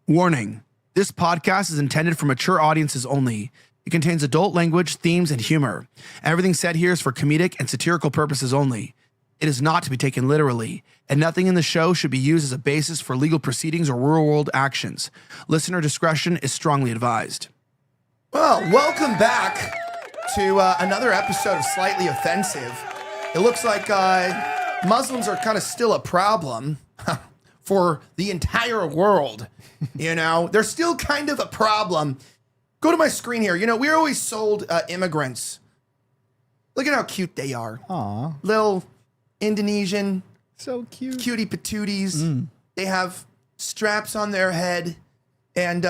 Warning, this podcast is intended for mature audiences only. It contains adult language, themes, and humor. Everything said here is for comedic and satirical purposes only. It is not to be taken literally, and nothing in the show should be used as a basis for legal proceedings or real-world actions. Listener discretion is strongly advised. Well, welcome back to another episode of Slightly Offensive. It looks like Muslims are kind of still a problem for the entire world. You know, they're still kind of a problem. Go to my screen here. You know, we're always sold immigrants. Look at how cute they are. Aw. Little Indonesian. So cute. Cutie patooties. They have straps on their head. And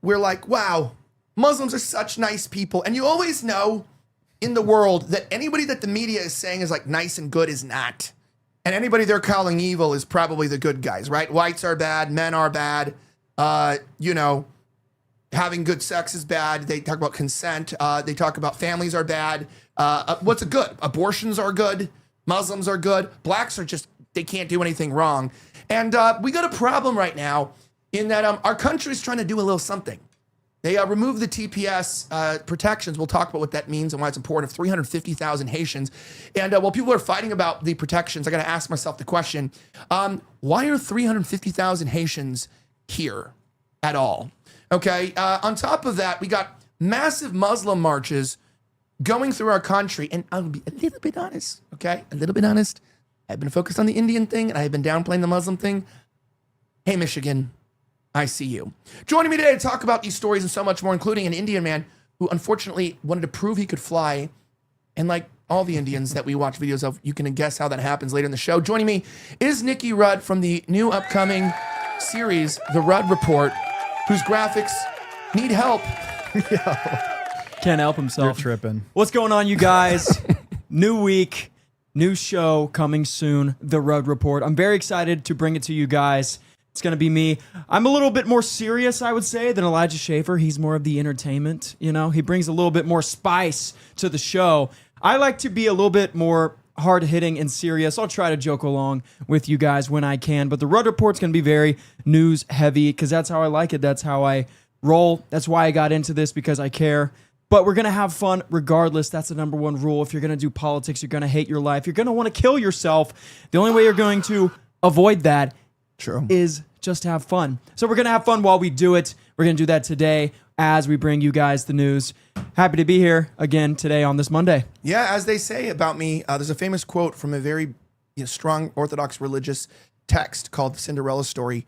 we're like, wow, Muslims are such nice people. And you always know in the world that anybody that the media is saying is like nice and good is not. And anybody they're calling evil is probably the good guys, right? Whites are bad. Men are bad. You know, having good sex is bad. They talk about consent. They talk about families are bad. What's good? Abortions are good. Muslims are good. Blacks are just, they can't do anything wrong. And we got a problem right now in that our country's trying to do a little something. They removed the TPS protections. We'll talk about what that means and why it's important of 350,000 Haitians. And while people are fighting about the protections, I got to ask myself the question, why are 350,000 Haitians here at all? Okay, on top of that, we got massive Muslim marches going through our country. And I'll be a little bit honest, okay? A little bit honest. I've been focused on the Indian thing and I've been downplaying the Muslim thing. Hey, Michigan, I see you. Joining me today to talk about these stories and so much more, including an Indian man who unfortunately wanted to prove he could fly. And like all the Indians that we watch videos of, you can guess how that happens later in the show. Joining me is Nikki Rudd from the new upcoming series, The Rudd Report, whose graphics need help. Can't help himself. You're tripping. What's going on, you guys? New week, new show coming soon, The Rudd Report. I'm very excited to bring it to you guys. It's going to be me. I'm a little bit more serious, I would say, than Elijah Schaefer. He's more of the entertainment, you know? He brings a little bit more spice to the show. I like to be a little bit more hard-hitting and serious. I'll try to joke along with you guys when I can, but the Rudd Report's going to be very news-heavy because that's how I like it. That's how I roll. That's why I got into this, because I care. But we're going to have fun regardless. That's the number one rule. If you're going to do politics, you're going to hate your life. You're going to want to kill yourself. The only way you're going to avoid that is just have fun. So we're going to have fun while we do it. We're going to do that today as we bring you guys the news. Happy to be here again today on this Monday. Yeah, as they say about me, there's a famous quote from a very strong Orthodox religious text called The Cinderella Story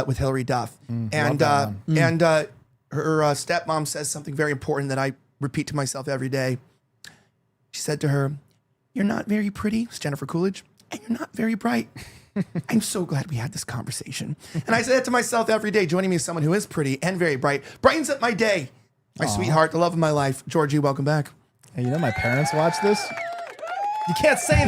with Hilary Duff. And her stepmom says something very important that I repeat to myself every day. She said to her, "You're not very pretty," it's Jennifer Coolidge, "and you're not very bright." I'm so glad we had this conversation. And I say that to myself every day. Joining me is someone who is pretty and very bright. Brightens up my day. My sweetheart, the love of my life. Georgie, welcome back. Hey, you know my parents watch this? You can't say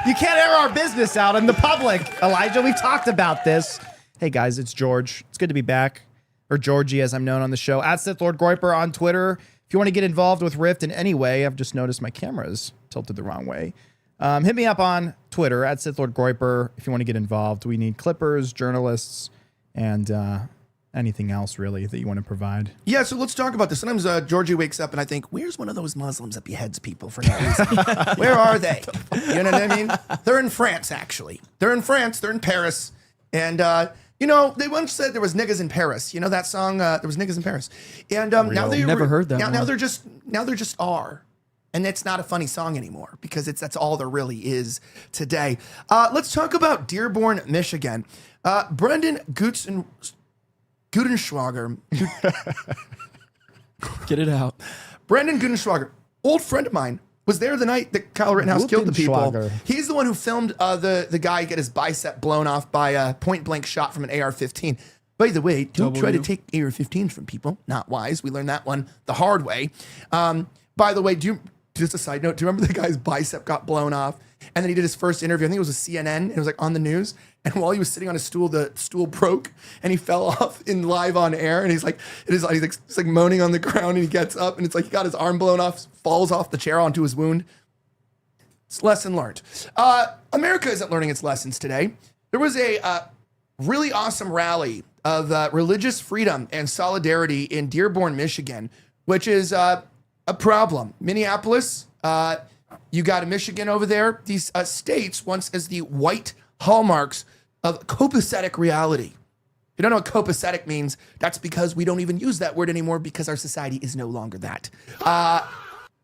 you can't air our business out in the public. Elijah, we've talked about this. Hey guys, it's George. It's good to be back. Or Georgie, as I'm known on the show. At Sith Lord Groiper on Twitter. If you want to get involved with Rift in any way, I've just noticed my camera is tilted the wrong way. Hit me up on Twitter at Sith Lord Groiper if you want to get involved. We need clippers, journalists, and anything else really that you want to provide. Yeah, so let's talk about this. Sometimes Georgie wakes up and I think, where's one of those Muslims that beheads people for no reason? Where are they? You know what I mean? They're in France, actually. They're in France. They're in Paris. And, you know, they once said there was niggas in Paris. You know that song? There was niggas in Paris. And now they Never heard that Now one. they're just are. And it's not a funny song anymore because that's all there really is today. Let's talk about Dearborn, Michigan. Brendan Gudenschwager. Get it out. Brendan Gudenschwager, old friend of mine, was there the night that Kyle Rittenhouse killed the people. Gudenschwager. He's the one who filmed the guy get his bicep blown off by a point-blank shot from an AR-15. By the way, don't try to take AR-15s from people. Not wise. We learned that one the hard way. By the way, just a side note, do you remember the guy's bicep got blown off? And then he did his first interview. I think it was a CNN. It was like on the news. And while he was sitting on his stool, the stool broke and he fell off in live on air. And he's like moaning on the ground and he gets up and it's like he got his arm blown off, falls off the chair onto his wound. It's lesson learned. America isn't learning its lessons today. There was a really awesome rally of religious freedom and solidarity in Dearborn, Michigan, which is a problem. Minneapolis, you got Michigan over there. These states once as the white hallmarks of copacetic reality. If you don't know what copacetic means, that's because we don't even use that word anymore because our society is no longer that.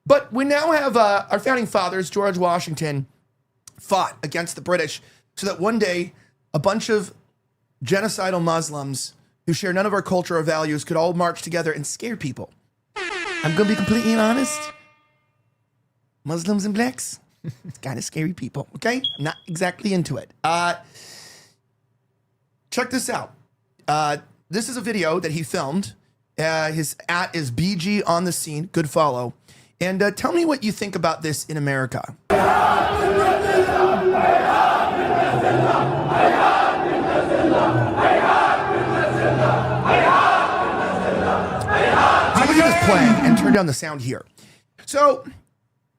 But we now have our founding fathers, George Washington, fought against the British so that one day a bunch of genocidal Muslims who share none of our culture or values could all march together and scare people. I'm going to be completely honest. Muslims and blacks, it's kind of scary people, okay? I'm not exactly into it. Check this out. This is a video that he filmed. His @ is BG on the scene. Good follow. And tell me what you think about this in America. I'm going to play and turn down the sound here. So,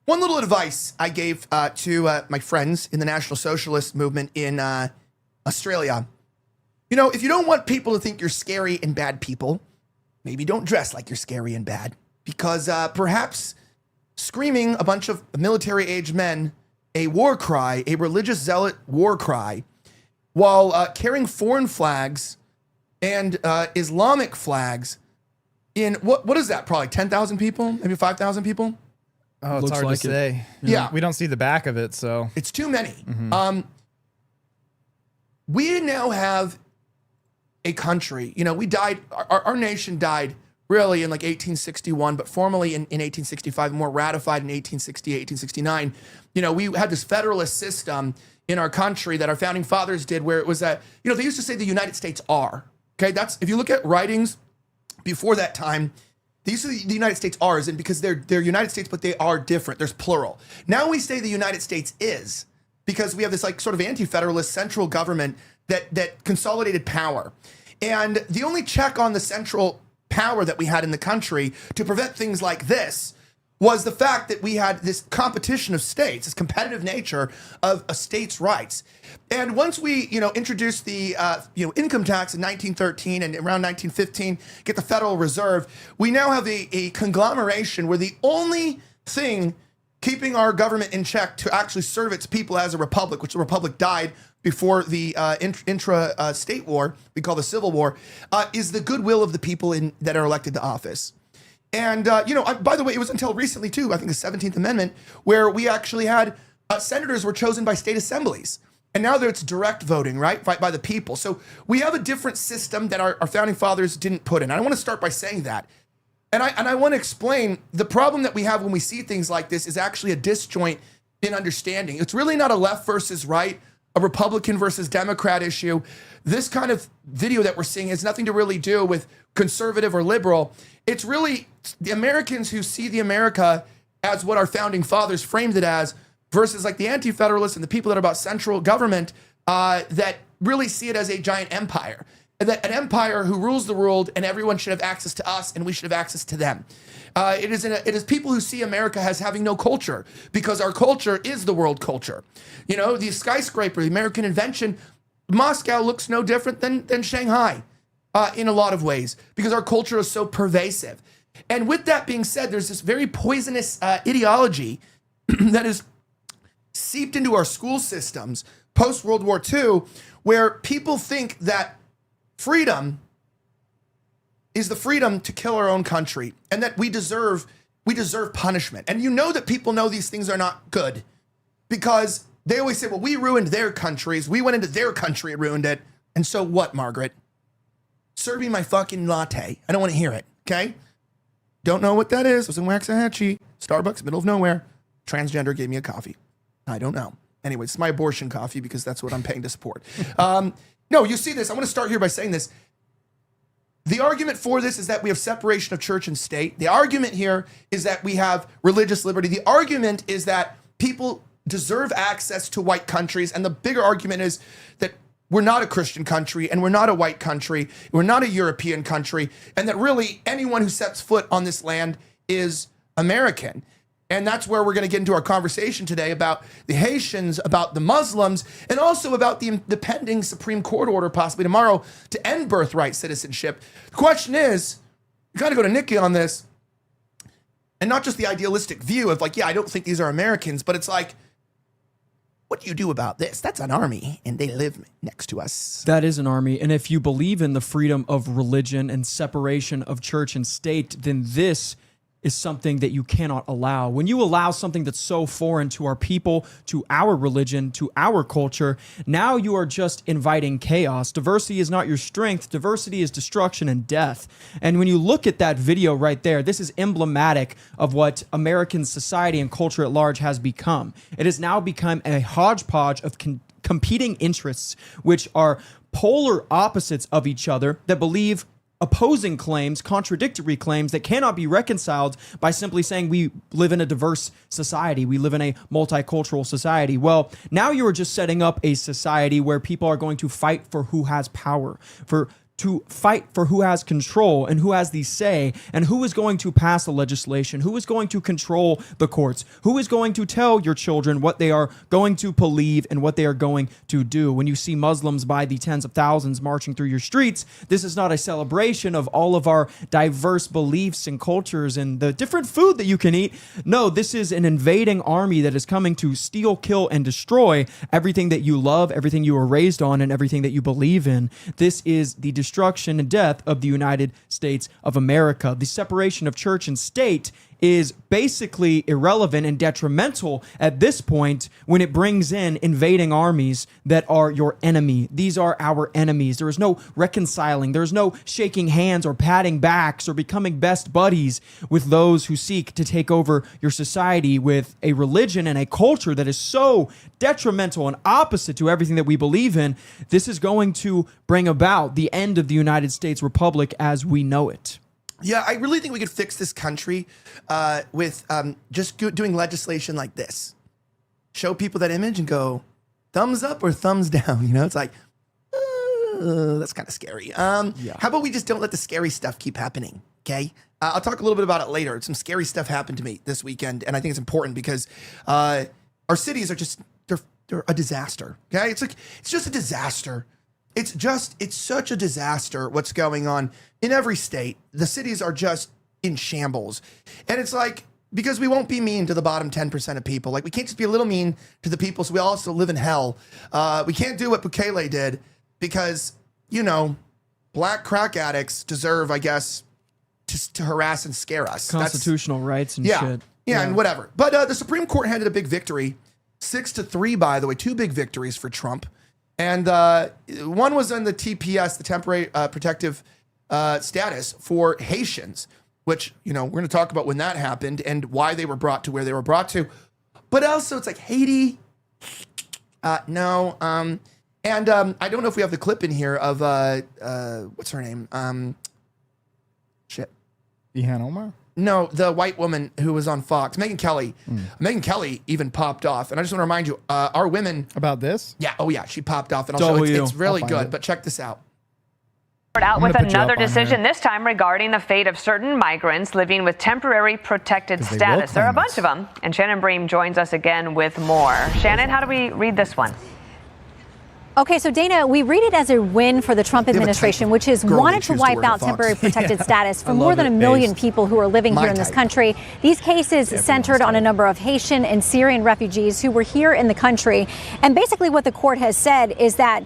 one little advice I gave to my friends in the National Socialist movement in Australia. You know, if you don't want people to think you're scary and bad people, maybe don't dress like you're scary and bad. Because perhaps screaming a bunch of military-aged men a war cry, a religious zealot war cry, while carrying foreign flags and Islamic flags in, what is that, probably 10,000 people, maybe 5,000 people? Oh, it's Looks hard like to it. say. Yeah. We don't see the back of it, so. It's too many. We now have a country, you know, we died, our nation died really in like 1861, but formally in 1865, more ratified in 1868, 1869. You know, we had this federalist system in our country that our founding fathers did where it was that, you know, they used to say the United States are, okay? That's, if you look at writings before that time, these are the United States are, isn't because they're United States, but they are different. There's plural. Now we say the United States is because we have this like sort of anti-federalist central government that consolidated power. And the only check on the central power that we had in the country to prevent things like this was the fact that we had this competition of states, this competitive nature of a state's rights. And once we, you know, introduced the, income tax in 1913 and around 1915, get the Federal Reserve, we now have a conglomeration where the only thing keeping our government in check to actually serve its people as a republic, which the republic died before the intra-state war, we call the Civil War, is the goodwill of the people that are elected to office. And, by the way, it was until recently, too, I think the 17th Amendment, where we actually had senators were chosen by state assemblies. And now it's direct voting, right, by the people. So we have a different system that our founding fathers didn't put in. I want to start by saying that. And I want to explain the problem that we have when we see things like this is actually a disjoint in understanding. It's really not a left versus right, a Republican versus Democrat issue. This kind of video that we're seeing has nothing to really do with conservative or liberal. It's really the Americans who see the America as what our founding fathers framed it as, versus like the anti-federalists and the people that are about central government that really see it as a giant empire. And that an empire who rules the world and everyone should have access to us and we should have access to them. It is people who see America as having no culture, because our culture is the world culture. You know, the skyscraper, the American invention, Moscow looks no different than Shanghai in a lot of ways, because our culture is so pervasive. And with that being said, there's this very poisonous ideology that is seeped into our school systems post-World War II, where people think that freedom is the freedom to kill our own country, and that we deserve punishment. And you know that people know these things are not good, because they always say, well, we ruined their countries. We went into their country and ruined it. And so what, Margaret? Serve me my fucking latte. I don't want to hear it, okay? Don't know what that is. It was in Waxahachie, Starbucks, middle of nowhere. Transgender gave me a coffee. I don't know. Anyway, it's my abortion coffee because that's what I'm paying to support. No, you see this. I want to start here by saying this. The argument for this is that we have separation of church and state. The argument here is that we have religious liberty. The argument is that people deserve access to white countries. And the bigger argument is that we're not a Christian country, and we're not a white country. We're not a European country. And that really anyone who sets foot on this land is American. And that's where we're going to get into our conversation today about the Haitians, about the Muslims, and also about the pending Supreme Court order possibly tomorrow to end birthright citizenship. The question is, you got to go to Nikki on this, and not just the idealistic view of like, yeah, I don't think these are Americans, but it's like, what do you do about this? That's an army, and they live next to us. That is an army. And if you believe in the freedom of religion and separation of church and state, then this is something that you cannot allow. When you allow something that's so foreign to our people, to our religion, to our culture, now you are just inviting chaos. Diversity is not your strength. Diversity is destruction and death. And when you look at that video right there, this is emblematic of what American society and culture at large has become. It has now become a hodgepodge of competing interests, which are polar opposites of each other, that believe opposing claims, contradictory claims that cannot be reconciled by simply saying we live in a diverse society, we live in a multicultural society. Well, now you are just setting up a society where people are going to fight for who has power, to fight for who has control and who has the say, and who is going to pass the legislation, who is going to control the courts, who is going to tell your children what they are going to believe and what they are going to do. When you see Muslims by the tens of thousands marching through your streets, this is not a celebration of all of our diverse beliefs and cultures and the different food that you can eat. No, this is an invading army that is coming to steal, kill, and destroy everything that you love, everything you were raised on, and everything that you believe in. This is the destruction and death of the United States of America. The separation of church and state is basically irrelevant and detrimental at this point when it brings in invading armies that are your enemy. These are our enemies. There is no reconciling. There is no shaking hands or patting backs or becoming best buddies with those who seek to take over your society with a religion and a culture that is so detrimental and opposite to everything that we believe in. This is going to bring about the end of the United States Republic as we know it. Yeah, I really think we could fix this country with just doing legislation like this. Show people that image and go, thumbs up or thumbs down. You know, it's like, that's kind of scary. How about we just don't let the scary stuff keep happening, okay? I'll talk a little bit about it later. Some scary stuff happened to me this weekend, and I think it's important because our cities are just, they're a disaster, okay? It's just a disaster. It's such a disaster what's going on in every state. The cities are just in shambles. And it's like, because we won't be mean to the bottom 10% of people. Like, we can't just be a little mean to the people so we also live in hell. We can't do what Bukele did because, you know, black crack addicts deserve, I guess, to harass and scare us. Constitutional rights and shit. Yeah, and whatever. But the Supreme Court handed a big victory, 6-3, by the way, 2 big victories for Trump. And one was on the TPS, the temporary protective status for Haitians, which, you know, we're going to talk about when that happened and why they were brought to where they were brought to. But also, it's like Haiti, No. And I don't know if we have the clip in here of what's her name? Shit. Ihan Omar? No, the white woman who was on Fox, Megyn Kelly. Megyn Kelly even popped off. And I just want to remind you, our women. About this? Yeah. Oh, yeah. She popped off. And I'll show you. It's really good. But check this out. Out with another decision, this time regarding the fate of certain migrants living with temporary protected status. There are a bunch of them. And Shannon Bream joins us again with more. Shannon, how do we read this one? Okay, so Dana, we read it as a win for the Trump administration, which has wanted to wipe out temporary protected status for more than 1 million people who are living here in this country. These cases centered on a number of Haitian and Syrian refugees who were here in the country. And basically what the court has said is that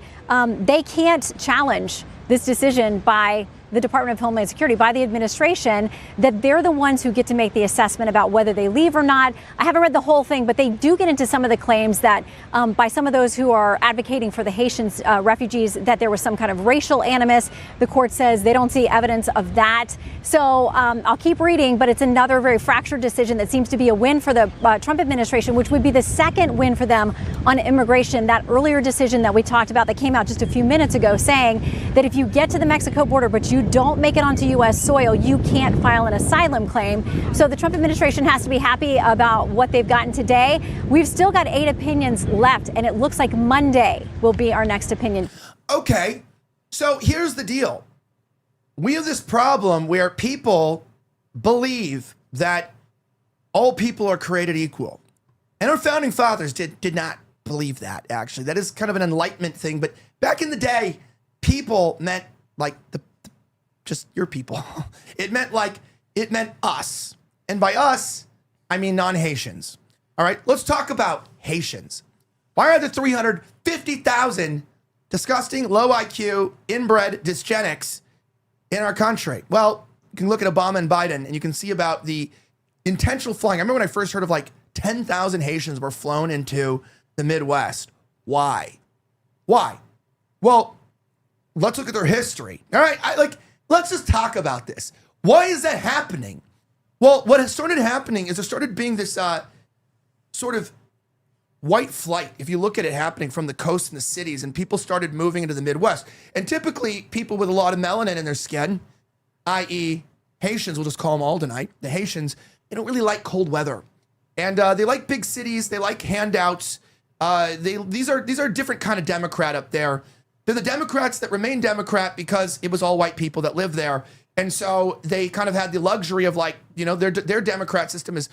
they can't challenge this decision by the Department of Homeland Security, by the administration, that they're the ones who get to make the assessment about whether they leave or not. I haven't read the whole thing, but they do get into some of the claims that by some of those who are advocating for the Haitian refugees, that there was some kind of racial animus. The court says they don't see evidence of that. So I'll keep reading, but it's another very fractured decision that seems to be a win for the Trump administration, which would be the second win for them on immigration. That earlier decision that we talked about that came out just a few minutes ago saying that if you get to the Mexico border, but you don't make it onto U.S. soil, you can't file an asylum claim. So the Trump administration has to be happy about what they've gotten today. We've still got 8 opinions left, and it looks like Monday will be our next opinion. Okay, so here's the deal. We have this problem where people believe that all people are created equal. And our founding fathers did not believe that, actually. That is kind of an Enlightenment thing. But back in the day, people meant like just your people. It meant us. And by us, I mean non-Haitians. All right, let's talk about Haitians. Why are there 350,000 disgusting, low IQ, inbred dysgenics in our country? Well, you can look at Obama and Biden and you can see about the intentional flying. I remember when I first heard of like 10,000 Haitians were flown into the Midwest. Why? Well, let's look at their history. All right, let's just talk about this. Why is that happening? Well, what has started happening is there started being this sort of white flight, if you look at it happening from the coast and the cities, and people started moving into the Midwest. And typically, people with a lot of melanin in their skin, i.e. Haitians, we'll just call them all tonight, the Haitians, they don't really like cold weather. And they like big cities, they like handouts. These are a different kind of Democrat up there. They're the Democrats that remain Democrat because it was all white people that lived there. And so they kind of had the luxury of their Democrat system is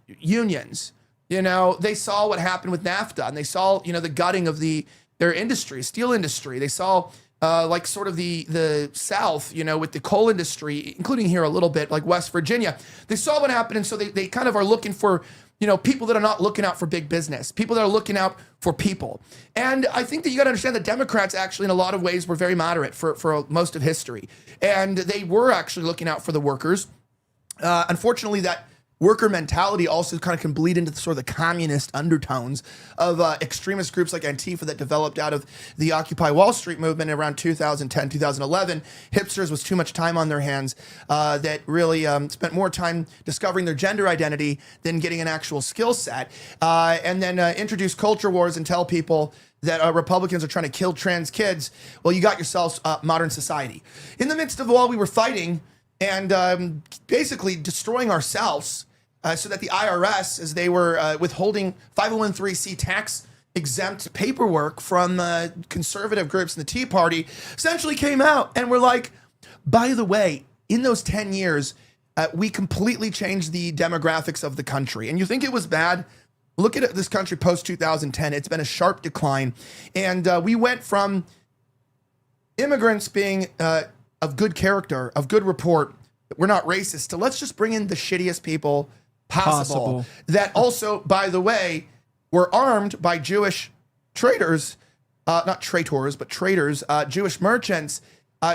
unions. They saw what happened with NAFTA, and they saw, the gutting of their industry, steel industry. They saw sort of the South, with the coal industry, including here a little bit, like West Virginia. They saw what happened, and so they kind of are looking for people that are not looking out for big business, people that are looking out for people. And I think that you got to understand that Democrats actually in a lot of ways were very moderate for most of history. And they were actually looking out for the workers. Unfortunately, that worker mentality also kind of can bleed into sort of the communist undertones of extremist groups like Antifa that developed out of the Occupy Wall Street movement around 2010, 2011. Hipsters with too much time on their hands that really spent more time discovering their gender identity than getting an actual skill set. And then introduce culture wars and tell people that Republicans are trying to kill trans kids. Well, you got yourselves modern society. In the midst of all we were fighting and basically destroying ourselves, so that the IRS, as they were withholding 501(c)(3) tax exempt paperwork from conservative groups in the Tea Party, essentially came out and were like, by the way, in those 10 years, we completely changed the demographics of the country. And you think it was bad? Look at this country post-2010. It's been a sharp decline. And we went from immigrants being of good character, of good report, we're not racist, to let's just bring in the shittiest people possible. That also, by the way, were armed by Jewish traders, not traitors, but traders, Jewish merchants,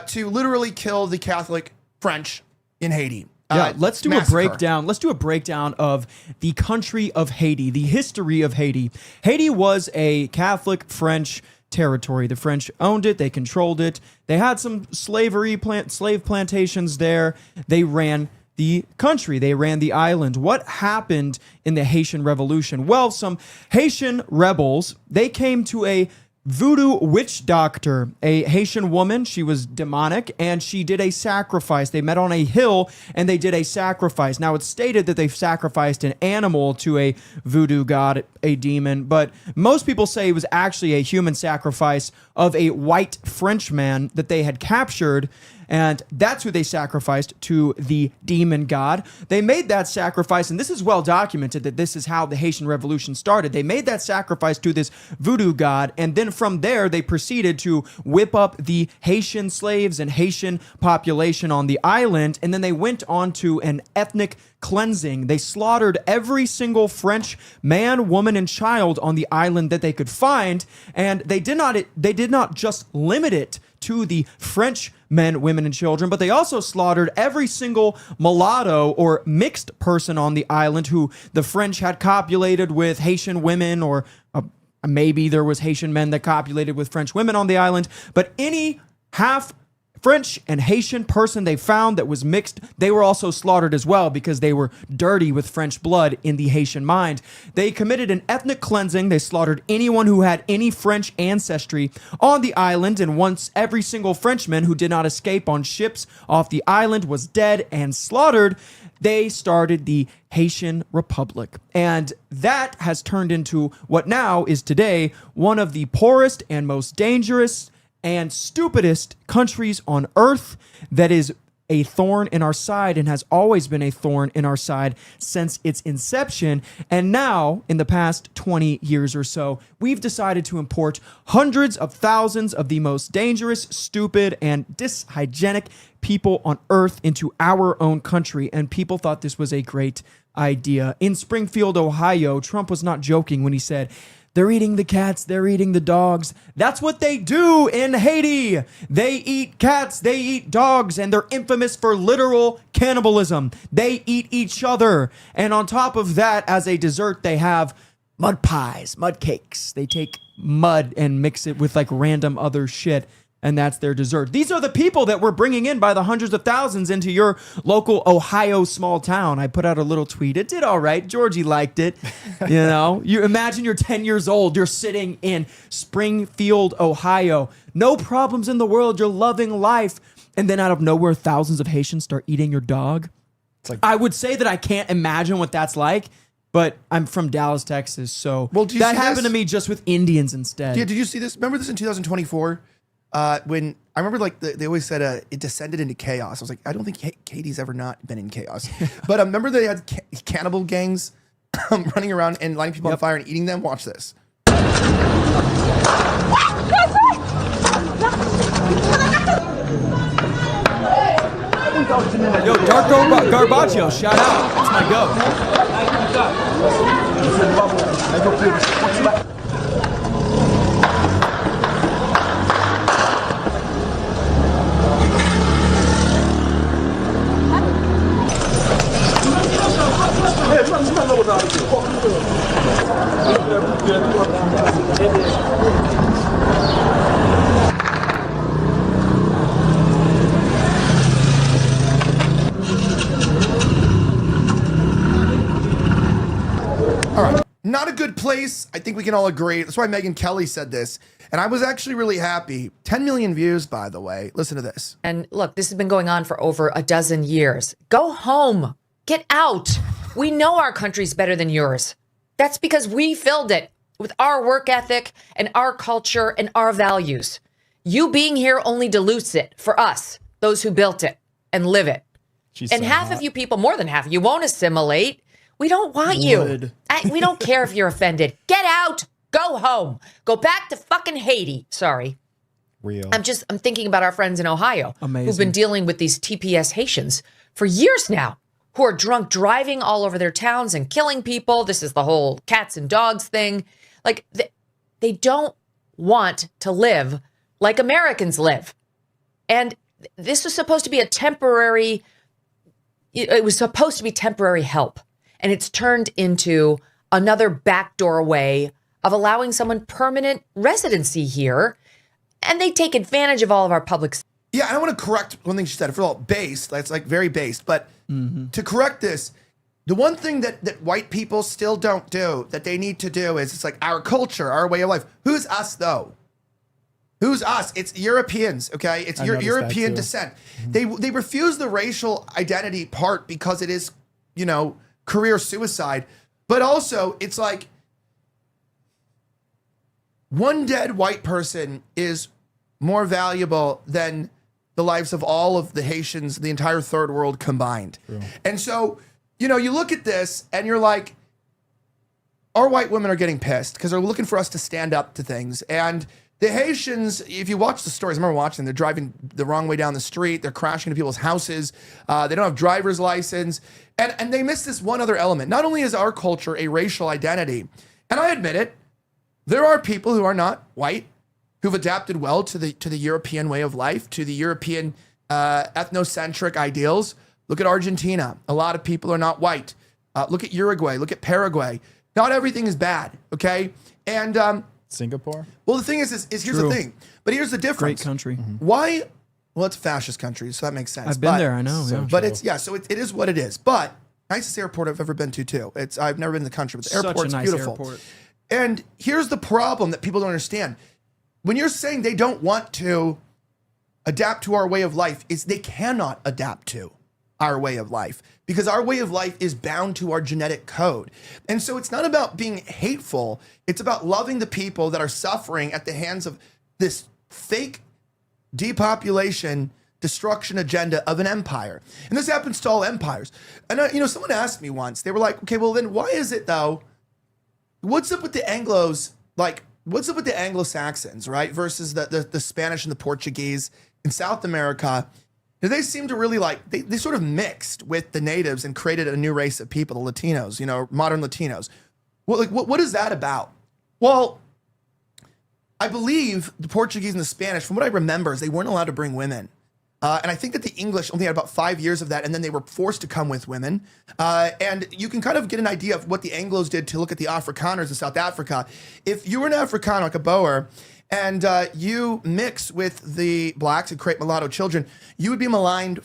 to literally kill the Catholic French in Haiti. Yeah, let's do massacre. a breakdown. Let's do a breakdown of the country of Haiti, the history of Haiti. Haiti was a Catholic French territory. The French owned it. They controlled it. They had some slave plantations there. They ran the country. They ran the island. What happened in the Haitian Revolution? Well, some Haitian rebels, they came to a voodoo witch doctor, a Haitian woman. She was demonic, and she did a sacrifice. They met on a hill, and they did a sacrifice. Now, it's stated that they sacrificed an animal to a voodoo god, a demon, but most people say it was actually a human sacrifice of a white Frenchman that they had captured, and that's who they sacrificed to the demon god. They made that sacrifice, and this is well documented that this is how the Haitian Revolution started. They made that sacrifice to this voodoo god, and then from there, they proceeded to whip up the Haitian slaves and Haitian population on the island, and then they went on to an ethnic cleansing. They slaughtered every single French man, woman, and child on the island that they could find, and they did not just limit it to the French men, women, and children, but they also slaughtered every single mulatto or mixed person on the island who the French had copulated with Haitian women, or maybe there was Haitian men that copulated with French women on the island, but any half French and Haitian person they found that was mixed, they were also slaughtered as well because they were dirty with French blood in the Haitian mind. They committed an ethnic cleansing. They slaughtered anyone who had any French ancestry on the island, and once every single Frenchman who did not escape on ships off the island was dead and slaughtered, they started the Haitian Republic. And that has turned into what now is today one of the poorest and most dangerous and stupidest countries on earth, that is a thorn in our side and has always been a thorn in our side since its inception. And now, in the past 20 years or so, we've decided to import hundreds of thousands of the most dangerous, stupid, and dyshygienic people on earth into our own country. And people thought this was a great idea. In Springfield, Ohio, Trump was not joking when he said, "They're eating the cats, they're eating the dogs." That's what they do in Haiti. They eat cats, they eat dogs, and they're infamous for literal cannibalism. They eat each other. And on top of that, as a dessert, they have mud pies, mud cakes. They take mud and mix it with like random other shit, and that's their dessert. These are the people that we're bringing in by the hundreds of thousands into your local Ohio small town. I put out a little tweet. It did all right. Georgie liked it. You know, you imagine you're 10 years old. You're sitting in Springfield, Ohio. No problems in the world. You're loving life. And then out of nowhere, thousands of Haitians start eating your dog. It's like, I would say that I can't imagine what that's like, but I'm from Dallas, Texas. So that happened to me just with Indians instead. Yeah, did you see this? Remember this in 2024? When I remember, like they always said, it descended into chaos. I was like, I don't think Haiti's ever not been in chaos. But remember they had cannibal gangs running around and lighting people on fire and eating them. Watch this. Yo, Dark Garbaggio, shout out. That's my go. All right. Not a good place. I think we can all agree. That's why Megyn Kelly said this. And I was actually really happy. 10 million views, by the way. Listen to this. And look, this has been going on for over a dozen years. Go home. Get out. We know our country's better than yours. That's because we filled it with our work ethic and our culture and our values. You being here only dilutes it for us, those who built it and live it. And half of you people, more than half, you won't assimilate. We don't want you. We don't care if you're offended. Get out. Go home. Go back to fucking Haiti. Sorry. Real. I'm thinking about our friends in Ohio who've been dealing with these TPS Haitians for years now, who are drunk driving all over their towns and killing people. This is the whole cats and dogs thing. Like, they don't want to live like Americans live. And this was supposed to be it was supposed to be temporary help. And it's turned into another backdoor way of allowing someone permanent residency here. And they take advantage of all of our public Yeah, and I want to correct one thing she said. First of all, based. That's like very based. But to correct this, the one thing that white people still don't do that they need to do is it's like our culture, our way of life. Who's us though? Who's us? It's Europeans, okay? It's European descent. They refuse the racial identity part because it is, career suicide. But also, it's like one dead white person is more valuable than the lives of all of the Haitians, the entire third world combined. True. And so, you look at this and you're like, our white women are getting pissed because they're looking for us to stand up to things. And the Haitians, if you watch the stories, I remember watching, they're driving the wrong way down the street. They're crashing into people's houses. They don't have driver's license. And they miss this one other element. Not only is our culture a racial identity, and I admit it, there are people who are not white who've adapted well to the European way of life, to the European ethnocentric ideals. Look at Argentina. A lot of people are not white. Look at Uruguay. Look at Paraguay. Not everything is bad, okay? And Singapore? Well, the thing is here's True. the thing. But here's the difference. Great country. Why? Well, it's a fascist country, so that makes sense. I've been there, I know. Yeah. But so it is what it is. But nicest airport I've ever been to, too. I've never been in the country, but the airport's Such a nice beautiful. airport. And here's the problem that people don't understand. When you're saying they don't want to adapt to our way of life, is they cannot adapt to our way of life because our way of life is bound to our genetic code. And so it's not about being hateful. It's about loving the people that are suffering at the hands of this fake depopulation, destruction agenda of an empire. And this happens to all empires. And, someone asked me once, they were like, okay, well then why is it though, what's up with the what's up with the Anglo-Saxons, right? Versus the Spanish and the Portuguese in South America. They seem to really they sort of mixed with the natives and created a new race of people, the Latinos, modern Latinos. Well, what is that about? Well, I believe the Portuguese and the Spanish, from what I remember, is they weren't allowed to bring women. And I think that the English only had about 5 years of that, and then they were forced to come with women. And you can kind of get an idea of what the Anglos did to look at the Afrikaners in South Africa. If you were an Afrikaner, like a Boer, and you mix with the blacks and create mulatto children, you would be maligned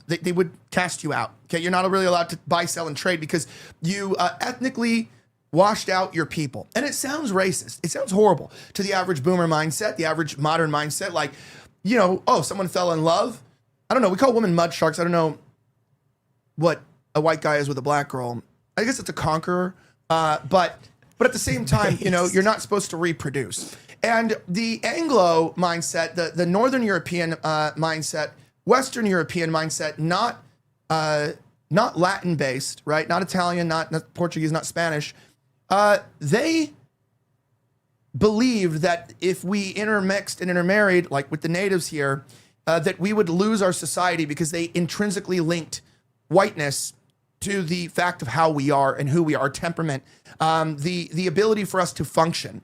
they would cast you out. Okay, you're not really allowed to buy, sell, and trade because you ethnically washed out your people. And it sounds racist. It sounds horrible to the average boomer mindset, the average modern mindset. Like, someone fell in love. I don't know. We call women mud sharks. I don't know what a white guy is with a black girl. I guess it's a conqueror. But at the same time, you're not supposed to reproduce. And the Anglo mindset, the Northern European mindset, Western European mindset, not Latin based, right? Not Italian, not Portuguese, not Spanish. They believed that if we intermixed and intermarried, like with the natives here, that we would lose our society because they intrinsically linked whiteness to the fact of how we are and who we are, temperament, the ability for us to function.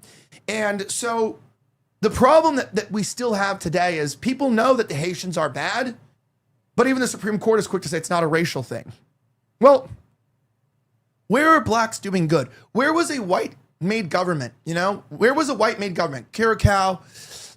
And so the problem that we still have today is people know that the Haitians are bad, but even the Supreme Court is quick to say it's not a racial thing. Well, where are blacks doing good? Where was a white-made government, Where was a white-made government? Curacao,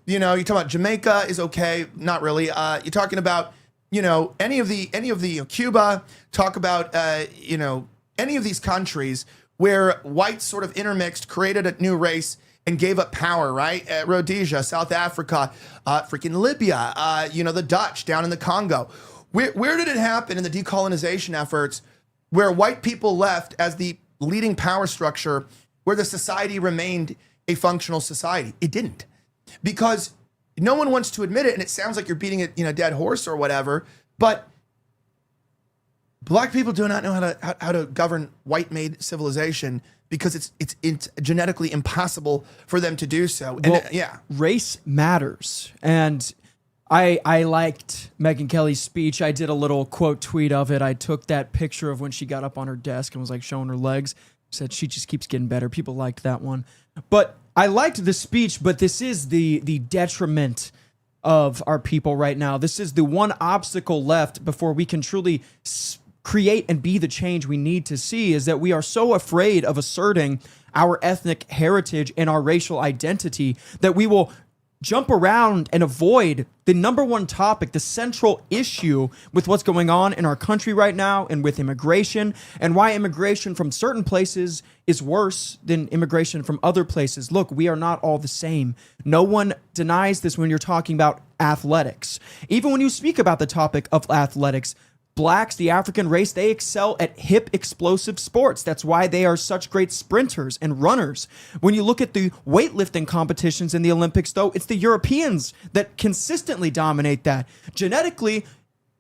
you're talking about Jamaica is okay, not really. You're talking about, any of the Cuba, talk about, any of these countries where whites sort of intermixed, created a new race, and gave up power, right? Rhodesia, South Africa, freaking Libya, the Dutch down in the Congo. Where did it happen in the decolonization efforts where white people left as the leading power structure where the society remained a functional society? It didn't. Because no one wants to admit it, and it sounds like you're beating a dead horse or whatever, but black people do not know how to govern white-made civilization because it's genetically impossible for them to do so. And race matters. And I liked Megyn Kelly's speech. I did a little quote tweet of it. I took that picture of when she got up on her desk and was like showing her legs. Said she just keeps getting better. People liked that one. But I liked the speech, but this is the detriment of our people right now. This is the one obstacle left before we can truly create and be the change we need to see, is that we are so afraid of asserting our ethnic heritage and our racial identity that we will jump around and avoid the number one topic, the central issue with what's going on in our country right now and with immigration, and why immigration from certain places is worse than immigration from other places. Look, we are not all the same. No one denies this when you're talking about athletics. Even when you speak about the topic of athletics, blacks, the African race, they excel at hip, explosive sports. That's why they are such great sprinters and runners. When you look at the weightlifting competitions in the Olympics, though, it's the Europeans that consistently dominate that. Genetically,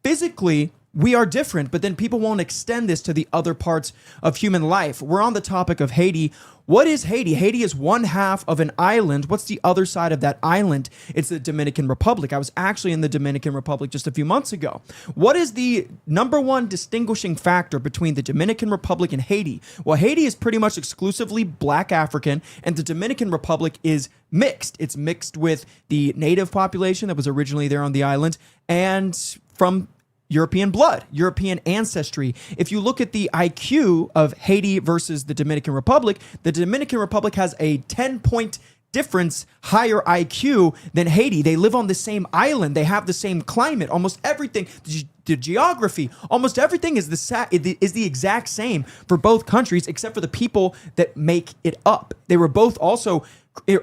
physically, we are different, but then people won't extend this to the other parts of human life. We're on the topic of Haiti. What is Haiti? Haiti is one half of an island. What's the other side of that island? It's the Dominican Republic. I was actually in the Dominican Republic just a few months ago. What is the number one distinguishing factor between the Dominican Republic and Haiti? Well, Haiti is pretty much exclusively black African, and the Dominican Republic is mixed. It's mixed with the native population that was originally there on the island and from European blood, European ancestry. If you look at the IQ of Haiti versus the Dominican Republic has a 10-point difference higher IQ than Haiti. They live on the same island. They have the same climate. Almost everything, the geography, almost everything is the exact same for both countries, except for the people that make it up. They were both also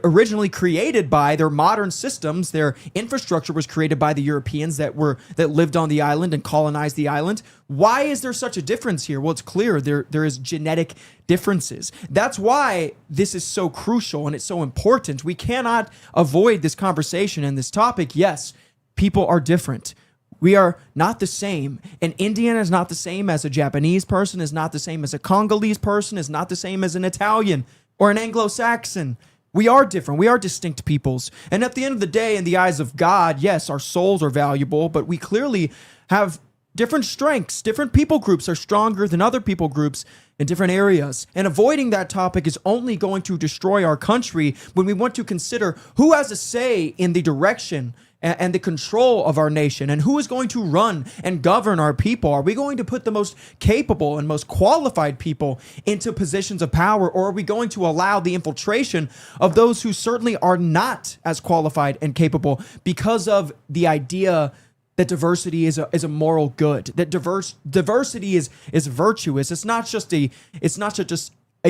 originally created by their modern systems. Their infrastructure was created by the Europeans that lived on the island and colonized the island. Why is there such a difference here? Well, it's clear there is genetic differences. That's why this is so crucial and it's so important. We cannot avoid this conversation and this topic. Yes, people are different. We are not the same. An Indian is not the same as a Japanese person, is not the same as a Congolese person, is not the same as an Italian or an Anglo-Saxon. We are different. We are distinct peoples. And at the end of the day, in the eyes of God, yes, our souls are valuable, but we clearly have different strengths. Different people groups are stronger than other people groups in different areas. And avoiding that topic is only going to destroy our country when we want to consider who has a say in the direction and the control of our nation, and who is going to run and govern our people. Are we going to put the most capable and most qualified people into positions of power, or are we going to allow the infiltration of those who certainly are not as qualified and capable because of the idea that diversity is a moral good, that diversity is virtuous. It's not just a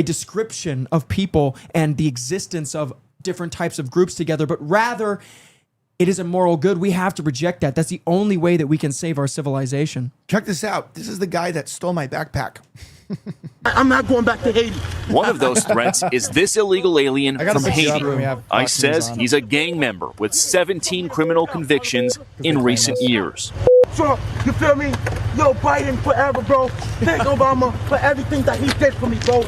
description of people and the existence of different types of groups together, but rather it is a moral good. We have to reject that. That's the only way that we can save our civilization. Check this out. This is the guy that stole my backpack. I'm not going back to Haiti. One of those threats is this illegal alien from Haiti. ICE says he's a gang member with 17 criminal convictions in recent years. So, you feel me? Yo, Biden forever, bro. Thank Obama for everything that he did for me, bro.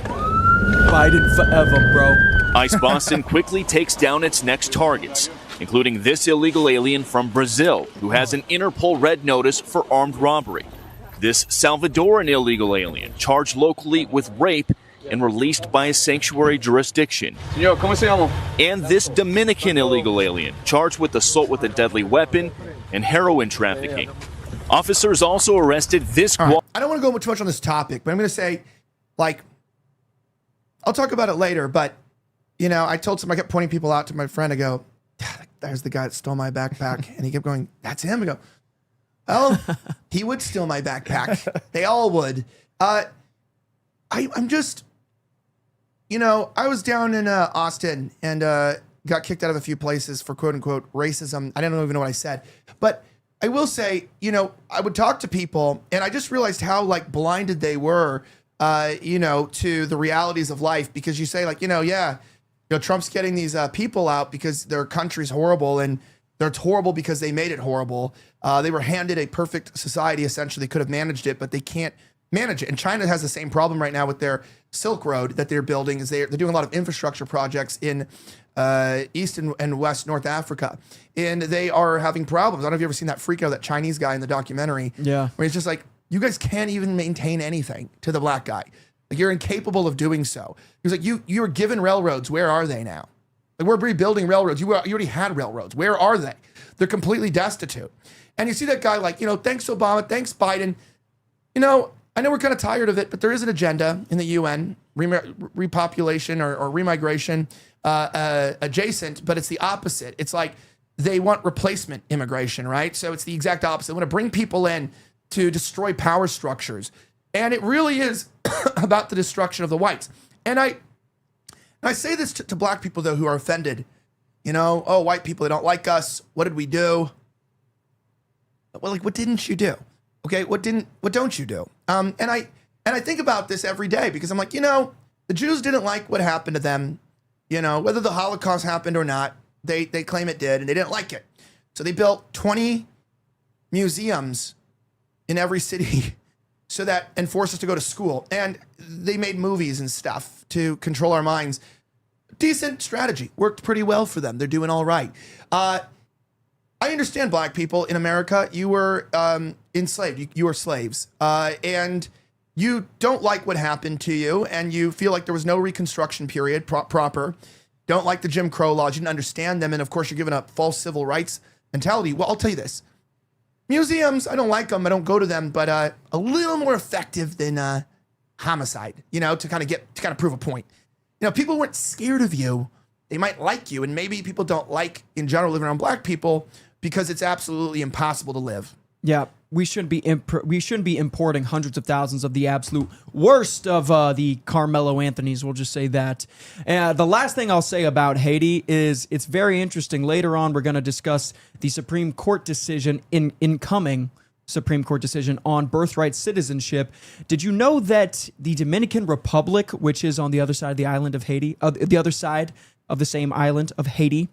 Biden forever, bro. ICE Boston quickly takes down its next targets, including this illegal alien from Brazil who has an Interpol red notice for armed robbery. This Salvadoran illegal alien charged locally with rape and released by a sanctuary jurisdiction. Señor, ¿cómo se llama? And this Dominican illegal alien charged with assault with a deadly weapon and heroin trafficking. Officers also arrested this... Right. I don't want to go too much on this topic, but I'm going to say, I'll talk about it later, but, I told somebody, I kept pointing people out to my friend. I go, there's the guy that stole my backpack. And he kept going, that's him. I go, well, he would steal my backpack. They all would. I'm just, I was down in Austin and got kicked out of a few places for quote unquote racism. I don't even know what I said, but I will say, I would talk to people and I just realized how blinded they were, to the realities of life, because you say Trump's getting these people out because their country's horrible and they're horrible because they made it horrible. They were handed a perfect society, essentially. They could have managed it, but they can't manage it. And China has the same problem right now with their Silk Road that they're building. Is they're doing a lot of infrastructure projects in East and West North Africa. And they are having problems. I don't know if you've ever seen that freak out, that Chinese guy in the documentary. Yeah. Where he's just like, you guys can't even maintain anything to the black guy. You're incapable of doing so. He was like, you were given railroads. Where are they now? We're rebuilding railroads. You already had railroads. Where are they? They're completely destitute. And you see that guy thanks Obama, thanks Biden. I know we're kind of tired of it, but there is an agenda in the UN, repopulation or remigration adjacent, but it's the opposite. It's like they want replacement immigration, right? So it's the exact opposite. They want to bring people in to destroy power structures. And it really is about the destruction of the whites. And I say this to black people, though, who are offended. You know, oh, white people, they don't like us. What did we do? Well, like, what didn't you do? Okay, what don't you do? And I think about this every day because I'm like, you know, the Jews didn't like what happened to them. You know, whether the Holocaust happened or not, they claim it did, and they didn't like it. So they built 20 museums in every city so that, and forced us to go to school. And they made movies and stuff to control our minds. Decent strategy. Worked pretty well for them. They're doing all right. I understand black people in America. You were enslaved. You were slaves. And you don't like what happened to you, and you feel like there was no Reconstruction period proper. Don't like the Jim Crow laws. You didn't understand them. And of course, you're given a false civil rights mentality. Well, I'll tell you this. Museums, I don't like them. I don't go to them, but a little more effective than homicide, you know, to kind of prove a point. You know, people weren't scared of you. They might like you. And maybe people don't like, in general, living around black people because it's absolutely impossible to live. Yeah, we shouldn't be importing hundreds of thousands of the absolute worst of the Carmelo Anthonys. We'll just say that. The last thing I'll say about Haiti is it's very interesting. Later on, we're going to discuss the Supreme Court decision, incoming Supreme Court decision on birthright citizenship. Did you know that the Dominican Republic, which is on the other side of the island of Haiti, the other side of the same island of Haiti,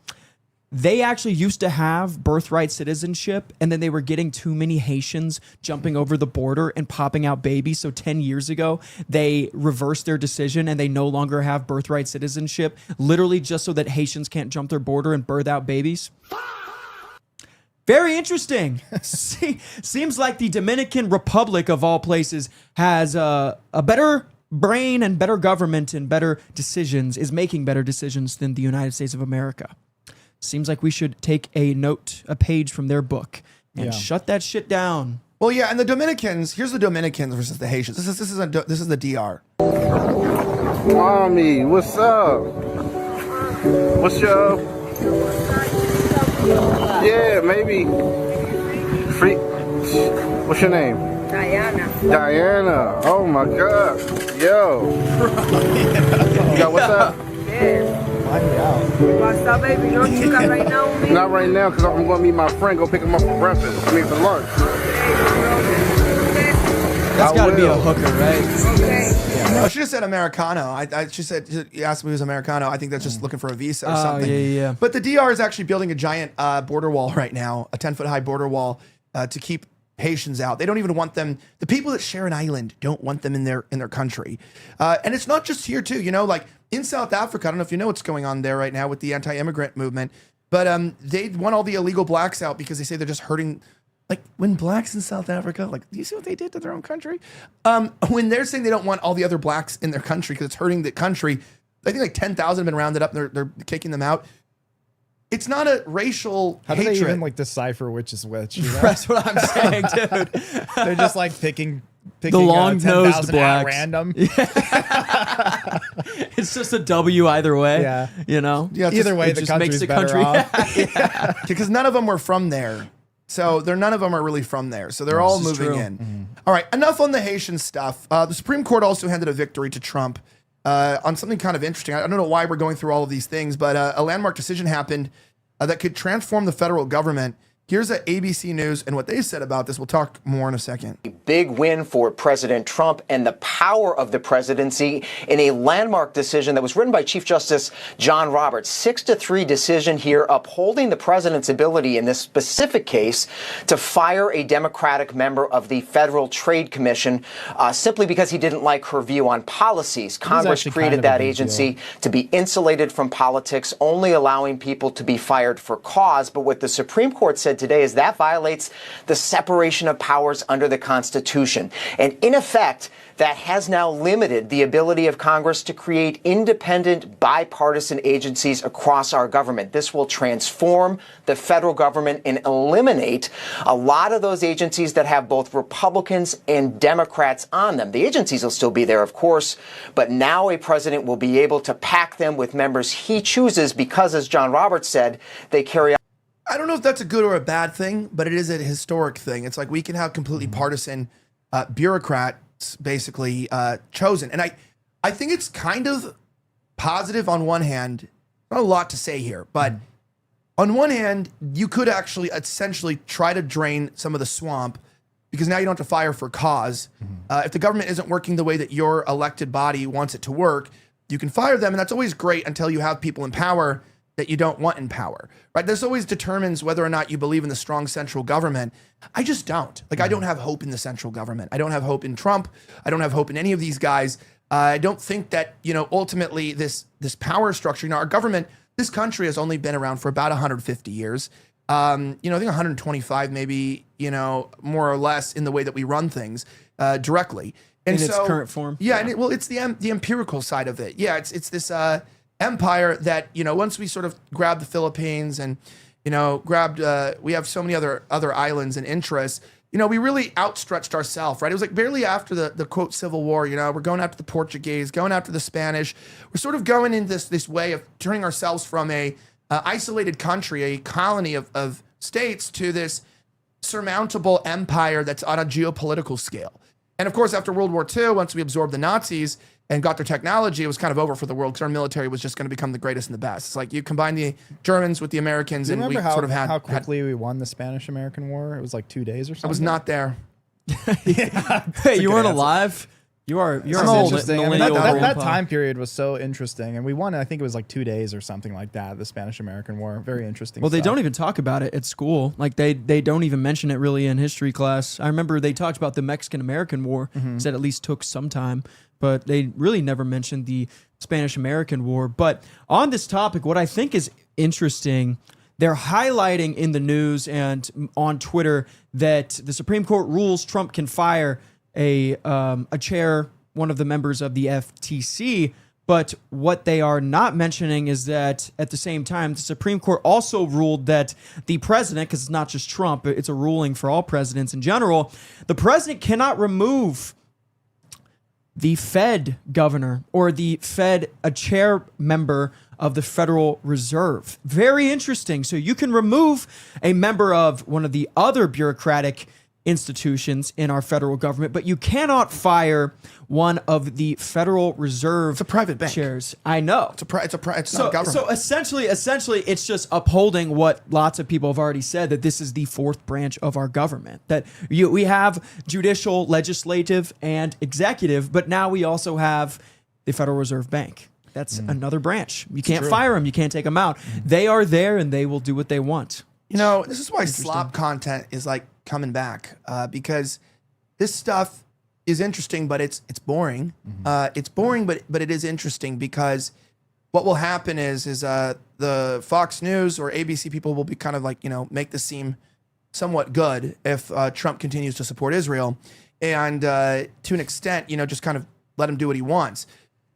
they actually used to have birthright citizenship, and then they were getting too many Haitians jumping over the border and popping out babies. So 10 years ago, they reversed their decision and they no longer have birthright citizenship, literally just so that Haitians can't jump their border and birth out babies. Very interesting. Seems like the Dominican Republic, of all places, has a better brain and better government and better decisions, is making better decisions than the United States of America. Seems like we should take a page from their book and shut that shit down. Well, yeah, and the Dominicans, here's the Dominicans versus the Haitians. This is the DR. Mommy, what's up? What's up? Yeah, maybe. Free. What's your name? Diana. Oh my God. Yo. You got what's up? Yeah. What's up, baby? No, you got right now with me? Not right now, because I'm going to meet my friend, go pick him up for breakfast. For lunch. That's got to be a hooker, right? Okay. No, she just said Americano. She said, you asked me who's Americano. I think that's just looking for a visa or something. Yeah. But the DR is actually building a giant border wall right now, a 10-foot high border wall to keep Haitians out. They don't even want them. The people that share an island don't want them in their country. And it's not just here too. You know, like in South Africa, I don't know if you know what's going on there right now with the anti-immigrant movement, but they want all the illegal blacks out because they say they're just hurting. Like when blacks in South Africa, like, do you see what they did to their own country? When they're saying they don't want all the other blacks in their country because it's hurting the country, I think like 10,000 have been rounded up and they're kicking them out. It's not a racial How do hatred. they even like decipher which is which? You know? That's what I'm saying, dude. They're just like picking the long-nosed 10,000 blacks at random. It's just a W either way. Yeah. You know? Yeah, Either way, it the just country's makes the better country off. Because none of them were from there. So none of them are really from there. So they're all This is moving true. in. Mm-hmm. All right, enough on the Haitian stuff. The Supreme Court also handed a victory to Trump on something kind of interesting. I don't know why we're going through all of these things, but a landmark decision happened that could transform the federal government. Here's a ABC News and what they said about this. We'll talk more in a second. A big win for President Trump and the power of the presidency in a landmark decision that was written by Chief Justice John Roberts. 6-3 decision here upholding the president's ability in this specific case to fire a Democratic member of the Federal Trade Commission simply because he didn't like her view on policies. Congress created that agency to be insulated from politics, only allowing people to be fired for cause. But what the Supreme Court said today is that violates the separation of powers under the Constitution. And in effect, that has now limited the ability of Congress to create independent, bipartisan agencies across our government. This will transform the federal government and eliminate a lot of those agencies that have both Republicans and Democrats on them. The agencies will still be there, of course, but now a president will be able to pack them with members he chooses because, as John Roberts said, they carry out. I don't know if that's a good or a bad thing, but it is a historic thing. It's like we can have completely partisan bureaucrats basically chosen. And I think it's kind of positive on one hand. Not a lot to say here, but on one hand, you could actually essentially try to drain some of the swamp because now you don't have to fire for cause. If the government isn't working the way that your elected body wants it to work, you can fire them. And that's always great until you have people in power that you don't want in power, right? This always determines whether or not you believe in the strong central government. I just don't. Like, I don't have hope in the central government. I don't have hope in Trump. I don't have hope in any of these guys. I don't think that, ultimately this power structure, our government, this country has only been around for about 150 years. I think 125 maybe, more or less in the way that we run things directly. And in its current form. Yeah, and it's the empirical side of it. Yeah, it's this empire that, once we sort of grabbed the Philippines and, we have so many other islands and interests, we really outstretched ourselves, right? It was like barely after the quote Civil War, we're going after the Portuguese, going after the Spanish. We're sort of going in this way of turning ourselves from a isolated country, a colony of states, to this surmountable empire that's on a geopolitical scale. And of course, after World War II, once we absorbed the Nazis and got their technology, it was kind of over for the world because our military was just going to become the greatest and the best. It's like you combine the Germans with the Americans, and we sort of had how quickly we won the Spanish-American War. It was like 2 days or something. I was not there. Hey, you weren't alive. You're old. interesting. I mean, that time period was so interesting, and we won. I think it was like 2 days or something like that. The Spanish-American War, very interesting. Well, they stuff. don't even talk about it at school. Like they don't even mention it really in history class. I remember they talked about the Mexican-American War, that at least took some time, but they really never mentioned the Spanish-American War. But on this topic, what I think is interesting, they're highlighting in the news and on Twitter that the Supreme Court rules Trump can fire a chair, one of the members of the FTC. But what they are not mentioning is that at the same time, the Supreme Court also ruled that the president, because it's not just Trump, it's a ruling for all presidents in general, the president cannot remove the Fed governor or a chair member of the Federal Reserve. Very interesting. So you can remove a member of one of the other bureaucratic institutions in our federal government, but you cannot fire one of the Federal Reserve. It's a private bank. Chairs. I know. It's not government. So essentially, it's just upholding what lots of people have already said, that this is the fourth branch of our government. That we have judicial, legislative, and executive, but now we also have the Federal Reserve Bank. That's another branch. You can't fire them. You can't take them out. They are there, and they will do what they want. This is why slop content is like coming back because this stuff is interesting, but it's boring. It's boring, but it is interesting because what will happen is the Fox News or ABC people will be kind of like, make this seem somewhat good if Trump continues to support Israel, and to an extent, just kind of let him do what he wants.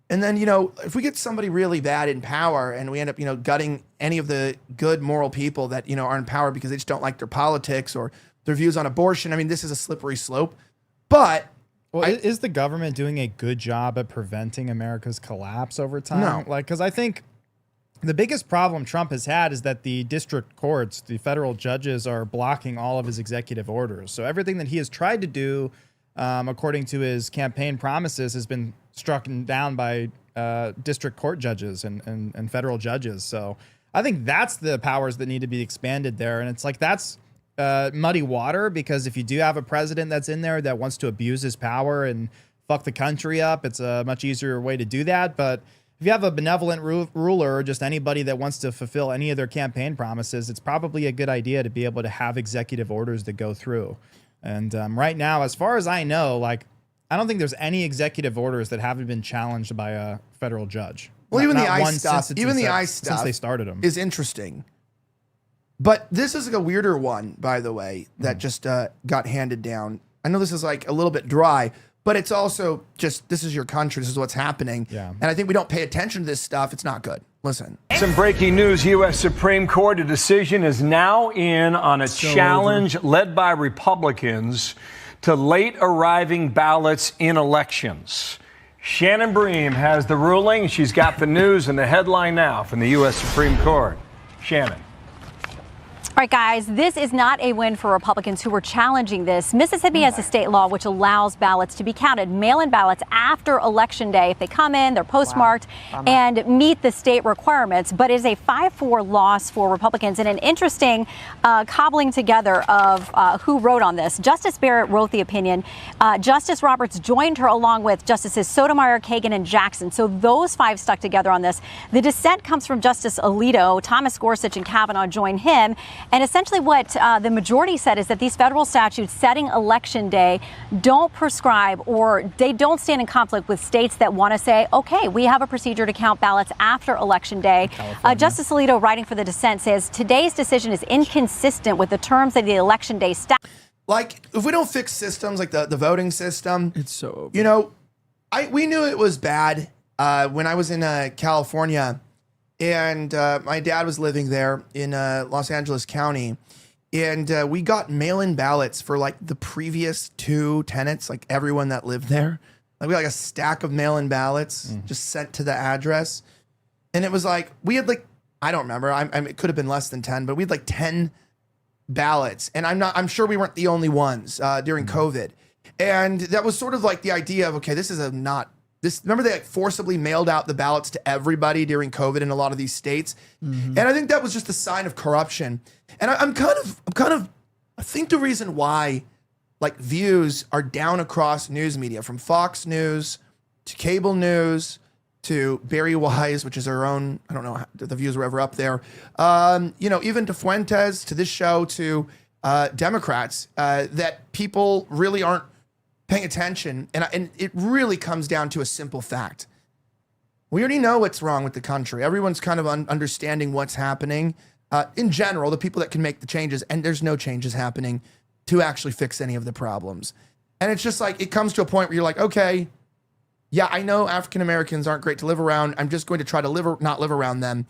And then, if we get somebody really bad in power and we end up, gutting any of the good moral people that, are in power because they just don't like their politics or their views on abortion, I mean, this is a slippery slope. But is the government doing a good job at preventing America's collapse over time? No. Because I think the biggest problem Trump has had is that the district courts, the federal judges, are blocking all of his executive orders. So everything that he has tried to do, according to his campaign promises, has been struck down by district court judges and federal judges. So I think that's the powers that need to be expanded there. And it's like that's muddy water, because if you do have a president that's in there that wants to abuse his power and fuck the country up, it's a much easier way to do that. But if you have a benevolent ruler or just anybody that wants to fulfill any of their campaign promises, it's probably a good idea to be able to have executive orders that go through. And right now, as far as I know, I don't think there's any executive orders that haven't been challenged by a federal judge. Well, even the ICE stuff, stuff since they started them, is interesting. But this is like a weirder one, by the way, that just got handed down. I know this is like a little bit dry, but it's also just, this is your country. This is what's happening. Yeah. And I think we don't pay attention to this stuff. It's not good. Listen. Some breaking news. U.S. Supreme Court, a decision is now in on a challenge led by Republicans to late arriving ballots in elections. Shannon Bream has the ruling. She's got the news and the headline now from the U.S. Supreme Court. Shannon. All right, guys, this is not a win for Republicans who were challenging this. Mississippi has a state law which allows ballots to be counted, mail-in ballots after Election Day. If they come in, they're postmarked and meet the state requirements. But it is a 5-4 loss for Republicans, and an interesting cobbling together of who wrote on this. Justice Barrett wrote the opinion. Justice Roberts joined her along with Justices Sotomayor, Kagan, and Jackson. So those 5 stuck together on this. The dissent comes from Justice Alito. Thomas Gorsuch and Kavanaugh join him. And essentially what the majority said is that these federal statutes setting Election Day don't prescribe, or they don't stand in conflict with states that want to say, okay, we have a procedure to count ballots after Election Day. Justice Alito, writing for the dissent, says today's decision is inconsistent with the terms of the Election Day statute. Like, if we don't fix systems like the voting system, it's so over. You know, we knew it was bad when I was in California. And my dad was living there in Los Angeles County, and we got mail-in ballots for like the previous 2 tenants, like everyone that lived there. Like we had like a stack of mail-in ballots just sent to the address, and it was like we had like, I don't remember, I mean, it could have been less than 10, but we had like 10 ballots, and I'm sure we weren't the only ones during COVID, and that was sort of like the idea of, okay, this is remember they like forcibly mailed out the ballots to everybody during COVID in a lot of these states. And I think that was just a sign of corruption. And I think the reason why like views are down across news media, from Fox News to cable news to Barry Wise, which is our own, I don't know if the views were ever up there. You know, even to Fuentes, to this show, to Democrats, that people really aren't paying attention, and it really comes down to a simple fact. We already know what's wrong with the country. Everyone's kind of understanding what's happening. In general, the people that can make the changes, and there's no changes happening to actually fix any of the problems. And it's just like, it comes to a point where you're like, okay, yeah, I know African Americans aren't great to live around. I'm just going to try to not live around them.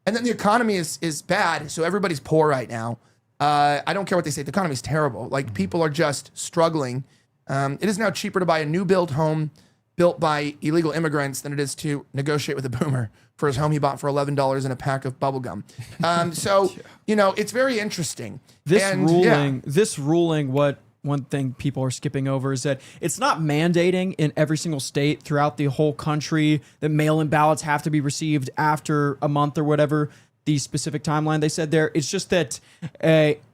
And then the economy is bad, so everybody's poor right now. I don't care what they say. The economy is terrible. Like, people are just struggling. It is now cheaper to buy a new build home built by illegal immigrants than it is to negotiate with a boomer for his home he bought for $11 and a pack of bubble gum. So, you know, it's very interesting. This ruling, what one thing people are skipping over is that it's not mandating in every single state throughout the whole country that mail-in ballots have to be received after a month or whatever the specific timeline they said there. It's just that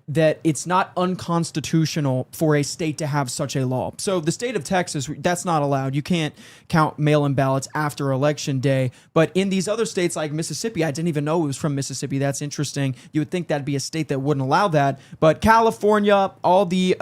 that it's not unconstitutional for a state to have such a law. So the state of Texas, that's not allowed. You can't count mail-in ballots after Election Day. But in these other states like Mississippi, I didn't even know it was from Mississippi. That's interesting. You would think that'd be a state that wouldn't allow that. But California, all the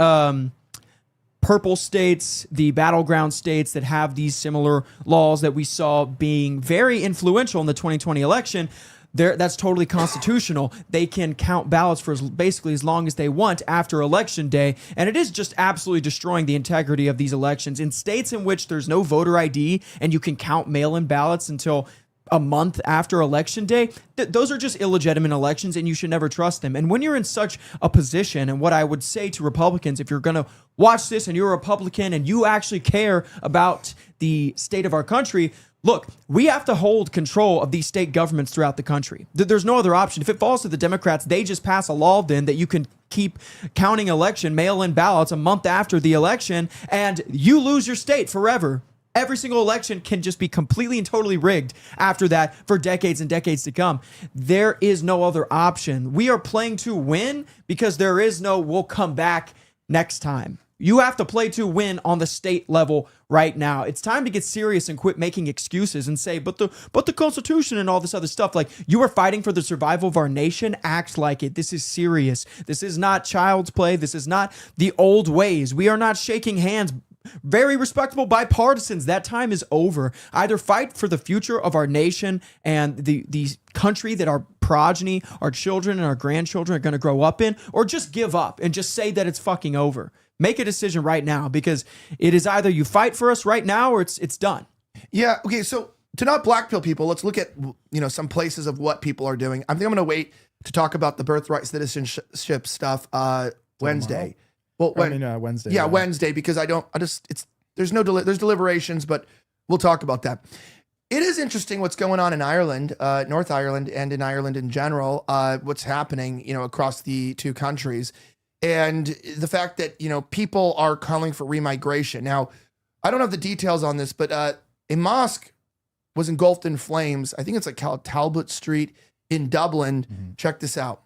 purple states, the battleground states that have these similar laws that we saw being very influential in the 2020 election, that's totally constitutional. They can count ballots for basically as long as they want after Election Day, and it is just absolutely destroying the integrity of these elections. In states in which there's no voter ID and you can count mail-in ballots until a month after Election Day, those are just illegitimate elections, and you should never trust them. And when you're in such a position, and what I would say to Republicans, if you're going to watch this and you're a Republican and you actually care about the state of our country, look, we have to hold control of these state governments throughout the country. There's no other option. If it falls to the Democrats, they just pass a law then that you can keep counting mail-in ballots a month after the election, and you lose your state forever. Every single election can just be completely and totally rigged after that for decades and decades to come. There is no other option. We are playing to win because there is no we'll come back next time. You have to play to win on the state level right now. It's time to get serious and quit making excuses and say, but the Constitution and all this other stuff. Like, you are fighting for the survival of our nation. Act like it. This is serious. This is not child's play. This is not the old ways. We are not shaking hands. Very respectable bipartisans. That time is over. Either fight for the future of our nation and the country that our progeny, our children and our grandchildren are going to grow up in, or just give up and just say that it's fucking over. Make a decision right now, because it is either you fight for us right now or it's done. Yeah. Okay. So to not blackpill people, let's look at, you know, some places of what people are doing. I think I'm going to wait to talk about the birthright citizenship stuff Wednesday. Well, Wednesday. Yeah, Wednesday, because there's deliberations, but we'll talk about that. it is interesting what's going on in Ireland, North Ireland, and in Ireland in general, what's happening, across the two countries. And the fact that, people are calling for remigration. Now, I don't have the details on this, but a mosque was engulfed in flames. I think it's like Talbot Street in Dublin. Mm-hmm. Check this out.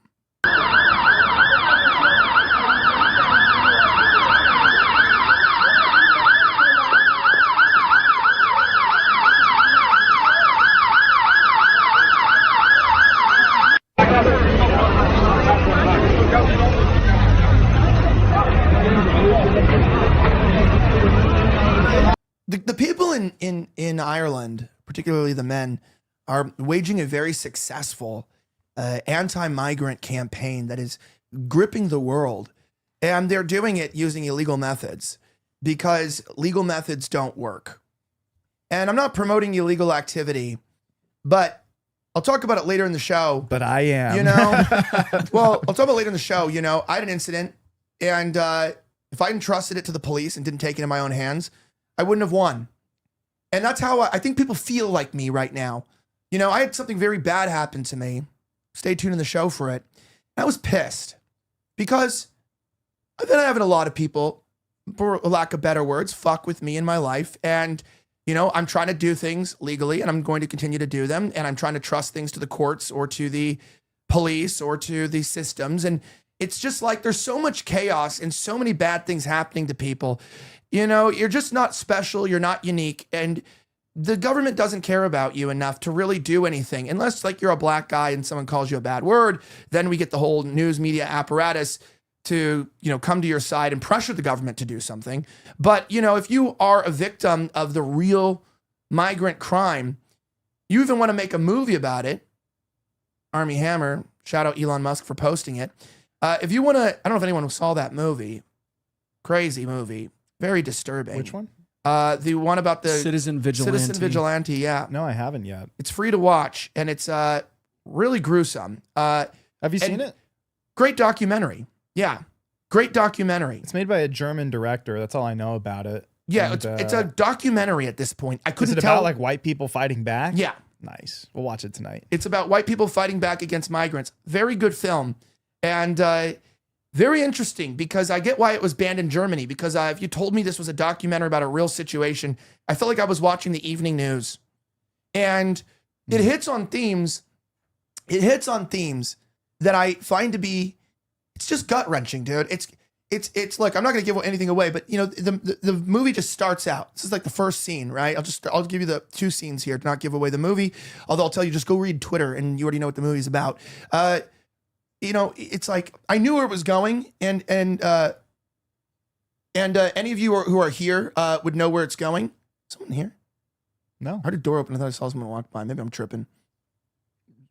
The people in Ireland, particularly the men, are waging a very successful anti-migrant campaign that is gripping the world. And they're doing it using illegal methods because legal methods don't work. And I'm not promoting illegal activity, but I'll talk about it later in the show. But I am. Well, I'll talk about it later in the show. I had an incident, and if I entrusted it to the police and didn't take it in my own hands, I wouldn't have won. And that's how I think people feel like me right now. I had something very bad happen to me. Stay tuned in the show for it. I was pissed because I've been having a lot of people, for lack of better words, fuck with me in my life. And, I'm trying to do things legally, and I'm going to continue to do them. And I'm trying to trust things to the courts or to the police or to the systems. And it's just like there's so much chaos and so many bad things happening to people. You're just not special. You're not unique. And the government doesn't care about you enough to really do anything. Unless you're a black guy and someone calls you a bad word, then we get the whole news media apparatus to, come to your side and pressure the government to do something. But, if you are a victim of the real migrant crime, you even want to make a movie about it. Army Hammer, shout out Elon Musk for posting it. If you want to, I don't know if anyone saw that movie. Crazy movie. Very disturbing. Which one? The one about the Citizen Vigilante. Citizen Vigilante, yeah. No, I haven't yet. It's free to watch, and it's really gruesome. Have you seen it? Great documentary. Yeah, great documentary. It's made by a German director. That's all I know about it. Yeah, And, it's a documentary at this point. I couldn't Is it tell. about white people fighting back? Yeah. Nice. We'll watch it tonight. It's about white people fighting back against migrants. Very good film. And very interesting because I get why it was banned in Germany. Because if you told me this was a documentary about a real situation, I felt like I was watching the evening news. And it hits on themes. It hits on themes that I find to be, it's just gut wrenching, dude. It's like, I'm not going to give anything away, but the movie just starts out. This is like the first scene, right? I'll give you the two scenes here to not give away the movie. Although I'll tell you, just go read Twitter and you already know what the movie's about. It's like I knew where it was going, and any of you who are here would know where it's going. Someone here? No. I heard a door open. I thought I saw someone walk by. Maybe I'm tripping.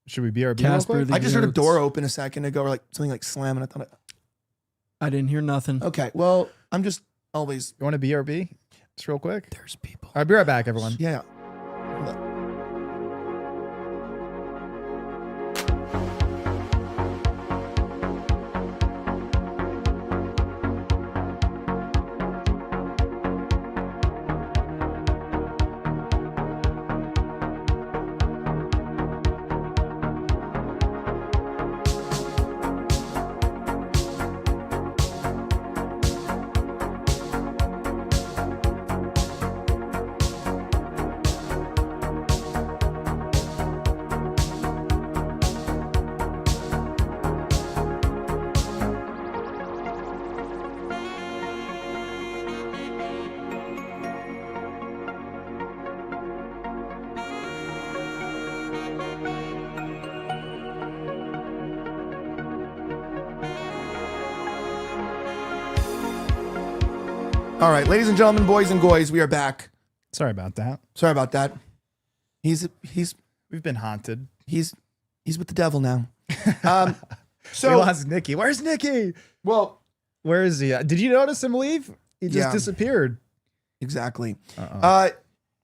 Should we BRB? Casper, I just heard a door open a second ago, or like something like slamming. I didn't hear nothing. Okay, well, I'm just always. You want to BRB? Just real quick. There's people. All right, be right back, everyone. Yeah. All right, ladies and gentlemen, boys and goys, we are back. Sorry about that. Sorry about that. We've been haunted. He's with the devil now. So we lost Nikki. Where's Nikki? Well, where is he? Did you notice him leave? He just disappeared. Exactly.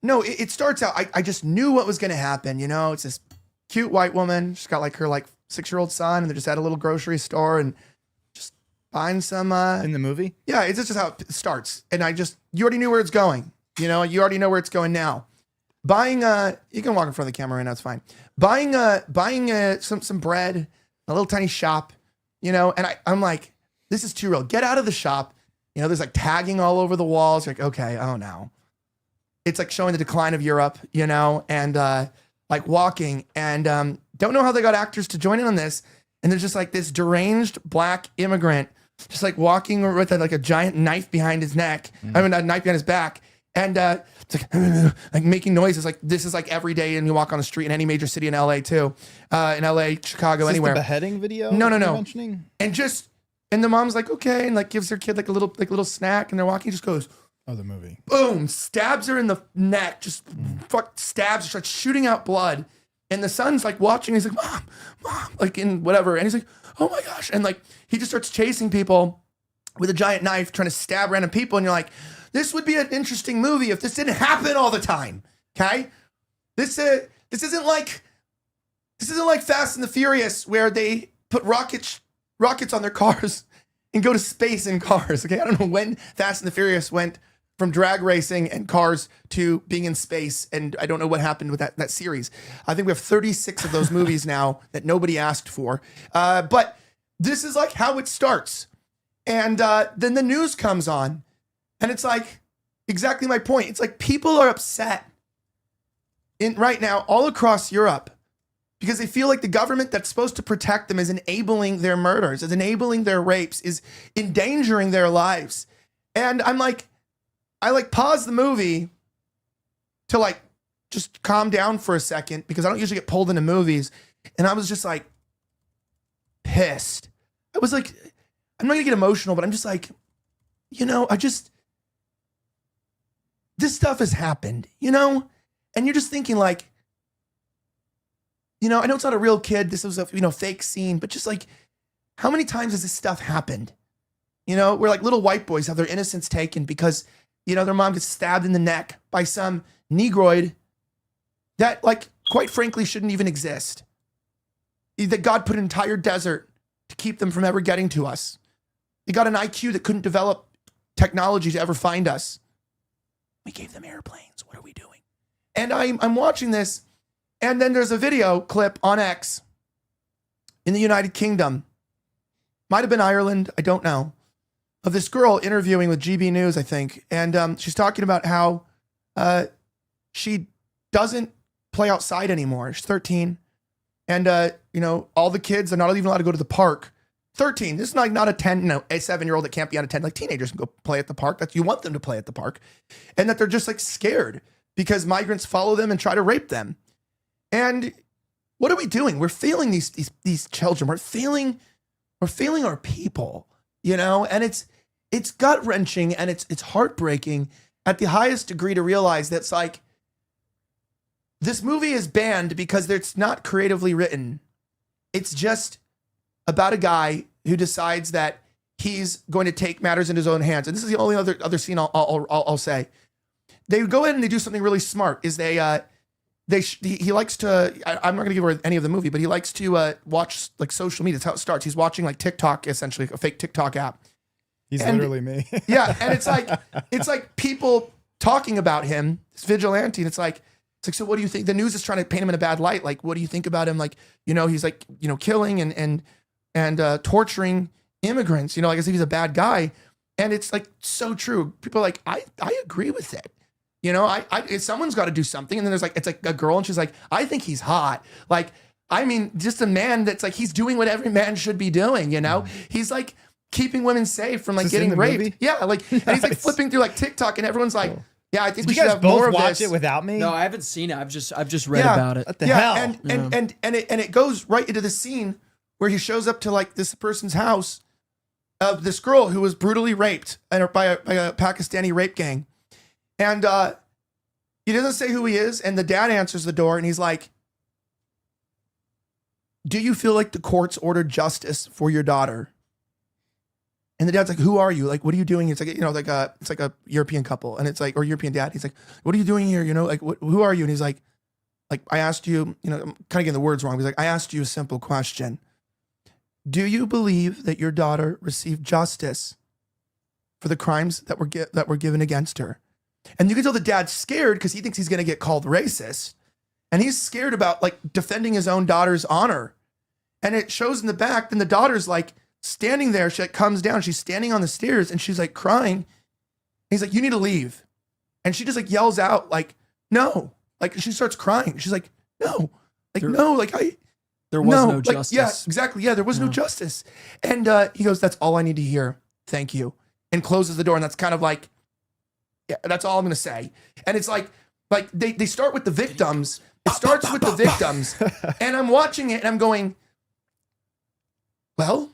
No, it starts out. I just knew what was going to happen. It's this cute white woman. She's got her 6-year-old son, and they're just at a little grocery store and just buying some. In the movie? Yeah, it's just how it starts. And you already knew where it's going. You already know where it's going now. buying you can walk in front of the camera right now, it's fine. Buying some bread, a little tiny shop, you know, and I'm like, this is too real. Get out of the shop. You know, there's like tagging all over the walls. You're like, okay, oh no. It's like showing the decline of Europe, you know, and like walking, and don't know how they got actors to join in on this. And there's just like this deranged black immigrant just like walking with like a giant knife behind his neck. I mean, a knife behind his back. And it's like making noises. Like this is like every day, and you walk on the street in any major city in LA too, in LA, Chicago, Is this anywhere. the beheading video? No. Mentioning? And the mom's like, okay, and like gives her kid like a little snack, and they're walking. Just goes, oh, the movie. Boom, stabs her in the neck. Just stabs her, starts shooting out blood. And the son's like watching. He's like, mom, like in whatever. And he's like, oh my gosh. And like he just starts chasing people with a giant knife, trying to stab random people. And you're like, this would be an interesting movie if this didn't happen all the time. Okay, this isn't like Fast and the Furious where they put rockets on their cars and go to space in cars. Okay, I don't know when Fast and the Furious went from drag racing and cars to being in space, and I don't know what happened with that series. I think we have 36 of those movies now that nobody asked for. But this is like how it starts, and then the news comes on. And it's like, exactly my point. It's like people are upset right now all across Europe because they feel like the government that's supposed to protect them is enabling their murders, is enabling their rapes, is endangering their lives. And I'm like, I like pause the movie to like just calm down for a second because I don't usually get pulled into movies. And I was just like pissed. I was like, I'm not gonna get emotional, but I'm just like, you know, this stuff has happened, you know? And you're just thinking like, you know, I know it's not a real kid. This was a, you know, fake scene, but just like, how many times has this stuff happened? You know, where like little white boys have their innocence taken because, you know, their mom gets stabbed in the neck by some Negroid that like, quite frankly, shouldn't even exist. That God put an entire desert to keep them from ever getting to us. They got an IQ that couldn't develop technology to ever find us. We gave them airplanes. What are we doing? And I'm watching this, and then there's a video clip on X in the United Kingdom. Might have been Ireland. I don't know. Of this girl interviewing with GB News, I think. And she's talking about how she doesn't play outside anymore. She's 13. And, you know, all the kids are not even allowed to go to the park. 13. This is like not a 7-year-old that can't be out of 10. Like teenagers can go play at the park. That's you want them to play at the park, and that they're just like scared because migrants follow them and try to rape them. And what are we doing? We're failing these children. We're failing our people. You know, and it's gut wrenching and it's heartbreaking at the highest degree to realize that's like this movie is banned because it's not creatively written. It's just about a guy who decides that he's going to take matters in his own hands. And this is the only other scene I'll say. They go in and they do something really smart. Is he likes to. I'm not going to give away any of the movie, but he likes to watch like social media. That's how it starts. He's watching like TikTok, essentially a fake TikTok app. He's literally me. Yeah, and it's like people talking about him, this vigilante, and it's like, so what do you think? The news is trying to paint him in a bad light. Like, what do you think about him? Like, you know, he's like, you know, killing and torturing immigrants, you know, like as if he's a bad guy. And it's like so true. People are like, I agree with it. You know, someone's got to do something. And then there's like, it's like a girl and she's like, I think he's hot. Like, I mean, just a man that's like, he's doing what every man should be doing, you know? He's like keeping women safe from like getting raped. Movie? Yeah, like, and he's like flipping through like TikTok and everyone's like, yeah, I think we should have more of this. Did you guys both watch it without me? No, I haven't seen it. I've just read about it. What the hell? And it goes right into the scene where he shows up to like this person's house of this girl who was brutally raped by a Pakistani rape gang. And he doesn't say who he is. And the dad answers the door and he's like, do you feel like the courts ordered justice for your daughter? And the dad's like, who are you? Like, what are you doing? It's like, you know, like it's like a European couple. And it's like, or European dad. He's like, what are you doing here? You know, like, who are you? And he's like, I asked you, you know, I'm kind of getting the words wrong. He's like, I asked you a simple question. Do you believe that your daughter received justice for the crimes that were given against her? And you can tell the dad's scared because he thinks he's going to get called racist. And he's scared about like defending his own daughter's honor. And it shows in the back, then the daughter's like standing there. She like comes down, she's standing on the stairs and she's like crying. And he's like, you need to leave. And she just like yells out like, no. Like she starts crying. She's like, no, like, no, like there was no justice. Yeah, exactly. Yeah, there was no justice. And he goes, that's all I need to hear. Thank you. And closes the door. And that's kind of like, yeah, that's all I'm going to say. And it's like they start with the victims. It starts with the victims. And I'm watching it and I'm going, well,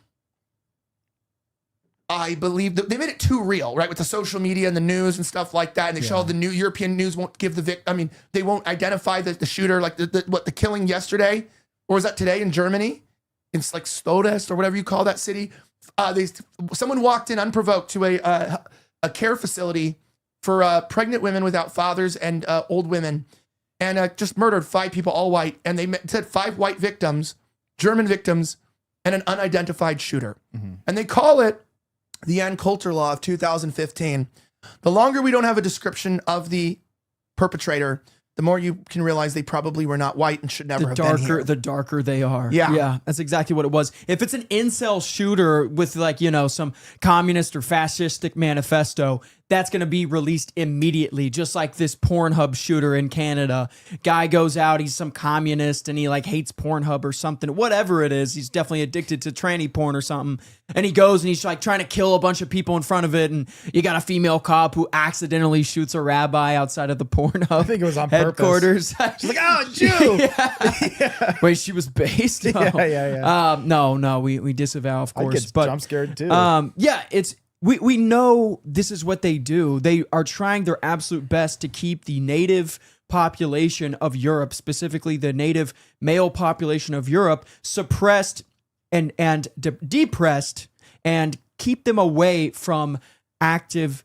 I believe that they made it too real, right? With the social media and the news and stuff like that. And they show the new European news won't give the they won't identify the shooter, like the killing yesterday, or was that today in Germany? It's like Stodest or whatever you call that city. Someone walked in unprovoked to a care facility for pregnant women without fathers and old women, and just murdered 5 people, all white. And they said 5 white victims, German victims, and an unidentified shooter. And they call it the Ann Coulter Law of 2015. The longer we don't have a description of the perpetrator, the more you can realize they probably were not white and should never have been here. The darker they are. Yeah. That's exactly what it was. If it's an incel shooter with like, some communist or fascistic manifesto, that's going to be released immediately. Just like this Pornhub shooter in Canada. Guy goes out, he's some communist and he like hates Pornhub or something, whatever it is. He's definitely addicted to tranny porn or something. And he goes and he's like trying to kill a bunch of people in front of it. And you got a female cop who accidentally shoots a rabbi outside of the Pornhub I think it was on headquarters. She's like, oh, Jew. Yeah. Wait, she was based? Yeah. No, we disavow, of course. I get but jump scared too. We know this is what they do. They are trying their absolute best to keep the native population of Europe, specifically the native male population of Europe, suppressed and depressed, and keep them away from active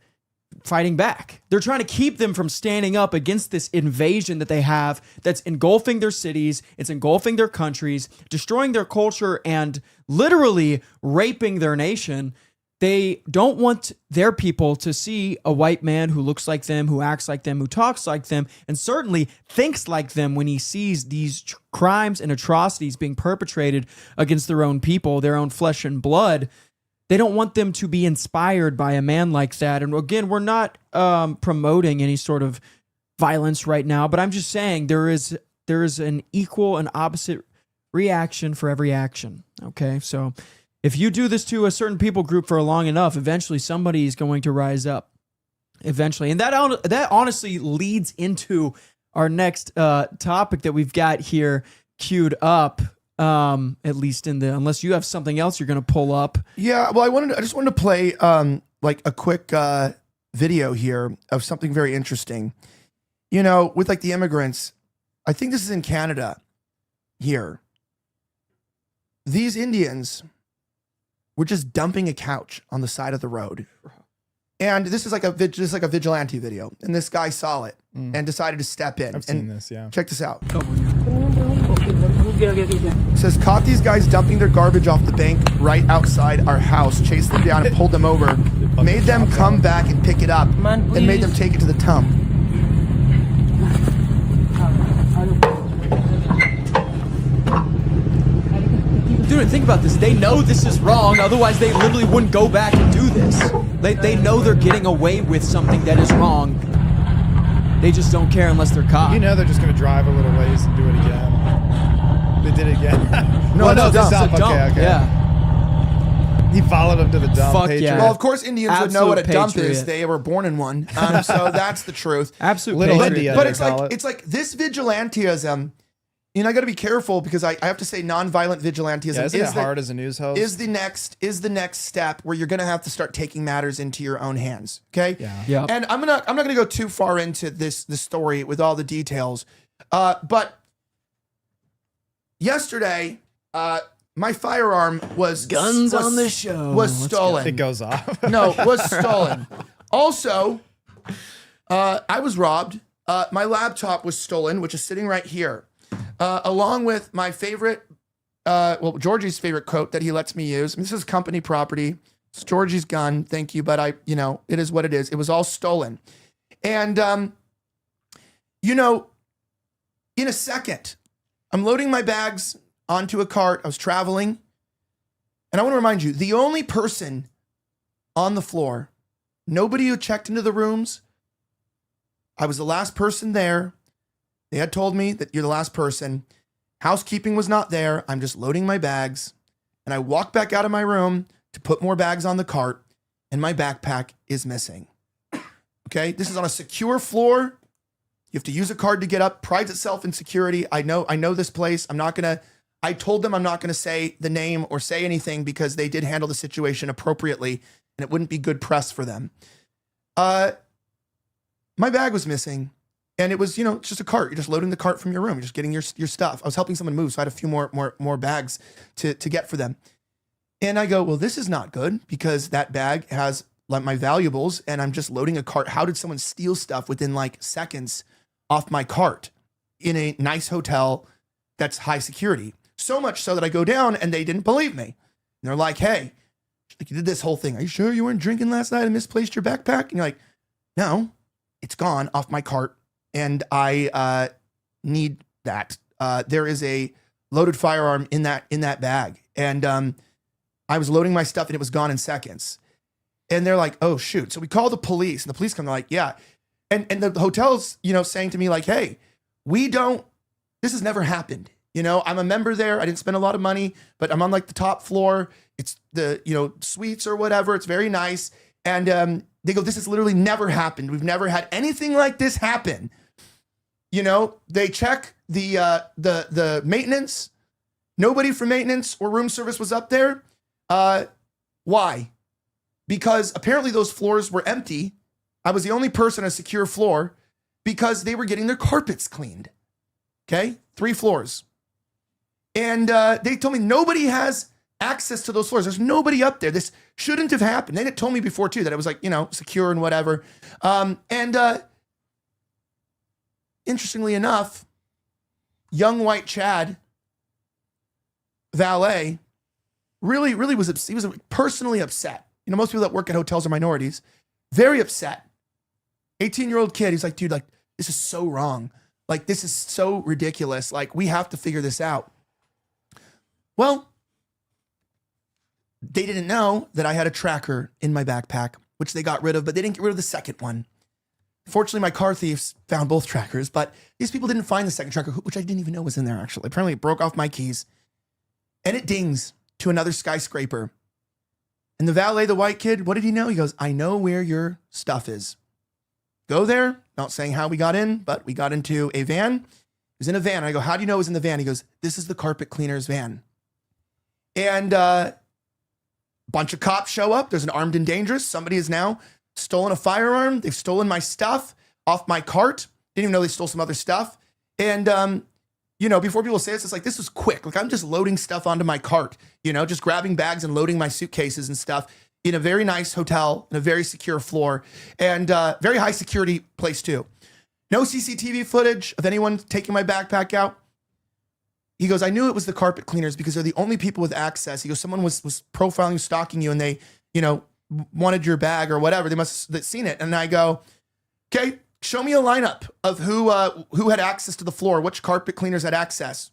fighting back. They're trying to keep them from standing up against this invasion that they have that's engulfing their cities, it's engulfing their countries, destroying their culture, and literally raping their nation. They don't want their people to see a white man who looks like them, who acts like them, who talks like them, and certainly thinks like them when he sees these crimes and atrocities being perpetrated against their own people, their own flesh and blood. They don't want them to be inspired by a man like that. And again, we're not promoting any sort of violence right now, but I'm just saying there is an equal and opposite reaction for every action. Okay, so if you do this to a certain people group for long enough, eventually somebody is going to rise up. Eventually. And that honestly leads into our next topic that we've got here queued up, at least unless you have something else you're going to pull up. Yeah, well, I just wanted to play like a quick video here of something very interesting. With like the immigrants, I think this is in Canada here. These Indians were just dumping a couch on the side of the road. And this is like a vigilante video. And this guy saw it and decided to step in. I've seen this, yeah. Check this out. It says, caught these guys dumping their garbage off the bank right outside our house, chased them down and pulled them over, made them come back and pick it up, and made them take it to the tump. Dude, think about this. They know this is wrong. Otherwise, they literally wouldn't go back and do this. They know they're getting away with something that is wrong. They just don't care unless they're caught. They're just going to drive a little ways and do it again. They did it again. No, this is a dump. Okay. Yeah. He followed him to the dump. Fuck yeah. Well, of course, Indians would know what a dump patriot. is. They were born in one. So that's the truth. Absolute Little patriot. India, But they it's like this vigilantism. I got to be careful because I have to say nonviolent vigilantism isn't it hard as a news host? is the next step where you're going to have to start taking matters into your own hands. Okay. Yeah. And I'm not going to go too far into this story with all the details. But yesterday, my firearm was on the show. Was stolen. It goes off. No, was stolen. Also, I was robbed. My laptop was stolen, which is sitting right here. Along with my favorite, Georgie's favorite quote that he lets me use. This is company property. It's Georgie's gun. Thank you. But it is what it is. It was all stolen. And, you know, in a second, I'm loading my bags onto a cart. I was traveling. And I want to remind you, the only person on the floor, nobody who checked into the rooms, I was the last person there. They had told me that you're the last person. Housekeeping was not there. I'm just loading my bags. And I walk back out of my room to put more bags on the cart, and my backpack is missing. Okay, this is on a secure floor. You have to use a card to get up. Prides itself in security. I know this place. I told them I'm not gonna say the name or say anything because they did handle the situation appropriately, and it wouldn't be good press for them. My bag was missing, and it was, it's just a cart. You're just loading the cart from your room. You're just getting your stuff. I was helping someone move, so I had a few more bags to get for them. And I go, well, this is not good because that bag has like my valuables, and I'm just loading a cart. How did someone steal stuff within like seconds off my cart in a nice hotel that's high security? So much so that I go down and they didn't believe me. And they're like, hey, you did this whole thing. Are you sure you weren't drinking last night and misplaced your backpack? And you're like, no, it's gone off my cart. And I need that. There is a loaded firearm in that bag. And I was loading my stuff and it was gone in seconds. And they're like, oh, shoot. So we call the police, and the police come, they're like, yeah. And the hotel's, saying to me like, hey, this has never happened. I'm a member there. I didn't spend a lot of money, but I'm on like the top floor. It's the, suites or whatever. It's very nice. And they go, this has literally never happened. We've never had anything like this happen. They check the maintenance. Nobody from maintenance or room service was up there. Why? Because apparently those floors were empty. I was the only person on a secure floor because they were getting their carpets cleaned. Okay? 3 floors. And they told me nobody has access to those floors. There's nobody up there. This shouldn't have happened. They had told me before too that it was like, secure and whatever. Interestingly enough, young white Chad, valet, really was, he was personally upset. Most people that work at hotels are minorities. Very upset. 18-year-old kid. He's like, dude, like, this is so wrong. Like, this is so ridiculous. Like, we have to figure this out. Well, they didn't know that I had a tracker in my backpack, which they got rid of, but they didn't get rid of the second one. Fortunately, my car thieves found both trackers, but these people didn't find the second tracker, which I didn't even know was in there, actually. Apparently, it broke off my keys. And it dings to another skyscraper. And the valet, the white kid, what did he know? He goes, I know where your stuff is. Go there. Not saying how we got in, but we got into a van. It was in a van. And I go, how do you know it was in the van? He goes, this is the carpet cleaner's van. And a bunch of cops show up. There's an armed and dangerous. Somebody has now stolen a firearm. They've stolen my stuff off my cart. Didn't even know they stole some other stuff. And, before people say this, it's like, this was quick. Like, I'm just loading stuff onto my cart, just grabbing bags and loading my suitcases and stuff in a very nice hotel, in a very secure floor, and very high security place too. No CCTV footage of anyone taking my backpack out. He goes, I knew it was the carpet cleaners because they're the only people with access. He goes, someone was profiling, stalking you, and they, wanted your bag or whatever. They must have seen it. And I go, okay, show me a lineup of who had access to the floor, which carpet cleaners had access.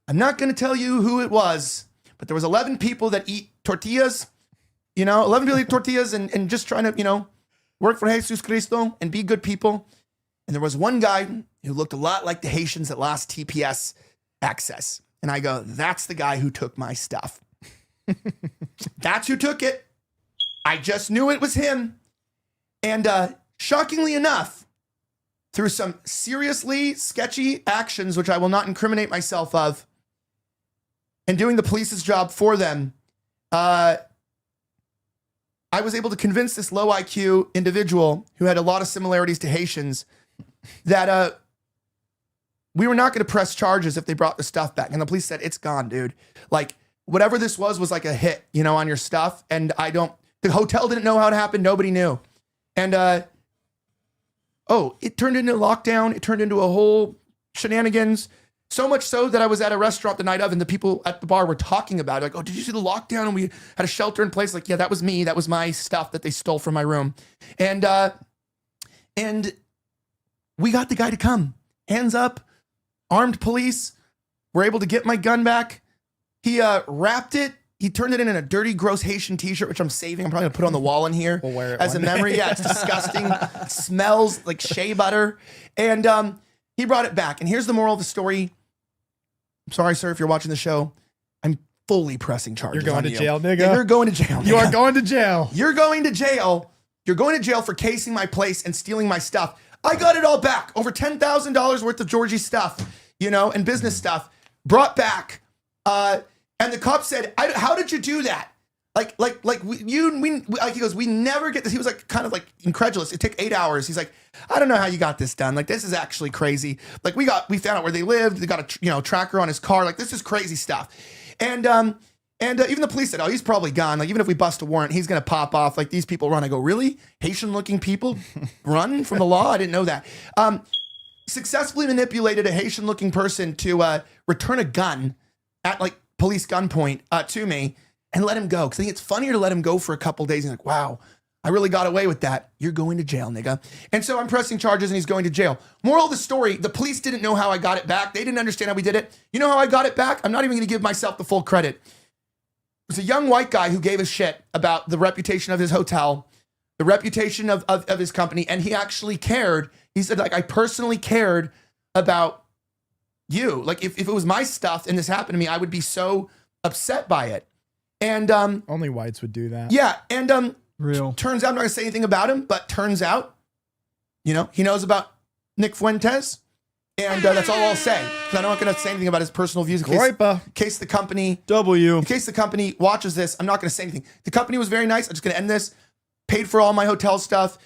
I'm not going to tell you who it was, but there was 11 people that eat tortillas, 11 people eat tortillas and just trying to, work for Jesus Cristo and be good people. And there was one guy who looked a lot like the Haitians that lost TPS access. And I go, that's the guy who took my stuff. That's who took it. I just knew it was him. And shockingly enough, through some seriously sketchy actions, which I will not incriminate myself of, and doing the police's job for them, I was able to convince this low IQ individual who had a lot of similarities to Haitians that we were not going to press charges if they brought the stuff back. And the police said, it's gone, dude. Like, whatever this was like a hit, on your stuff. And the hotel didn't know how it happened. Nobody knew. And, it turned into lockdown. It turned into a whole shenanigans. So much so that I was at a restaurant the night of, and the people at the bar were talking about it. Like, oh, did you see the lockdown? And we had a shelter in place. Like, yeah, that was me. That was my stuff that they stole from my room. And And we got the guy to come. Hands up, armed police. We're able to get my gun back. He wrapped it. He turned it in a dirty, gross Haitian t-shirt, which I'm saving. I'm probably gonna put it on the wall in here as a memory. Yeah, it's disgusting. It smells like shea butter. And he brought it back. And here's the moral of the story. I'm sorry, sir, if you're watching the show. I'm fully pressing charges. You're going to you. jail, nigga. Yeah, you're going to jail. You nigga. are going to jail. You're going to jail. You're going to jail for casing my place and stealing my stuff. I got it all back. Over $10,000 worth of Georgie stuff, and business stuff brought back. And the cop said, "How did you do that? He goes, we never get this." He was like, kind of like incredulous. It took 8 hours. He's like, "I don't know how you got this done. Like, this is actually crazy. Like, we found out where they lived. They got a tracker on his car. Like, this is crazy stuff." And even the police said, "Oh, he's probably gone. Like, even if we bust a warrant, he's gonna pop off. Like, these people run." I go, "Really? Haitian-looking people run from the law? I didn't know that." Successfully manipulated a Haitian-looking person to return a gun at like police gunpoint to me and let him go. Because I think it's funnier to let him go for a couple days. And like, wow, I really got away with that. You're going to jail, nigga. And so I'm pressing charges and he's going to jail. Moral of the story, the police didn't know how I got it back. They didn't understand how we did it. You know how I got it back? I'm not even going to give myself the full credit. It was a young white guy who gave a shit about the reputation of his hotel, the reputation of his company. And he actually cared. He said, like, I personally cared about you. Like, if it was my stuff and this happened to me, I would be so upset by it. And only whites would do that. Yeah, and real. Turns out, I'm not gonna say anything about him, but turns out, he knows about Nick Fuentes, and that's all I'll say. Because I'm not gonna say anything about his personal views in case the company watches this. I'm not gonna say anything. The company was very nice. I'm just gonna end this. Paid for all my hotel stuff.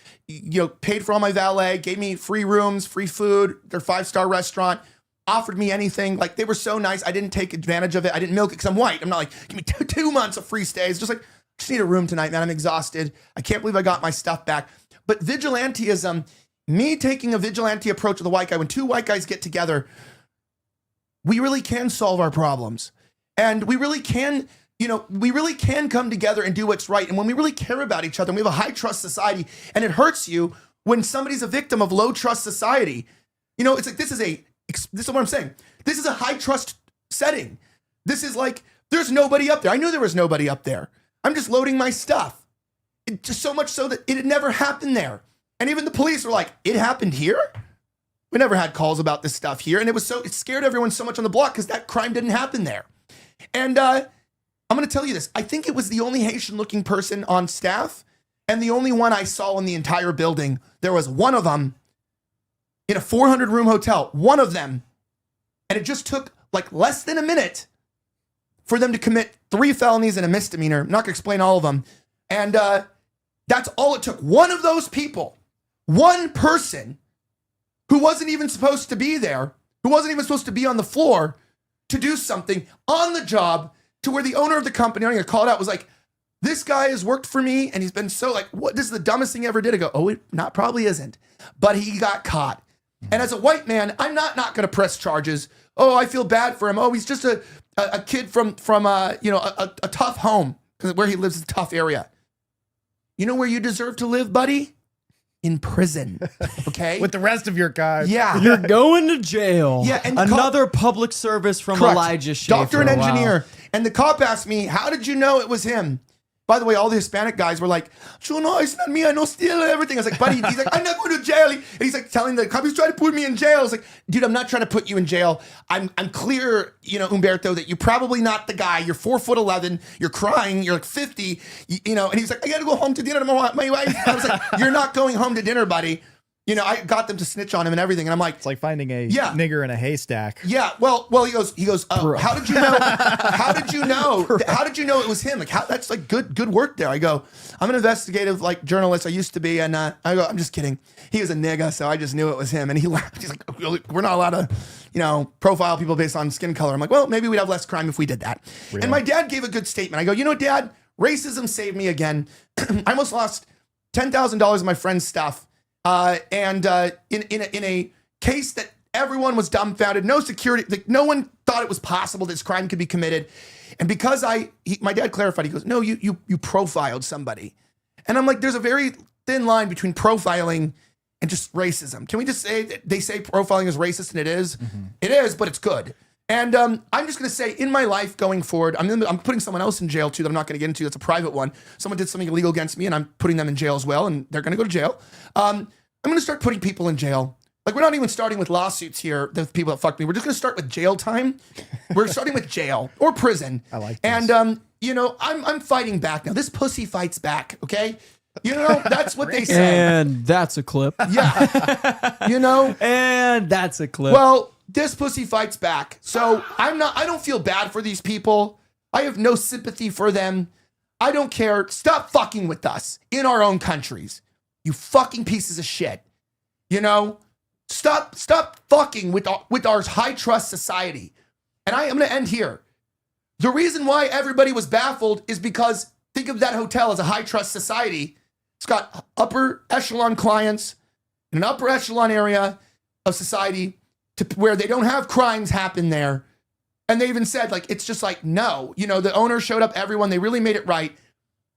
Paid for all my valet. Gave me free rooms, free food. Their 5-star restaurant. Offered me anything. Like, they were so nice. I didn't take advantage of it. I didn't milk it because I'm white. I'm not like, give me 2 months of free stays. Just like, just need a room tonight, man. I'm exhausted. I can't believe I got my stuff back. But vigilantism, me taking a vigilante approach with a white guy, when two white guys get together, we really can solve our problems. And we really can, come together and do what's right. And when we really care about each other, and we have a high trust society, and it hurts you when somebody's a victim of low trust society. It's like, this is what I'm saying. This is a high trust setting. This is like, there's nobody up there. I knew there was nobody up there. I'm just loading my stuff. Just so much so that it had never happened there. And even the police were like, it happened here? We never had calls about this stuff here. And it scared everyone so much on the block because that crime didn't happen there. And I'm going to tell you this. I think it was the only Haitian looking person on staff and the only one I saw in the entire building. There was one of them in a 400-room hotel, one of them. And it just took like less than a minute for them to commit 3 felonies and a misdemeanor. I'm not going to explain all of them. And that's all it took. One of those people, one person who wasn't even supposed to be there, who wasn't even supposed to be on the floor to do something on the job, to where the owner of the company, I'm going to call it out, was like, this guy has worked for me and he's been so like, what, this is the dumbest thing he ever did. I go, oh, it probably isn't. But he got caught. And as a white man, I'm not going to press charges. Oh, I feel bad for him. Oh, he's just a kid from a tough home, because where he lives is a tough area. You know where you deserve to live, buddy? In prison. Okay? With the rest of your guys. Yeah. You're going to jail. Yeah. And another public service from Correct. Elijah Schaefer. Doctor and engineer. Wow. And the cop asked me, how did you know it was him? By the way, all the Hispanic guys were like, "Sure, no, it's not me. I know steal everything." I was like, buddy, he's like, "I'm not going to jail." And he's like telling the cop, he's trying to put me in jail. I was like, dude, I'm not trying to put you in jail. I'm clear, Humberto, that you're probably not the guy. You're 4'11". You're crying. You're like 50. And he's like, "I got to go home to dinner tomorrow. My wife." I was like, "You're not going home to dinner, buddy." I got them to snitch on him and everything. And I'm like, it's like finding a nigger in a haystack. Yeah. Well, he goes, how did you know? How did you know? How did you know it was him? Like, that's like good work there. I go, I'm an investigative journalist. I used to be. And I go, I'm just kidding. He was a nigga. So I just knew it was him. And he laughed. He's like, we're not allowed to, profile people based on skin color. I'm like, well, maybe we'd have less crime if we did that. Really? And my dad gave a good statement. I go, Dad, racism saved me again. I almost lost $10,000 of my friend's stuff. In a case that everyone was dumbfounded, no security, like no one thought it was possible this crime could be committed. And because my dad clarified, he goes, "No, you profiled somebody." And I'm like, there's a very thin line between profiling and just racism. Can we just say that they say profiling is racist, and it is? It is, but it's good. And I'm just going to say, in my life going forward, I'm putting someone else in jail too that I'm not going to get into. That's a private one. Someone did something illegal against me, and I'm putting them in jail as well, and they're going to go to jail. I'm going to start putting people in jail. Like, we're not even starting with lawsuits here, the people that fucked me. We're just going to start with jail time. We're starting with jail or prison. I like this. And, you know, I'm fighting back now. This pussy fights back, okay? You know, that's what they say. And that's a clip. Yeah. You know? And that's a clip. Well, this pussy fights back. So I don't feel bad for these people. I have no sympathy for them. I don't care. Stop fucking with us in our own countries. You fucking pieces of shit. You know? Stop fucking with our high trust society. And I'm going to end here. The reason why everybody was baffled is because think of that hotel as a high trust society. It's got upper echelon clients in an upper echelon area of society to where they don't have crimes happen there. And they even said, like, it's just like, no, you know, the owner showed up, everyone, they really made it right.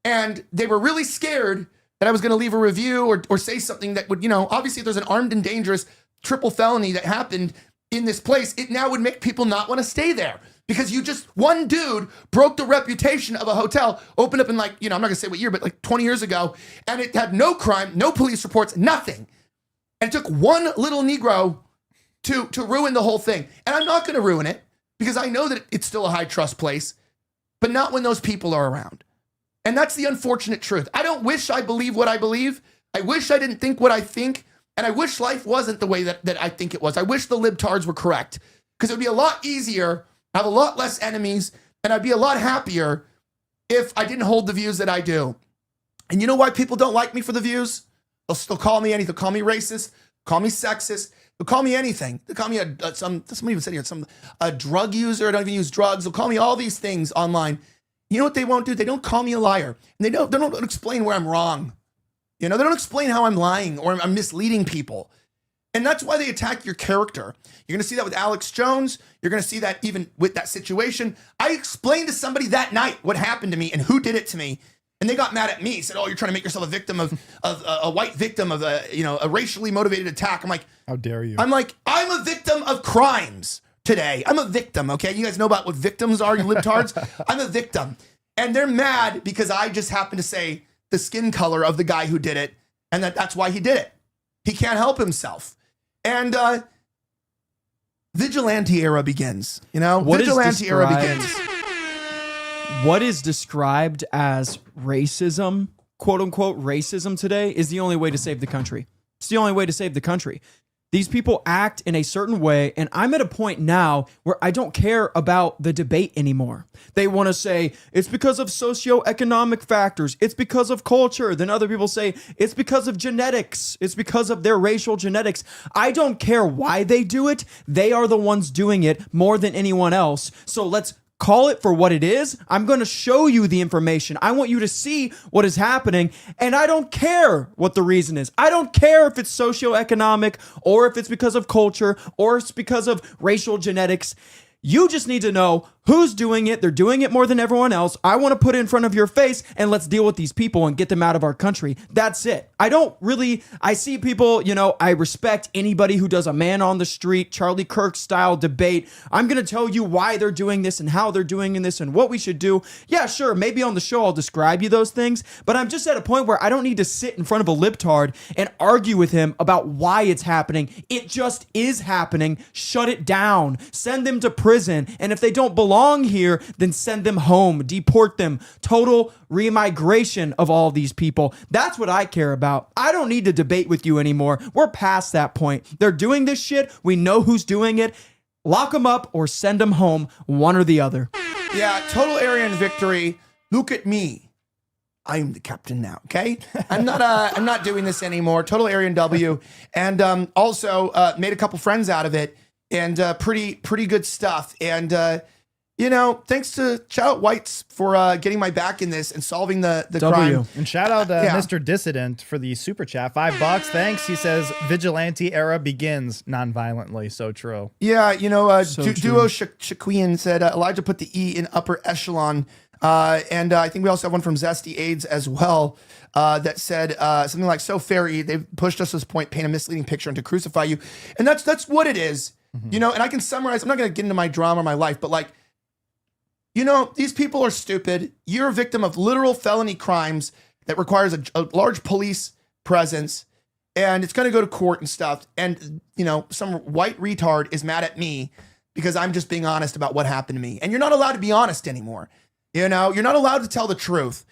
And they were really scared that I was going to leave a review or say something that would, you know, obviously if there's an armed and dangerous triple felony that happened in this place, it now would make people not want to stay there because one dude broke the reputation of a hotel, opened up in like, you know, I'm not gonna say what year, but like 20 years ago, and it had no crime, no police reports, nothing. And it took one little Negro to ruin the whole thing. And I'm not gonna ruin it because I know that it's still a high trust place, but not when those people are around. And that's the unfortunate truth. I don't wish I believe what I believe. I wish I didn't think what I think. And I wish life wasn't the way that I think it was. I wish the libtards were correct because it would be a lot easier, have a lot less enemies, and I'd be a lot happier if I didn't hold the views that I do. And you know why people don't like me for the views? They'll still call me anything. They'll call me racist, call me sexist, they'll call me anything. They'll call me somebody even said here, a drug user, I don't even use drugs. They'll call me all these things online. You know what they won't do? They don't call me a liar. And they don't explain where I'm wrong. You know, they don't explain how I'm lying or I'm misleading people. And that's why they attack your character. You're going to see that with Alex Jones. You're going to see that even with that situation. I explained to somebody that night what happened to me and who did it to me. And they got mad at me, said, oh, you're trying to make yourself a victim of a white victim of a racially motivated attack. I'm like, how dare you? I'm like, I'm a victim of crimes today. I'm a victim, okay? You guys know about what victims are, you libtards? I'm a victim. And they're mad because I just happened to say the skin color of the guy who did it, and that's why he did it. He can't help himself. And vigilante era begins. You know, vigilante era begins. What is described as racism, quote unquote racism today, is the only way to save the country. It's the only way to save the country. These people act in a certain way, and I'm at a point now where I don't care about the debate anymore. They want to say, it's because of socioeconomic factors, it's because of culture. Then other people say, it's because of genetics, it's because of their racial genetics. I don't care why they do it. They are the ones doing it more than anyone else. So let's call it for what it is. I'm going to show you the information. I want you to see what is happening. And I don't care what the reason is. I don't care if it's socioeconomic or if it's because of culture or it's because of racial genetics. You just need to know who's doing it. They're doing it more than everyone else. I want to put it in front of your face and let's deal with these people and get them out of our country. That's it. I see people, you know, I respect anybody who does a man on the street, Charlie Kirk style debate. I'm going to tell you why they're doing this and how they're doing this and what we should do. Yeah, sure. Maybe on the show, I'll describe you those things, but I'm just at a point where I don't need to sit in front of a libtard and argue with him about why it's happening. It just is happening. Shut it down. Send them to prison. And if they don't belong here, then send them home, deport them, total remigration of all these people. That's what I care about. I don't need to debate with you anymore. We're past that point. They're doing this shit. We know who's doing it. Lock them up or send them home, one or the other. Yeah, total Aryan victory. Look at me. I'm the captain now, okay? I'm not doing this anymore. Total Aryan W. And also made a couple friends out of it and pretty good stuff. And thanks to shout out Whites for getting my back in this and solving the crime. And shout out Mr. Dissident for the super chat. $5. Thanks. He says vigilante era begins non-violently. So true. Yeah, Duo Shaquian said Elijah put the E in upper echelon. And I think we also have one from Zesty AIDS as well that said something like, so fairy, they've pushed us to this point, paint a misleading picture and to crucify you. And that's what it is, and I can summarize. I'm not going to get into my drama, my life, but like, these people are stupid. You're a victim of literal felony crimes that requires a large police presence, and it's going to go to court and stuff. And, some white retard is mad at me because I'm just being honest about what happened to me. And you're not allowed to be honest anymore. You're not allowed to tell the truth.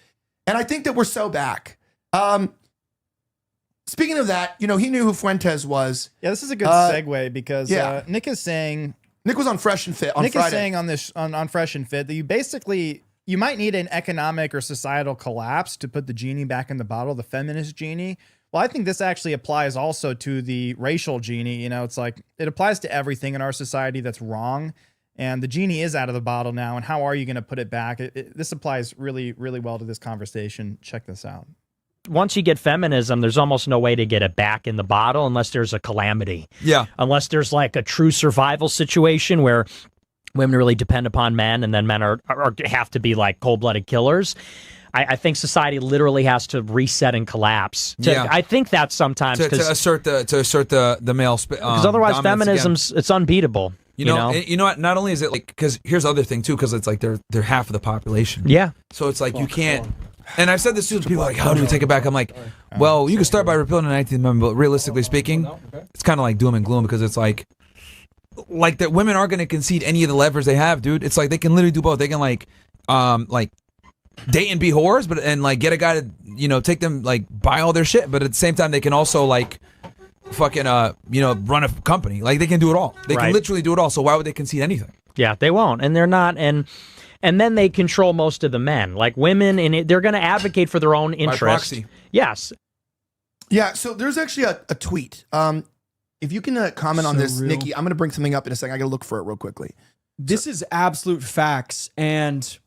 And I think that we're so back. Speaking of that, he knew who Fuentes was. Yeah, this is a good segue because Nick is saying... Nick was on Fresh and Fit on Friday. Nick is saying on Fresh and Fit that you might need an economic or societal collapse to put the genie back in the bottle, the feminist genie. Well, I think this actually applies also to the racial genie. It's like it applies to everything in our society that's wrong. And the genie is out of the bottle now. And how are you going to put it back? This applies really, really well to this conversation. Check this out. Once you get feminism, there's almost no way to get it back in the bottle unless there's a calamity. Yeah. Unless there's like a true survival situation where women really depend upon men and then men are have to be like cold-blooded killers. I think society literally has to reset and collapse. I think that sometimes to assert the male because otherwise feminism's it's unbeatable. You know what? Not only is it like, because here's the other thing too, because it's like they're half of the population. Yeah. So it's like you can't. And I've said this to people like, how do we take it back? I'm like, well, you can start by repealing the 19th Amendment, but realistically speaking, it's kind of like doom and gloom because it's like that women aren't going to concede any of the levers they have, dude. It's like they can literally do both. They can like date and be whores, and like get a guy to take them like buy all their shit, but at the same time they can also like fucking run a company. Like they can do it all. They can literally do it all. So why would they concede anything? Yeah, they won't, and they're not, and then they control most of the men, like women, and they're going to advocate for their own interest. By proxy. Yes. Yeah. So there's actually a tweet. If you can comment on this, Nikki, I'm going to bring something up in a second. I got to look for it real quickly. This is absolute facts, and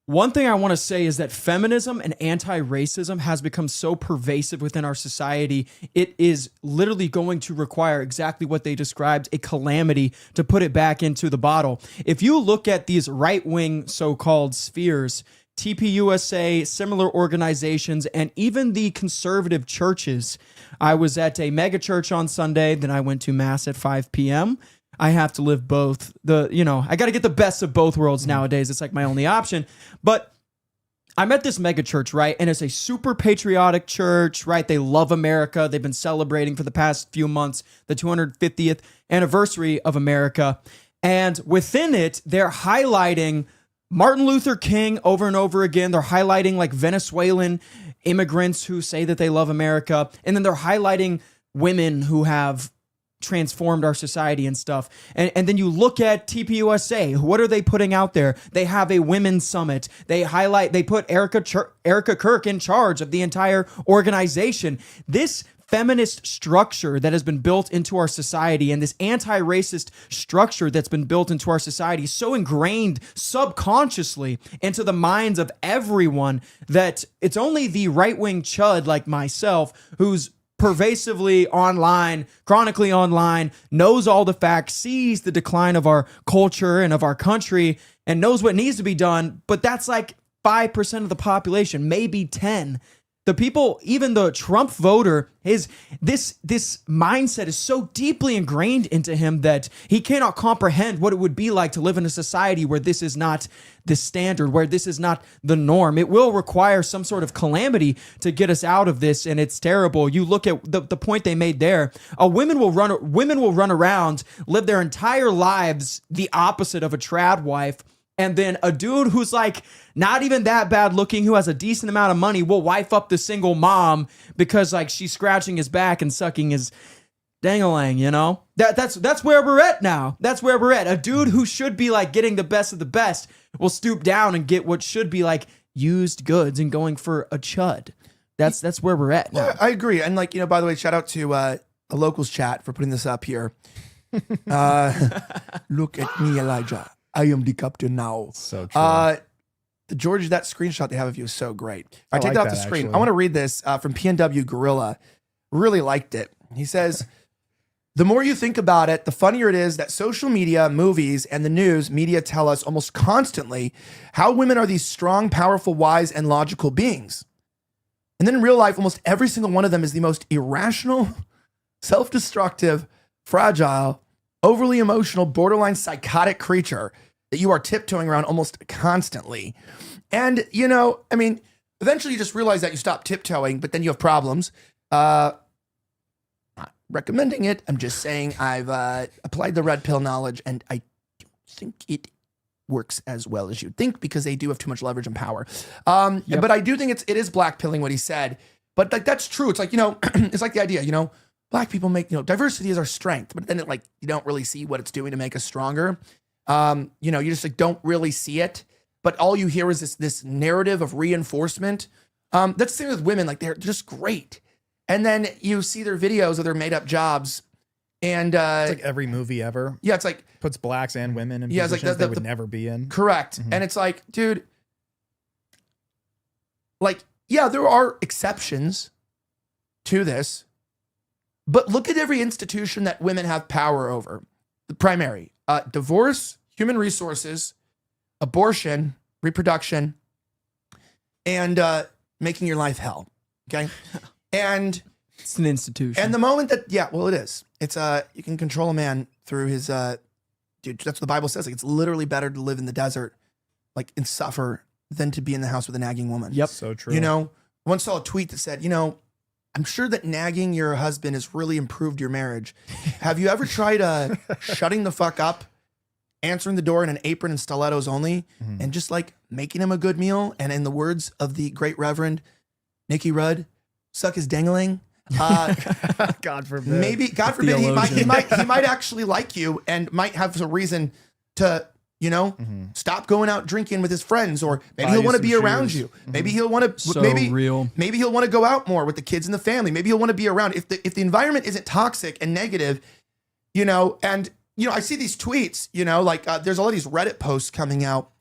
one thing I want to say is that feminism and anti-racism has become so pervasive within our society, it is literally going to require exactly what they described, a calamity, to put it back into the bottle. If you look at these right-wing so-called spheres, TPUSA, similar organizations, and even the conservative churches. I was at a mega church on Sunday, then I went to mass at 5 p.m., I have to live both. I got to get the best of both worlds nowadays. It's like my only option. But I'm at this mega church, right? And it's a super patriotic church, right? They love America. They've been celebrating for the past few months the 250th anniversary of America. And within it, they're highlighting Martin Luther King over and over again. They're highlighting like Venezuelan immigrants who say that they love America. And then they're highlighting women who have transformed our society and stuff. And then you look at TPUSA. What are they putting out there? They have a women's summit. They put Erica Kirk in charge of the entire organization. This feminist structure that has been built into our society and this anti-racist structure that's been built into our society is so ingrained subconsciously into the minds of everyone that it's only the right-wing chud like myself who's pervasively online, chronically online, knows all the facts, sees the decline of our culture and of our country, and knows what needs to be done. But that's like 5% of the population, maybe 10. The people, even the Trump voter, this mindset is so deeply ingrained into him that he cannot comprehend what it would be like to live in a society where this is not the standard, where this is not the norm. It will require some sort of calamity to get us out of this, and it's terrible. You look at the point they made there. Women will run around, live their entire lives the opposite of a trad wife. And then a dude who's like not even that bad looking, who has a decent amount of money, will wife up the single mom because like she's scratching his back and sucking his dang-a-lang, you know? That's where we're at now. That's where we're at. A dude who should be like getting the best of the best will stoop down and get what should be like used goods and going for a chud. That's where we're at now. Well, I agree. And like, by the way, shout out to a locals chat for putting this up here. Look at me, Elijah. I am the captain now. So true. The George, that screenshot they have of you is so great. I take like that off that, the screen. actually. I want to read this from PNW Gorilla. Really liked it. He says, the more you think about it, the funnier it is that social media, movies, and the news media tell us almost constantly how women are these strong, powerful, wise, and logical beings. And then in real life, almost every single one of them is the most irrational, self-destructive, fragile, overly emotional, borderline psychotic creature that you are tiptoeing around almost constantly. And, you know, I mean, eventually you just realize that you stop tiptoeing, but then you have problems. Not recommending it. I'm just saying I've applied the red pill knowledge, and I don't think it works as well as you'd think because they do have too much leverage and power. But I do think it is black pilling what he said. But like that's true. It's like, you know, it's like the idea, you know, black people make, you know, diversity is our strength, but then it like you don't really see what it's doing to make us stronger. You know, you just like don't really see it, but all you hear is this narrative of reinforcement. That's the thing with women, like they're just great. And then you see their videos of their made up jobs, and it's like every movie ever. Yeah, it's like puts blacks and women in it's positions like they would never be in. Correct. And it's like, dude, like, yeah, there are exceptions to this, but look at every institution that women have power over. The primary, divorce, human resources, abortion, reproduction, and making your life hell. Okay. And it's an institution. And the moment that, yeah, well, it is. It's you can control a man through his dude, that's what the Bible says. Like it's literally better to live in the desert, like and suffer than to be in the house with a nagging woman. Yep. So true. You know, I once saw a tweet that said, you know, I'm sure that nagging your husband has really improved your marriage. Have you ever tried shutting the fuck up, answering the door in an apron and stilettos only, and just like making him a good meal? And in the words of the great Reverend Nicky Rudd, suck his dangling. God forbid. Maybe, God forbid, he might actually like you and might have some reason to, you know, stop going out drinking with his friends, or maybe he'll want to be around you. Maybe he'll want to. Maybe he'll want to go out more with the kids and the family. Maybe he'll want to be around. If the environment isn't toxic and negative, you know, and you know, I see these tweets, you know, like there's all of these Reddit posts coming out.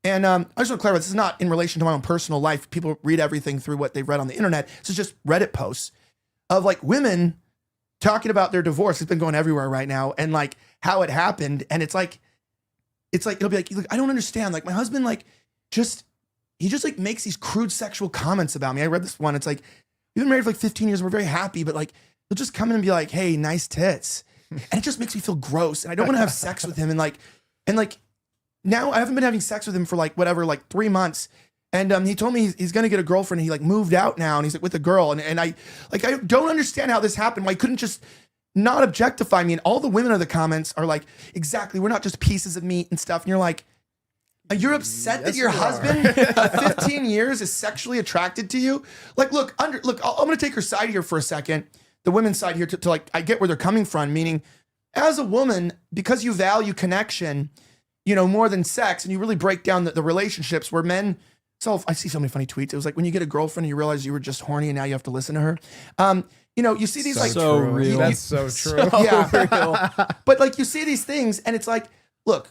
And I just want to clarify, this is not in relation to my own personal life. People read everything through what they've read on the internet. This is just Reddit posts of like women talking about their divorce. It's been going everywhere right now, and like how it happened. And it's like it'll be like, look, I don't understand. Like my husband, like he just like makes these crude sexual comments about me. I read this one. It's like, we've been married for like 15 years. And we're very happy, but like he'll just come in and be like, hey, nice tits, and it just makes me feel gross. And I don't want to have sex with him. And like. Now I haven't been having sex with him for like 3 months. And he told me he's going to get a girlfriend. He like moved out now and he's like with a girl. And I don't understand how this happened. Why he couldn't just not objectify me. And all the women in the comments are like, exactly. We're not just pieces of meat and stuff. And you're like, you're upset that your husband of 15 years is sexually attracted to you. Like, look, I'm going to take her side here for a second. The women's side here to like, I get where they're coming from. Meaning as a woman, because you value connection, you know, more than sex, and you really break down the relationships where men. So I see so many funny tweets. It was like when you get a girlfriend and you realize you were just horny and now you have to listen to her. You know, you see these so like real. That's so true. Yeah. But like you see these things and it's like, look,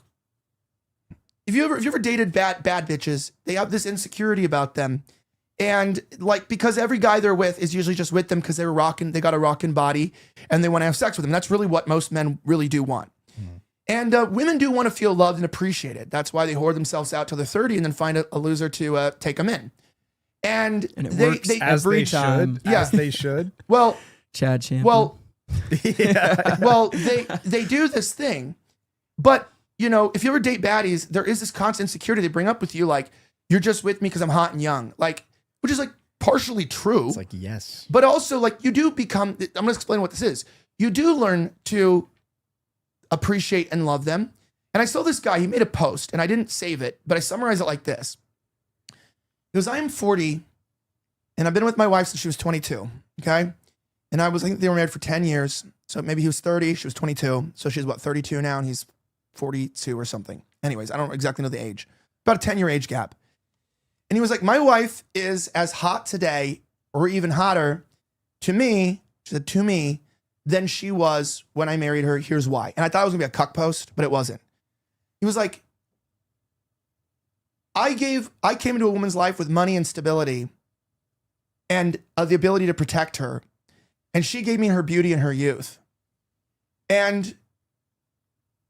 if you ever dated bad bitches, they have this insecurity about them. And like, because every guy they're with is usually just with them because they got a rockin' body and they want to have sex with them. That's really what most men really do want. And women do want to feel loved and appreciated. That's why they whore themselves out till they're 30 and then find a loser to take them in. And it works every time. Yeah. As they should. Well, Chad Champion. Well, well, they do this thing. But, you know, if you ever date baddies, there is this constant insecurity they bring up with you. Like, you're just with me because I'm hot and young. Like, which is like partially true. It's like, yes. But also, like, you do become, I'm going to explain what this is. You do learn to appreciate and love them. And I saw this guy, he made a post and I didn't save it, but I summarized it like this. He goes, I am 40 and I've been with my wife since she was 22. Okay. And I think they were married for 10 years. So maybe he was 30, she was 22. So she's what, 32 now and he's 42 or something. Anyways, I don't exactly know the age. About a 10-year age gap. And he was like, my wife is as hot today or even hotter to me, she said to me, than she was when I married her. Here's why. And I thought it was gonna be a cuck post, but it wasn't. He was like, I came into a woman's life with money and stability and the ability to protect her. And she gave me her beauty and her youth. And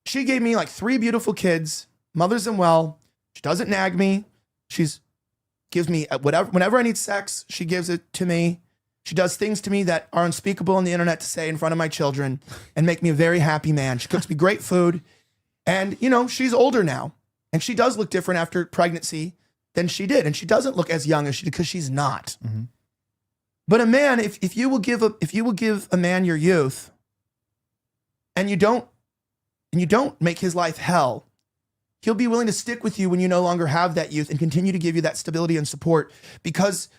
she gave me like 3 beautiful kids, mothers them well. She doesn't nag me. Gives me whenever I need sex, she gives it to me. She does things to me that are unspeakable on the internet to say in front of my children and make me a very happy man. She cooks me great food. And, you know, she's older now. And she does look different after pregnancy than she did. And she doesn't look as young as she did because she's not. Mm-hmm. But a man, if you will give a man your youth and you don't make his life hell, he'll be willing to stick with you when you no longer have that youth and continue to give you that stability and support because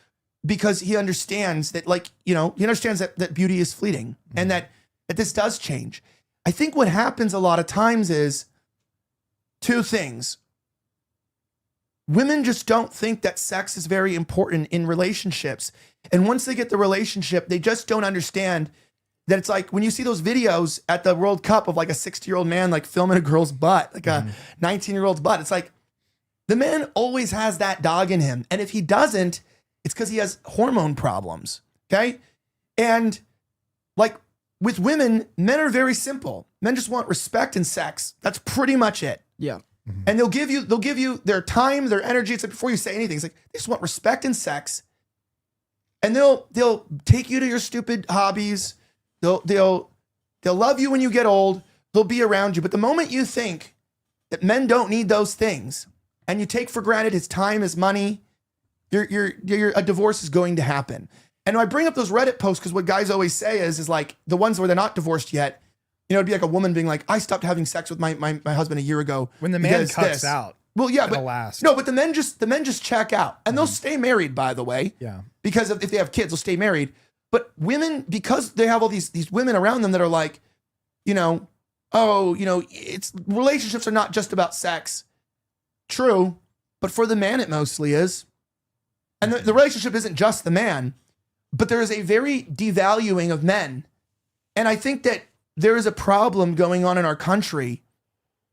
he understands that, like, you know, he understands that beauty is fleeting and that this does change. I think what happens a lot of times is 2 things. Women just don't think that sex is very important in relationships. And once they get the relationship, they just don't understand that it's like when you see those videos at the World Cup of like a 60-year-old man like filming a girl's butt, like a 19-year-old's butt. It's like the man always has that dog in him. And if he doesn't, it's because he has hormone problems. Okay. And like with women, men are very simple. Men just want respect and sex. That's pretty much it. Yeah. And they'll give you their time, their energy. It's like before you say anything, it's like they just want respect and sex. And they'll take you to your stupid hobbies. They'll love you when you get old. They'll be around you. But the moment you think that men don't need those things, and you take for granted his time, his money, a divorce is going to happen. And I bring up those Reddit posts because what guys always say is like the ones where they're not divorced yet. You know, it'd be like a woman being like, I stopped having sex with my husband a year ago. When the man cuts out. Well, yeah, but last. No, but the men just check out. And they'll stay married, by the way. Yeah. Because if they have kids, they'll stay married. But women, because they have all these women around them that are like, you know, oh, you know, relationships are not just about sex. True. But for the man, it mostly is. And the relationship isn't just the man, but there is a very devaluing of men. And I think that there is a problem going on in our country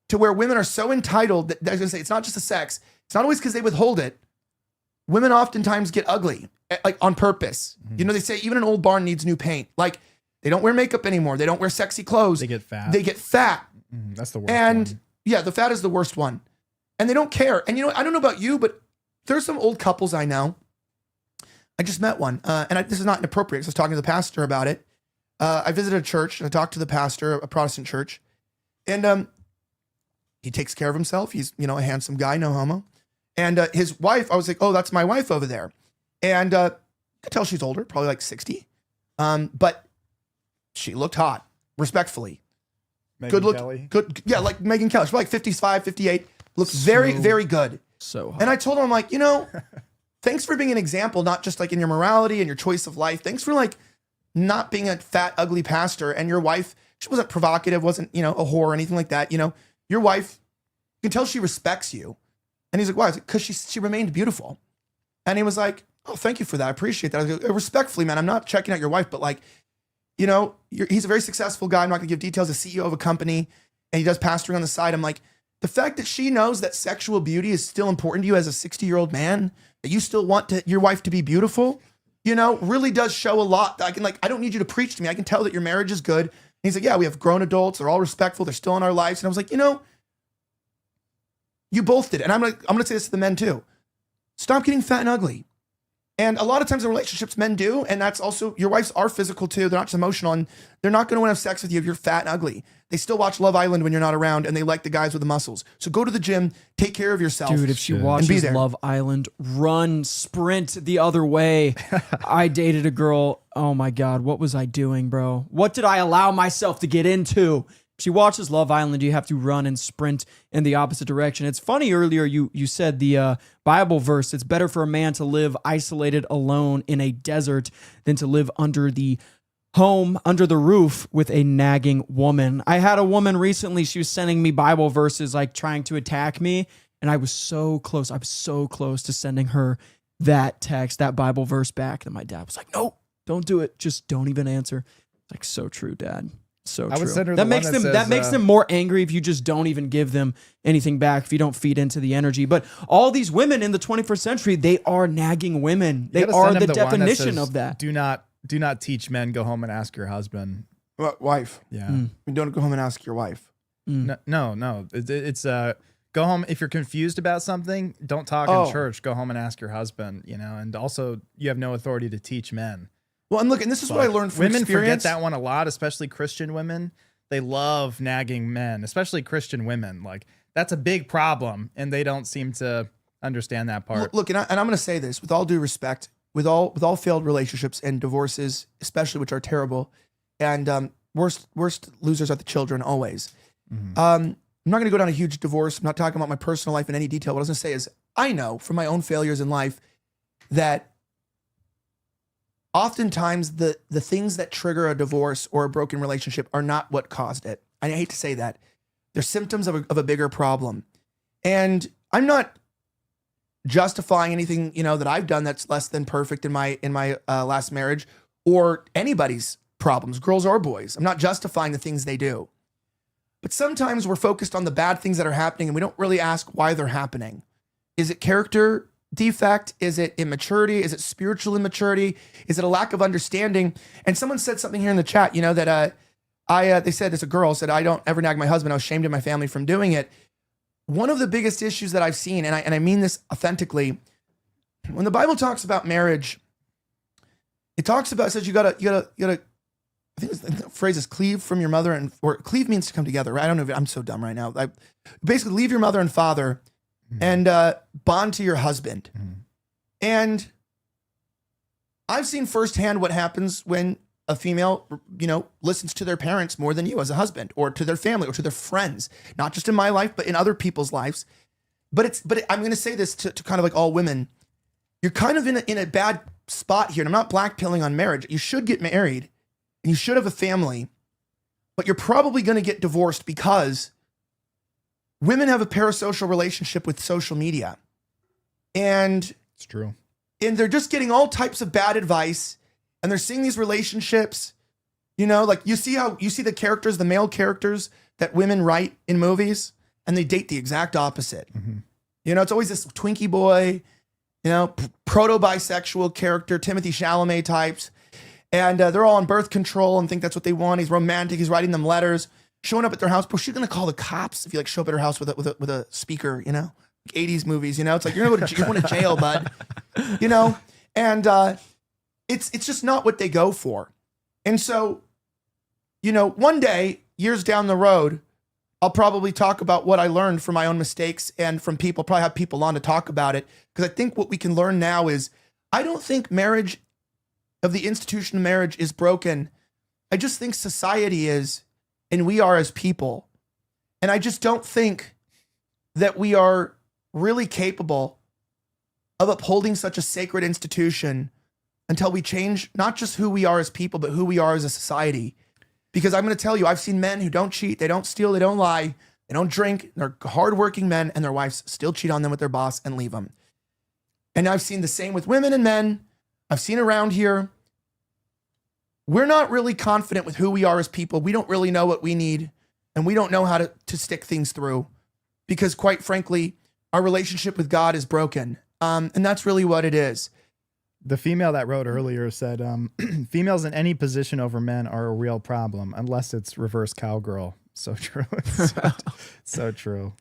to where women are so entitled that I was going to say, it's not just the sex. It's not always because they withhold it. Women oftentimes get ugly, like on purpose. You know, they say even an old barn needs new paint. Like they don't wear makeup anymore. They don't wear sexy clothes. They get fat. That's the worst one. Yeah, the fat is the worst one. And they don't care. And you know, I don't know about you, but there's some old couples I know. I just met one. This is not inappropriate because I was talking to the pastor about it. I visited a church and I talked to the pastor, a Protestant church. And he takes care of himself. He's, you know, a handsome guy, no homo. And his wife, I was like, oh, that's my wife over there. And I could tell she's older, probably like 60. But she looked hot, respectfully. Megyn Kelly? Good. Yeah, like Megyn Kelly. She's like 55, 58. Looks very, very good. So hot. And I told her, I'm like, you know, thanks for being an example, not just like in your morality and your choice of life. Thanks for like not being a fat, ugly pastor. And your wife, she wasn't provocative, wasn't, you know, a whore or anything like that. You know, your wife, you can tell she respects you. And he's like, why? I was like, because she remained beautiful. And he was like, oh, thank you for that. I appreciate that. I was like, respectfully, man, I'm not checking out your wife, but like, you know, he's a very successful guy. I'm not going to give details. The CEO of a company, and he does pastoring on the side. I'm like, the fact that she knows that sexual beauty is still important to you as a 60-year-old man, that you still want your wife to be beautiful, you know, really does show a lot. I don't need you to preach to me. I can tell that your marriage is good. And he's like, yeah, we have grown adults. They're all respectful. They're still in our lives. And I was like, you know, you both did it. And I'm going to say this to the men too. Stop getting fat and ugly. And a lot of times in relationships, men do. And that's also, your wives are physical too. They're not just emotional. And they're not going to want to have sex with you if you're fat and ugly. They still watch Love Island when you're not around, and they like the guys with the muscles. So go to the gym, take care of yourself. Dude, if she watches Love Island, run, sprint the other way. I dated a girl. Oh my God, what was I doing, bro? What did I allow myself to get into? If she watches Love Island, you have to run and sprint in the opposite direction. It's funny, earlier you said the Bible verse, it's better for a man to live isolated alone in a desert than to live under the roof with a nagging woman. I had a woman recently, she was sending me Bible verses, like trying to attack me. And I was so close. I was so close to sending her that text, that Bible verse back. And my dad was like, no, don't do it. Just don't even answer. It's like, so true, Dad. So I would true. send her That the makes one them that that says, makes them more angry if you just don't even give them anything back, if you don't feed into the energy. But all these women in the 21st century, they are nagging women. They You gotta are send the them one that definition says, of that. Do not teach men. Go home and ask your husband. Wife. Yeah. Don't go home and ask your wife. No. It's go home if you're confused about something. Don't talk in church. Go home and ask your husband. And also you have no authority to teach men. Well, and look, and this is what I learned from women experience. forget that one a lot, especially Christian women. They love nagging men, especially Christian women. Like that's a big problem, and they don't seem to understand that part. Look, and I'm going to say this with all due respect, with all failed relationships and divorces, especially which are terrible, and worst losers are the children always. I'm not going to go down a huge divorce. I'm not talking about my personal life in any detail. What I was going to say is I know from my own failures in life that oftentimes the things that trigger a divorce or a broken relationship are not what caused it. I hate to say that. They're symptoms of a bigger problem. And I'm not justifying anything, that I've done that's less than perfect in my last marriage or anybody's problems, girls or boys. I'm not justifying the things they do. But sometimes we're focused on the bad things that are happening and we don't really ask why they're happening. Is it character defect? Is it immaturity? Is it spiritual immaturity? Is it a lack of understanding? And someone said something here in the chat, that they said, as a girl, said, I don't ever nag my husband. I was ashamed of my family from doing it. One of the biggest issues that I've seen, and I mean this authentically, when the Bible talks about marriage, it says you gotta, I think the phrase is cleave from your mother or cleave means to come together, right? I don't know I'm so dumb right now. Basically leave your mother and father and bond to your husband. And I've seen firsthand what happens when a female, listens to their parents more than you as a husband or to their family or to their friends, not just in my life, but in other people's lives. But I'm going to say this to kind of like all women. You're kind of in a bad spot here. And I'm not blackpilling on marriage. You should get married and you should have a family, but you're probably going to get divorced because women have a parasocial relationship with social media. And it's true. And they're just getting all types of bad advice. And they're seeing these relationships, like you see the characters, the male characters that women write in movies, and they date the exact opposite. It's always this Twinkie boy, proto-bisexual character, Timothée Chalamet types. And they're all on birth control and think that's what they want. He's romantic. He's writing them letters, showing up at their house. Bro, she's going to call the cops if you show up at her house with a speaker, like 80s movies, it's like, you're going to jail, bud, and it's just not what they go for. And so, one day, years down the road, I'll probably talk about what I learned from my own mistakes and from people, probably have people on to talk about it. Because I think what we can learn now is, I don't think marriage, of the institution of marriage, is broken. I just think society is, and we are as people. And I just don't think that we are really capable of upholding such a sacred institution until we change not just who we are as people, but who we are as a society. Because I'm going to tell you, I've seen men who don't cheat, they don't steal, they don't lie, they don't drink, they're hardworking men, and their wives still cheat on them with their boss and leave them. And I've seen the same with women and men. I've seen around here. We're not really confident with who we are as people. We don't really know what we need, and we don't know how to stick things through. Because quite frankly, our relationship with God is broken. And that's really what it is. The female that wrote earlier said, females in any position over men are a real problem, unless it's reverse cowgirl. So true. So true.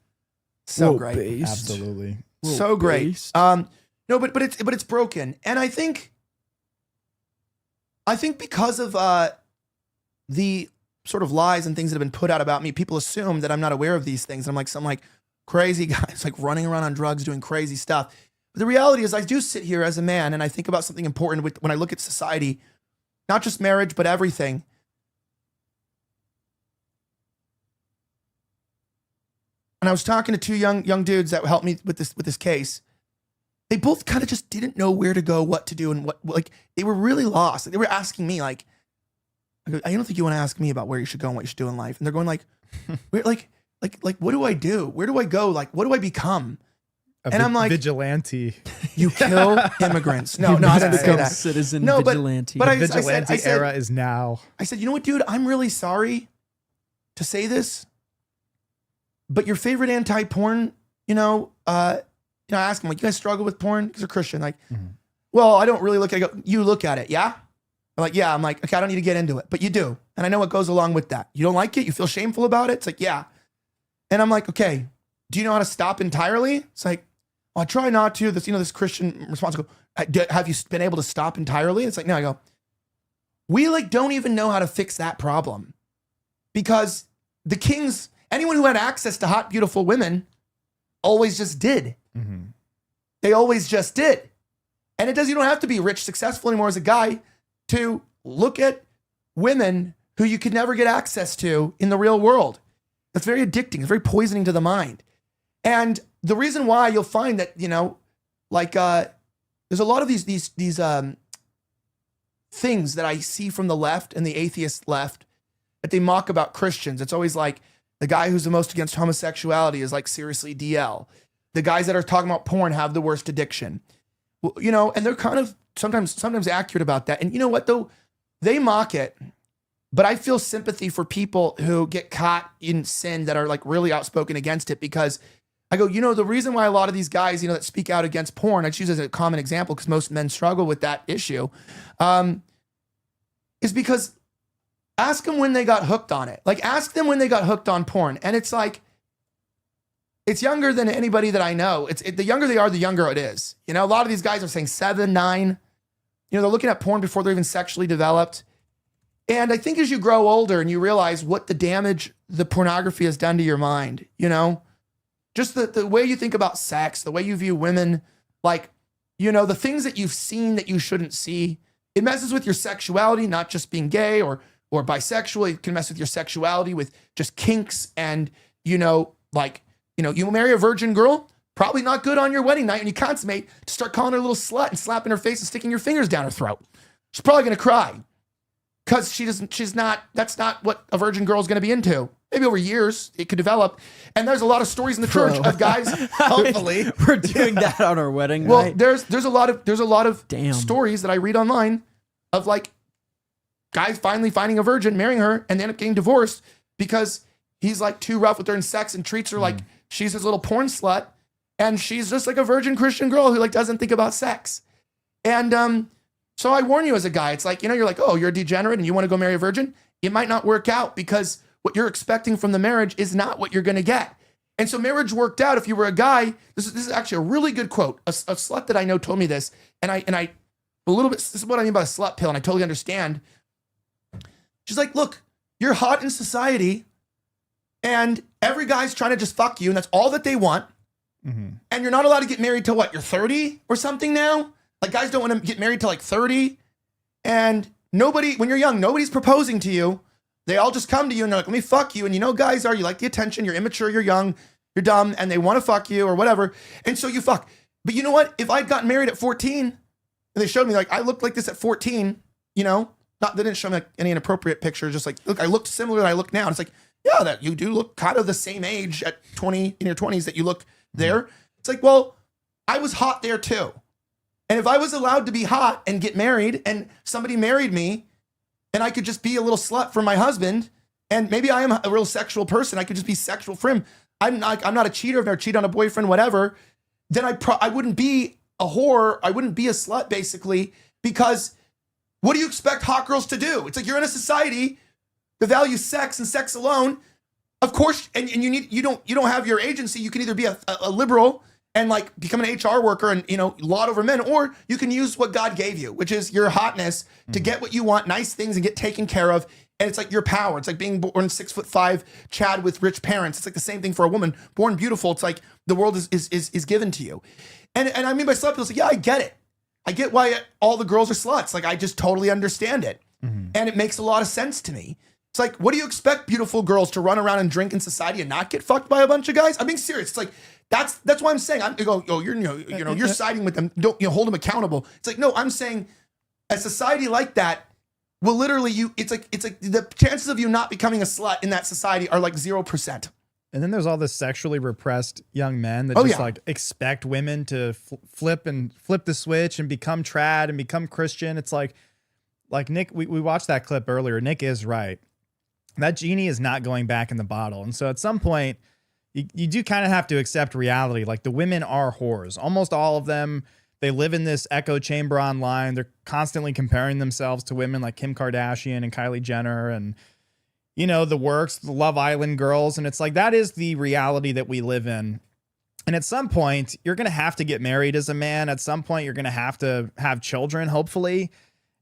So great. Based. Absolutely. So great. No, but it's broken. And I think because of the sort of lies and things that have been put out about me, people assume that I'm not aware of these things. And I'm like some crazy guys running around on drugs, doing crazy stuff. But the reality is I do sit here as a man and I think about something important when I look at society, not just marriage, but everything. And I was talking to two young dudes that helped me with this case. They both kind of just didn't know where to go, what to do, and they were really lost. They were asking me I don't think you want to ask me about where you should go and what you should do in life. And they're going where, what do I do? Where do I go? What do I become? And I'm like, vigilante. You kill immigrants. No, I didn't say that. Citizen vigilante. But the vigilante era is now. I said, you know what, dude? I'm really sorry. to say this, but your favorite anti-porn, I ask them, like, you guys struggle with porn? Because they're Christian. Like, well, I don't really look at it. I go, you look at it, yeah? I'm like, yeah. I'm like, okay, I don't need to get into it, but you do. And I know what goes along with that. You don't like it? You feel shameful about it? It's like, yeah. And I'm like, okay, do you know how to stop entirely? It's like, well, I try not to. This Christian response, have you been able to stop entirely? It's like, no. I go, we like don't even know how to fix that problem, because the kings, anyone who had access to hot, beautiful women always just did. They always just did. And you don't have to be rich, successful anymore as a guy to look at women who you could never get access to in the real world. It's very addicting. It's very poisoning to the mind. And the reason why you'll find that, there's a lot of these things that I see from the left and the atheist left that they mock about Christians. It's always like the guy who's the most against homosexuality is like seriously DL. The guys that are talking about porn have the worst addiction. Well, and they're kind of sometimes accurate about that. And you know what though? They mock it, but I feel sympathy for people who get caught in sin that are like really outspoken against it, because I go, the reason why a lot of these guys, that speak out against porn, I choose as a common example because most men struggle with that issue, is because ask them when they got hooked on it. Like, ask them when they got hooked on porn. And it's like, it's younger than anybody that I know. The younger they are, the younger it is. A lot of these guys are saying 7, 9. They're looking at porn before they're even sexually developed. And I think as you grow older and you realize what the damage the pornography has done to your mind, just the way you think about sex, the way you view women, like, the things that you've seen that you shouldn't see, it messes with your sexuality, not just being gay or bisexual. It can mess with your sexuality with just kinks and, you marry a virgin girl, probably not good on your wedding night when you consummate to start calling her a little slut and slapping her face and sticking your fingers down her throat. She's probably going to cry because that's not what a virgin girl is going to be into. Maybe over years it could develop. And there's a lot of stories in the church of guys. Hopefully we're doing that on our wedding night. Well, there's a lot of stories that I read online of like guys finally finding a virgin, marrying her, and they end up getting divorced because he's like too rough with her in sex and treats her like she's his little porn slut. And she's just like a virgin Christian girl who like doesn't think about sex. And so I warn you as a guy, it's like, you're like, oh, you're a degenerate and you want to go marry a virgin? It might not work out because what you're expecting from the marriage is not what you're going to get. And so marriage worked out if you were a guy. This is actually a really good quote. A slut that I know told me this. And I a little bit, this is what I mean by a slut pill. And I totally understand. She's like, look, you're hot in society and every guy's trying to just fuck you. And that's all that they want. And you're not allowed to get married till what? You're 30 or something now? Like guys don't want to get married till like 30. And when you're young, nobody's proposing to you. They all just come to you and they're like, let me fuck you. And guys you like the attention, you're immature, you're young, you're dumb, and they want to fuck you or whatever. And so you fuck. But you know what? If I'd gotten married at 14 and they showed me like, I looked like this at 14, they didn't show me like any inappropriate pictures. Just like, look, I looked similar than I look now. And it's like, yeah, that you do look kind of the same age at 20 in your 20s that you look there. It's like, well, I was hot there too. And if I was allowed to be hot and get married and somebody married me and I could just be a little slut for my husband, and maybe I am a real sexual person, I could just be sexual for him. I'm not a cheater. I've never cheated on a boyfriend, whatever. Then I wouldn't be a whore. I wouldn't be a slut basically, because what do you expect hot girls to do? It's like you're in a society that values sex and sex alone. Of course, and you don't have your agency. You can either be a liberal and like become an HR worker and lord over men, or you can use what God gave you, which is your hotness to get what you want, nice things, and get taken care of. And it's like your power. It's like being born 6'5" Chad with rich parents. It's like the same thing for a woman born beautiful. It's like the world is given to you. And I mean by slut, people say, yeah, I get it. I get why all the girls are sluts. Like I just totally understand it, and it makes a lot of sense to me. It's like, what do you expect beautiful girls to run around and drink in society and not get fucked by a bunch of guys? I'm being serious. It's like that's why I'm saying you're siding with them. Don't hold them accountable. It's like, no, I'm saying a society like that will literally it's like the chances of you not becoming a slut in that society are like 0%. And then there's all this sexually repressed young men that like expect women to flip the switch and become trad and become Christian. It's like Nick, we watched that clip earlier. Nick is right. that genie is not going back in the bottle. And so at some point, you do kind of have to accept reality. Like, the women are whores. Almost all of them, they live in this echo chamber online. They're constantly comparing themselves to women like Kim Kardashian and Kylie Jenner and, you know, the works, the Love Island girls. And it's like, that is the reality that we live in. And at some point, you're going to have to get married as a man. At some point, you're going to have children, hopefully.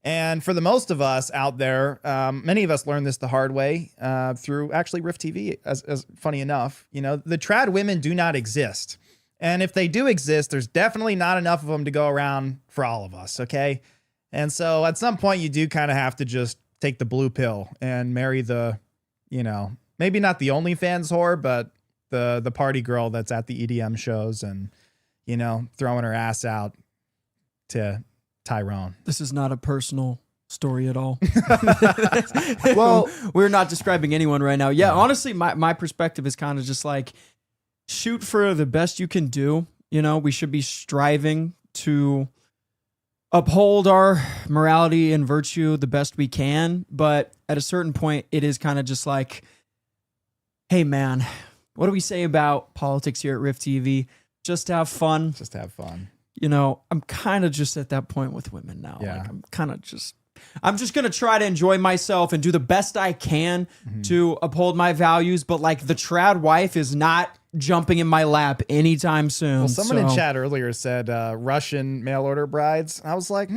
And for the most of us out there, many of us learned this the hard way through actually Riff TV, as funny enough. You know, the trad women do not exist. And if they do exist, there's definitely not enough of them to go around for all of us, okay? And so at some point, you do kind of have to just take the blue pill and marry the, you know, maybe not the OnlyFans whore, but the party girl that's at the EDM shows and, you know, throwing her ass out to Tyrone. This is not a personal story at all. Well, we're not describing anyone right now. Yeah, honestly, my perspective is kind of just like, shoot for the best you can do. You know, we should be striving to uphold our morality and virtue the best we can. But at a certain point, it is kind of just like, hey, man, what do we say about politics here at Riff TV? Just have fun. Just have fun. You know, I'm kind of just at that point with women now. Yeah. Like, I'm just going to try to enjoy myself and do the best I can to uphold my values. But like, the trad wife is not jumping in my lap anytime soon. Well, someone in chat earlier said Russian mail order brides. I was like,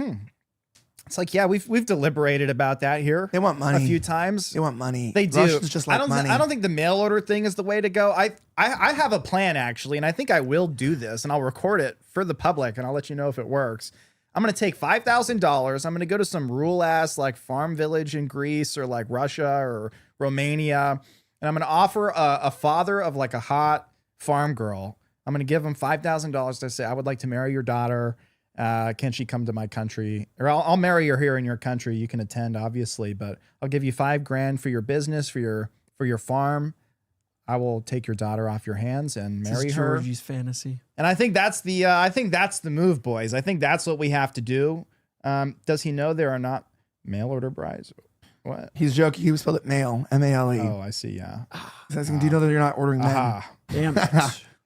It's like, yeah, we've deliberated about that here. They want money a few times. They want money. They do. Russians just like money. I don't think the mail order thing is the way to go. I have a plan actually, and I think I will do this, and I'll record it for the public, and I'll let you know if it works. I'm gonna take $5,000. I'm gonna go to some rural ass like farm village in Greece or like Russia or Romania, and I'm gonna offer a father of like a hot farm girl. I'm gonna give him $5,000 to say, I would like to marry your daughter. Can she come to my country? Or I'll marry her here in your country. You can attend, obviously, but I'll give you $5,000 for your business, for your farm. I will take your daughter off your hands and marry her. Georgie's fantasy. And I think that's the move, boys. I think that's what we have to do. Does he know there are not mail order brides? What? He's joking. He spelled it male, M-A-L-E. Oh, I see. Yeah. He's asking, do you know that you're not ordering men? Damn it.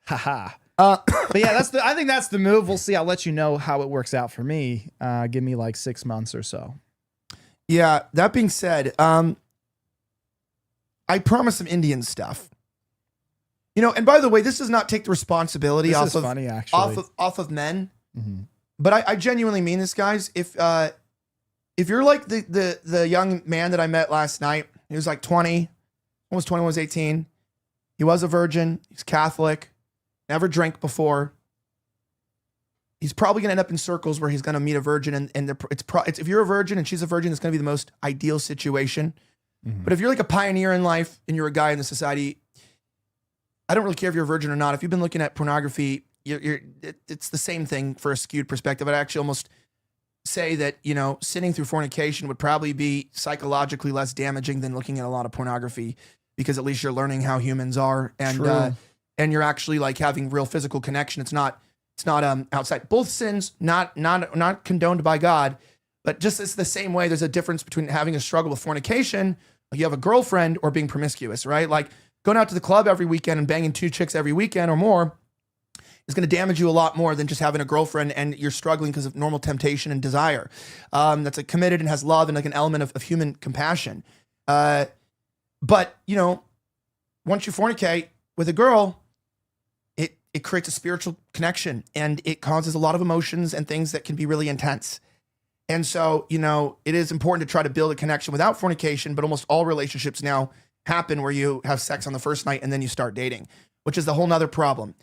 Haha. But yeah, I think that's the move. We'll see. I'll let you know how it works out for me. Give me like 6 months or so. Yeah. That being said, I promised some Indian stuff. You know, and by the way, this does not take the responsibility off of men. Mm-hmm. But I genuinely mean this, guys. If you're like the young man that I met last night, he was like 20, almost 21, was 18. He was a virgin. He's Catholic. Never drank before. He's probably gonna end up in circles where he's gonna meet a virgin, and it's if you're a virgin and she's a virgin, it's gonna be the most ideal situation. Mm-hmm. But if you're like a pioneer in life and you're a guy in the society, I don't really care if you're a virgin or not. If you've been looking at pornography, it's the same thing for a skewed perspective. I'd actually almost say that, you know, sitting through fornication would probably be psychologically less damaging than looking at a lot of pornography, because at least you're learning how humans are, and you're actually like having real physical connection. It's not outside. Both sins not condoned by God, but just it's the same way. There's a difference between having a struggle with fornication, like you have a girlfriend, or being promiscuous, right? Like going out to the club every weekend and banging 2 chicks every weekend or more is going to damage you a lot more than just having a girlfriend and you're struggling because of normal temptation and desire. That's like committed and has love and like an element of human compassion. But you know, once you fornicate with a girl, it creates a spiritual connection, and it causes a lot of emotions and things that can be really intense. And so, you know, it is important to try to build a connection without fornication, but almost all relationships now happen where you have sex on the first night and then you start dating, which is a whole nother problem.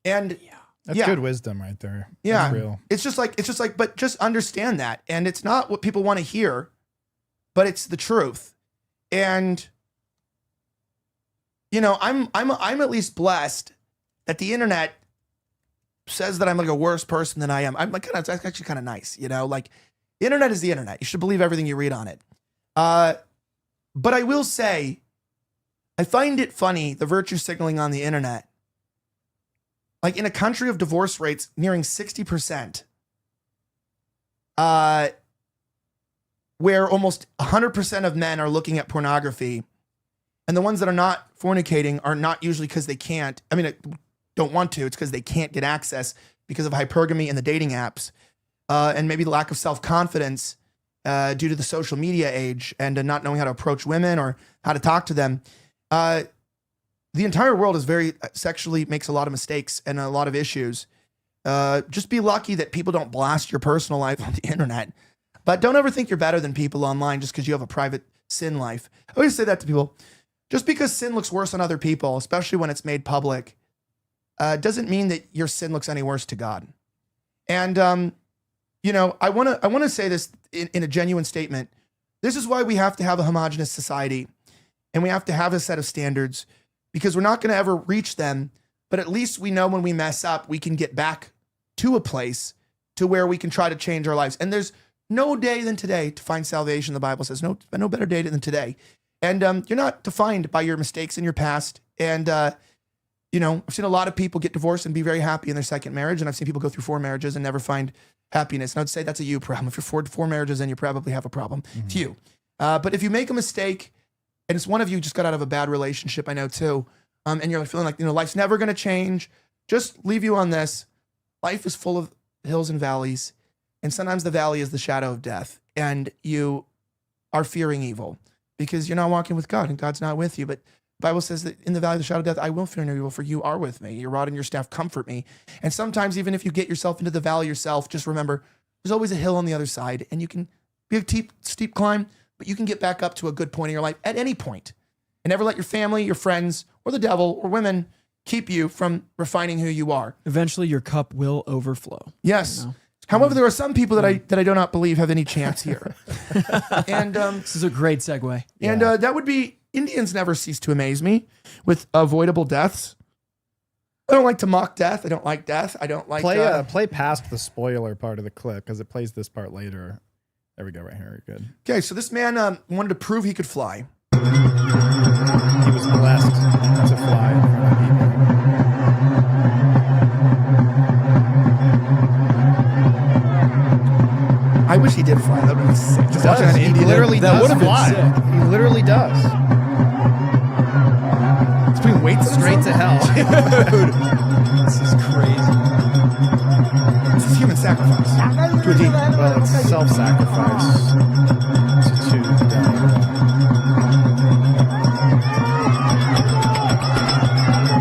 And That's good wisdom right there. Yeah. That's real. It's just like, but just understand that. And it's not what people want to hear, but it's the truth. And, you know, I'm at least blessed that the internet says that I'm like a worse person than I am. I'm like, that's actually kind of nice, you know, like the internet is the internet. You should believe everything you read on it. But I will say, I find it funny, the virtue signaling on the internet. Like in a country of divorce rates nearing 60%, where almost 100% of men are looking at pornography, And the ones that are not fornicating are not usually because they can't. I mean, don't want to. It's because they can't get access because of hypergamy and the dating apps, and maybe the lack of self-confidence due to the social media age and not knowing how to approach women or how to talk to them. The entire world is very sexually makes a lot of mistakes and a lot of issues. Just be lucky that people don't blast your personal life on the internet. But don't ever think you're better than people online just because you have a private sin life. I always say that to people. Just because sin looks worse on other people, especially when it's made public, doesn't mean that your sin looks any worse to God. And, I want to say this in a genuine statement. This is why we have to have a homogenous society and we have to have a set of standards because we're not going to ever reach them. But at least we know when we mess up, we can get back to a place to where we can try to change our lives. And there's no day than today to find salvation. The Bible says no better day than today. And you're not defined by your mistakes in your past. And, I've seen a lot of people get divorced and be very happy in their second marriage. And I've seen people go through 4 marriages and never find happiness. And I'd say that's a you problem. If you're 4 marriages, then you probably have a problem. It's you. But if you make a mistake, and it's one of you just got out of a bad relationship, I know too, and you're feeling like, life's never going to change, just leave you on this. Life is full of hills and valleys. And sometimes the valley is the shadow of death. And you are fearing evil because you're not walking with God and God's not with you. But the Bible says that in the valley of the shadow of death, I will fear no evil, for you are with me. Your rod and your staff comfort me. And sometimes even if you get yourself into the valley yourself, just remember there's always a hill on the other side and you can be a steep climb, but you can get back up to a good point in your life at any point. And never let your family, your friends, or the devil or women keep you from refining who you are. Eventually your cup will overflow. Yes. However, there are some people that I do not believe have any chance here. And this is a great segue. And that would be Indians never cease to amaze me with avoidable deaths. I don't like to mock death. I don't like death. I don't like play past the spoiler part of the clip because it plays this part later. There we go, right here. Good. Okay, so this man wanted to prove he could fly. He was blessed to fly in front of people. I wish he did fly. That would be sick. Just watching an He Indian. literally does fly. He literally does. It's putting weights straight to hell. Dude, this is crazy. This is human sacrifice. Well, it's self-sacrifice to the devil.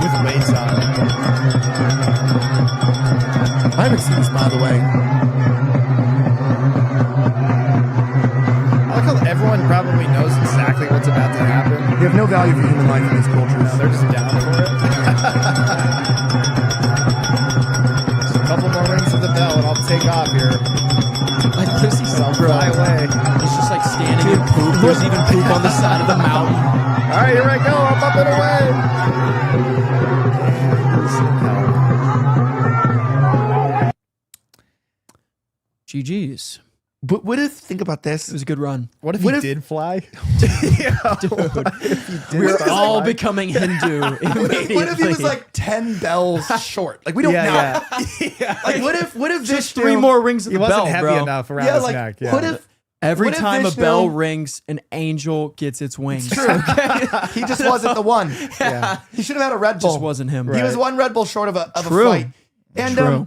With weights on it. I haven't seen this, by the way. I like how everyone probably knows exactly what's about to happen. You have no value for human life in these cultures. No, they're just down for it. Just a couple more rings of the bell and I'll take off here. Like this is I'll fly away. It's just like standing in poop. There's even poop on the side of the mountain. All right, here I go. I'm up and away. GG's. But what if, think about this. It was a good run. What if he did fly? We're all becoming Hindu. What if he was like 10 bells short? Like we don't know. Like what if Just Vishnu, 3 more rings of He the wasn't bell, heavy bro. enough around his neck. Yeah. What if Every time Vishnu, a bell rings, an angel gets its wings. True. He just wasn't the one. Yeah. He should have had a Red Bull. Just wasn't him. He was one Red Bull short of a flight. And True.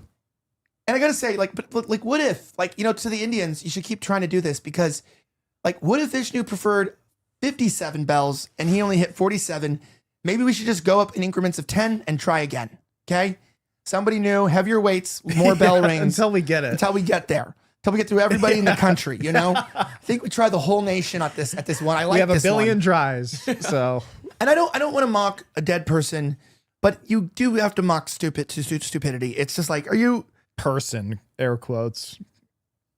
And I gotta say, like, but like, what if, like, to the Indians, you should keep trying to do this because, like, what if Vishnu preferred 57 bells and he only hit 47? Maybe we should just go up in increments of 10 and try again. Okay, somebody new, heavier weights, more bell rings until we get it. Until we get there. Until we get through everybody in the country. I think we try the whole nation at this one. I like. We have this a billion one. tries. So, and I don't want to mock a dead person, but you do have to mock stupidity. It's just like, are you? Person, air quotes.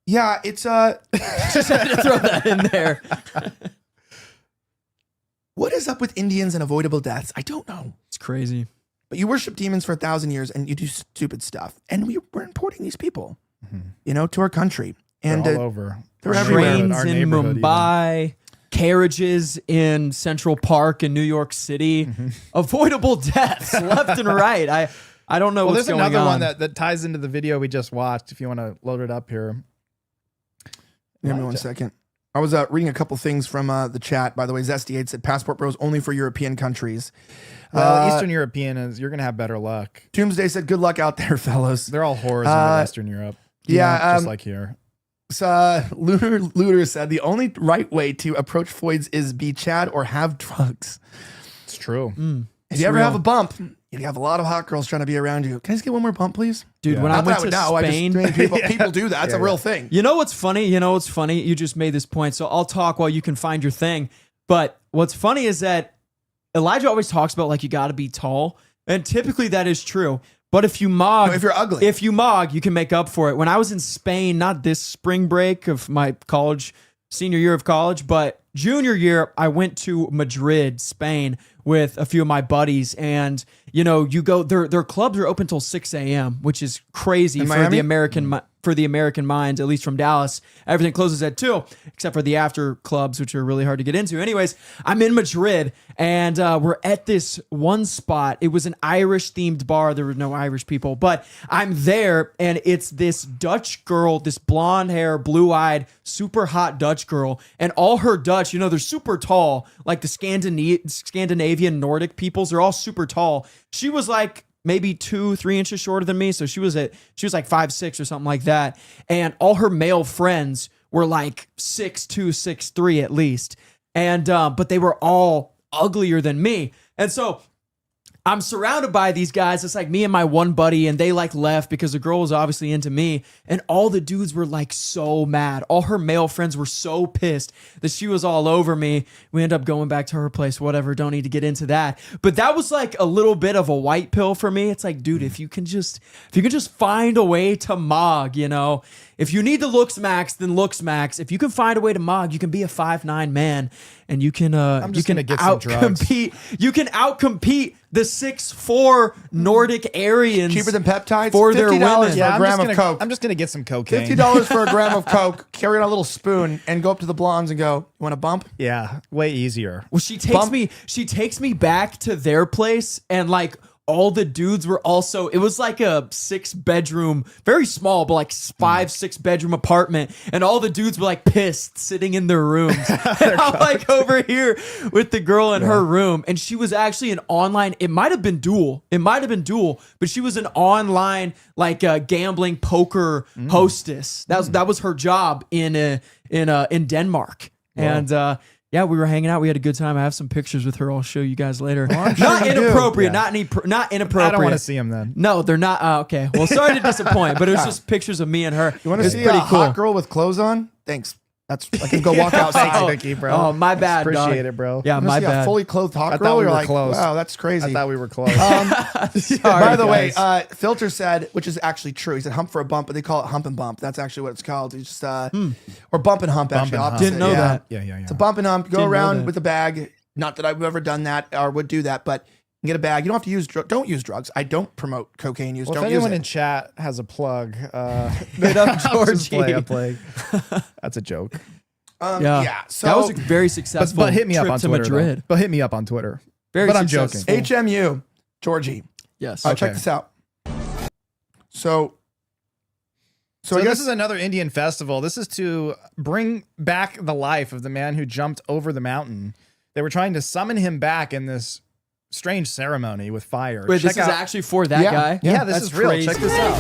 Yeah, it's just had to throw that in there. What is up with Indians and avoidable deaths? I don't know. It's crazy. But you worship demons for 1,000 years and you do stupid stuff. And we're importing these people, to our country. And they're all over. They're everywhere. Trains in Mumbai, carriages in Central Park in New York City, avoidable deaths left and right. I don't know what's going on. There's another one that ties into the video we just watched. If you want to load it up here. Give me 1 second. I was reading a couple things from the chat. By the way, Zesty8 said passport bros only for European countries. Well, Eastern European is you're gonna have better luck. Doomsday said, "Good luck out there, fellas." They're all whores in Western Europe. Yeah, just like here. So Looter said the only right way to approach Foids is be Chad or have drugs. It's true. If you ever have a bump, you have a lot of hot girls trying to be around you. Can I just get one more bump, please? Dude, when I went to Spain, people do that. That's a real thing. You know what's funny? You just made this point, so I'll talk while you can find your thing. But what's funny is that Elijah always talks about like you got to be tall, and typically that is true. But if you mog, if you're ugly, you can make up for it. When I was in Spain, not this spring break of my senior year of college, but junior year, I went to Madrid, Spain, with a few of my buddies, and you go. Their clubs are open till 6 a.m., which is crazy for the American minds, at least from Dallas. Everything closes at 2, except for the after clubs, which are really hard to get into. Anyways, I'm in Madrid, and we're at this one spot. It was an Irish-themed bar. There were no Irish people, but I'm there, and it's this Dutch girl, this blonde hair, blue-eyed, super hot Dutch girl, and all her Dutch, they're super tall, like the Scandinavian Nordic peoples. They're all super tall. She was like maybe 2-3 inches shorter than me. So she was like 5'6" or something like that. And all her male friends were like 6'2", 6'3" at least. And, but they were all uglier than me. And so I'm surrounded by these guys. It's like me and my one buddy, and they like left because the girl was obviously into me. And all the dudes were like so mad. All her male friends were so pissed that she was all over me. We ended up going back to her place, whatever. Don't need to get into that. But that was like a little bit of a white pill for me. It's like, dude, if you can just find a way to mog, if you need the looks max, then looks max. If you can find a way to mog, you can be a 5'9" man, and you can outcompete. You can outcompete the 6'4" Nordic Aryans. Cheaper than peptides for their women. $50 for a gram of coke. I'm just gonna get some cocaine. $50 for a gram of coke. Carry it on a little spoon and go up to the blondes and go, "You want a bump?" Yeah, way easier. Well, she takes me back to their place, and like all the dudes were also, it was like a 6-bedroom, very small, but like 5-6 bedroom apartment. And all the dudes were like pissed sitting in their rooms. And I'm like over here with the girl in her room. And she was actually an online, it might have been dual, but she was an online like gambling poker hostess. That was her job in Denmark. Wow. And, yeah, we were hanging out. We had a good time. I have some pictures with her. I'll show you guys later. Well, not inappropriate. Not inappropriate. I don't want to see them then. No, they're not. Okay. Well, sorry to disappoint, but it was just pictures of me and her. You want to see a hot girl with clothes on? Thanks. I can go walk outside. Thank you, bro. Oh, my bad. Appreciate it, bro. Yeah, my bad. A fully clothed hot girl. I thought we were like, close. Wow, that's crazy. I thought we were close. By the way, Filter said, which is actually true. He said hump for a bump, but they call it hump and bump. That's actually what it's called. It's just or bump and hump. Actually, hump. Didn't know that. Yeah. It's a bump and hump. Go around with a bag. Not that I've ever done that or would do that, but get a bag. You don't have to use don't use drugs. I don't promote cocaine use. Well, don't if use anyone it. in chat has a plug, made up Georgie. That's a joke. Yeah. So that was a very successful but hit me trip up on to Twitter, Madrid. But hit me up on Twitter. Very but I'm successful. joking. HMU, Georgie. Yes. Check this out. So I guess this is another Indian festival. This is to bring back the life of the man who jumped over the mountain. They were trying to summon him back in this strange ceremony with fire. Wait, this is actually for that guy? Yeah, this is real. Crazy. Check this out.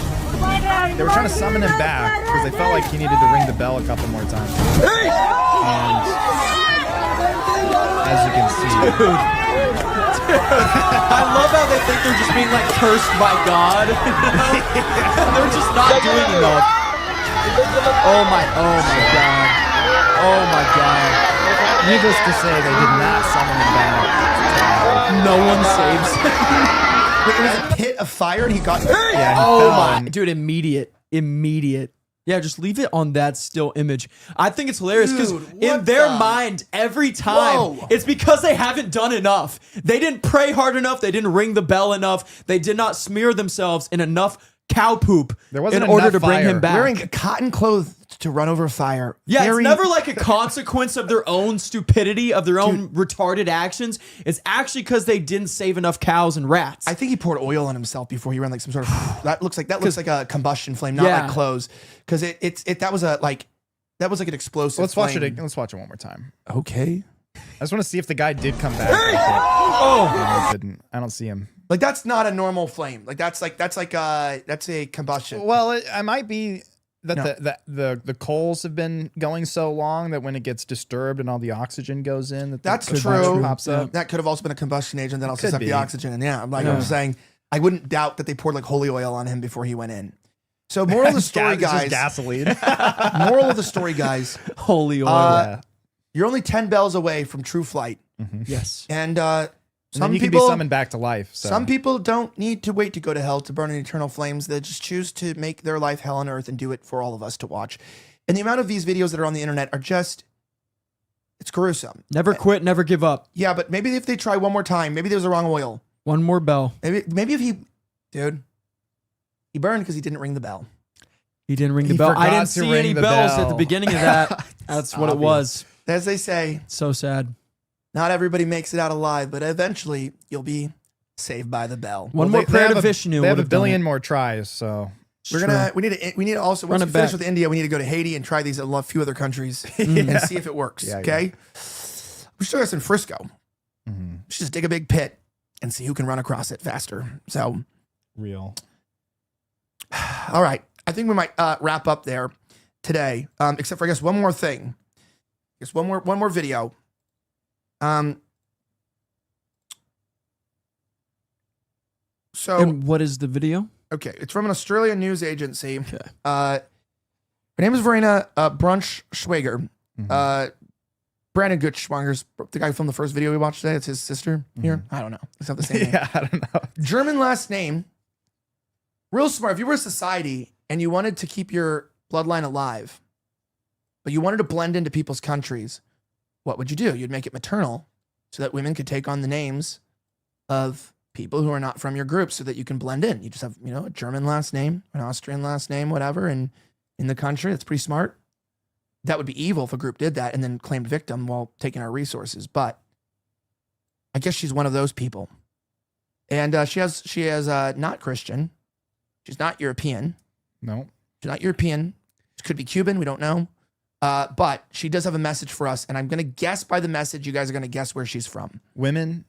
They were trying to summon him back because they felt like he needed to ring the bell a couple more times. And as you can see, I love how they think they're just being like cursed by God. They're just not doing enough. Oh my God. Oh my God. Needless to say, they did not summon him back. No one saves him. It was a pit of fire and he got oh my dude, immediate. Yeah, just leave it on that still image. I think it's hilarious because in their mind, every time, it's because they haven't done enough. They didn't pray hard enough. They didn't ring the bell enough. They did not smear themselves in enough cow poop in order to bring him back. Wearing cotton clothes to run over fire. Yeah, it's never like a consequence of their own stupidity, of their own retarded actions. It's actually because they didn't save enough cows and rats. I think he poured oil on himself before he ran like some sort of that looks like a combustion flame, not like clothes. Because that was a like That was like an explosive. Let's watch flame. it. Let's watch it one more time. Okay. I just want to see if the guy did come back. No, it didn't. I don't see him. Like that's not a normal flame. That's a combustion. Well, it might be that the coals have been going so long that when it gets disturbed and all the oxygen goes in, That's the true. pops up. That could have also been a combustion agent that also Could sucked be. the oxygen. And yeah, I'm saying, I wouldn't doubt that they poured like holy oil on him before he went in. So moral of the story, It's just guys. gasoline. Moral of the story, guys. Holy oil. You're only 10 bells away from true flight. Yes. And And some then you people can be summoned back to life. So. Some people don't need to wait to go to hell to burn in eternal flames. They just choose to make their life hell on earth and do it for all of us to watch. And the amount of these videos that are on the internet are just, it's gruesome. Never quit, never give up. Yeah, but maybe if they try one more time, maybe there's the wrong oil. One more bell. Maybe if he burned because he didn't ring the bell. He didn't ring the He bell. I forgot didn't to see ring any the bells at bell. the beginning of that. That's what it was. As they say, So sad. not everybody makes it out alive, but eventually you'll be saved by the bell. One more prayer to Vishnu. They have a would've done billion it. more tries. So We need to also, once Run we it finish back. with India, we need to go to Haiti and try these at a few other countries and see if it works. Yeah, Okay. We should us in Frisco. We should just dig a big pit and see who can run across it faster. So, real. all right. I think we might wrap up there today. Except for, I guess, one more thing. I guess one more video. So, And what is the video? okay, it's from an Australian news agency. Her name is Verena Brunschwager. Brandon Gutschwanger's the guy who filmed the first video we watched today. It's his sister here. I don't know. It's not the same name. Yeah, I don't know. German last name. Real smart. If you were a society and you wanted to keep your bloodline alive, but you wanted to blend into people's countries, what would you do? You'd make it maternal so that women could take on the names of people who are not from your group so that you can blend in. You just have, a German last name, an Austrian last name, whatever, and in the country. That's pretty smart. That would be evil if a group did that and then claimed victim while taking our resources. But I guess she's one of those people. And she has not Christian. She's not European. No. She's not European. She could be Cuban. We don't know. But she does have a message for us. And I'm going to guess by the message, you guys are going to guess where she's from. Women.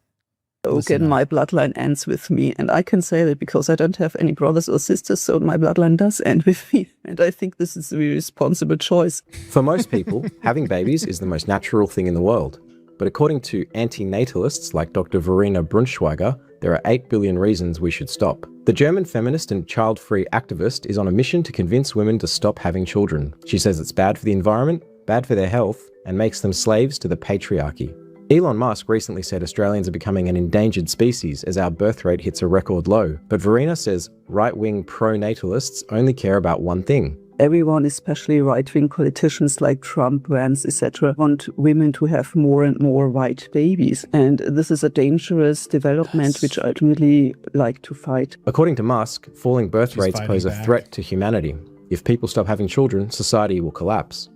Again, my bloodline ends with me. And I can say that because I don't have any brothers or sisters, so my bloodline does end with me. And I think this is a very responsible choice. For most people, having babies is the most natural thing in the world. But according to anti-natalists like Dr. Verena Brunschwager, there are 8 billion reasons we should stop. The German feminist and child-free activist is on a mission to convince women to stop having children. She says it's bad for the environment, bad for their health, and makes them slaves to the patriarchy. Elon Musk recently said Australians are becoming an endangered species as our birth rate hits a record low. But Verena says right-wing pro-natalists only care about one thing. Everyone, especially right-wing politicians like Trump, Vance, etc., want women to have more and more white babies. And this is a dangerous development which I'd really like to fight. According to Musk, falling birth She's rates pose a fighting back. threat to humanity. If people stop having children, society will collapse.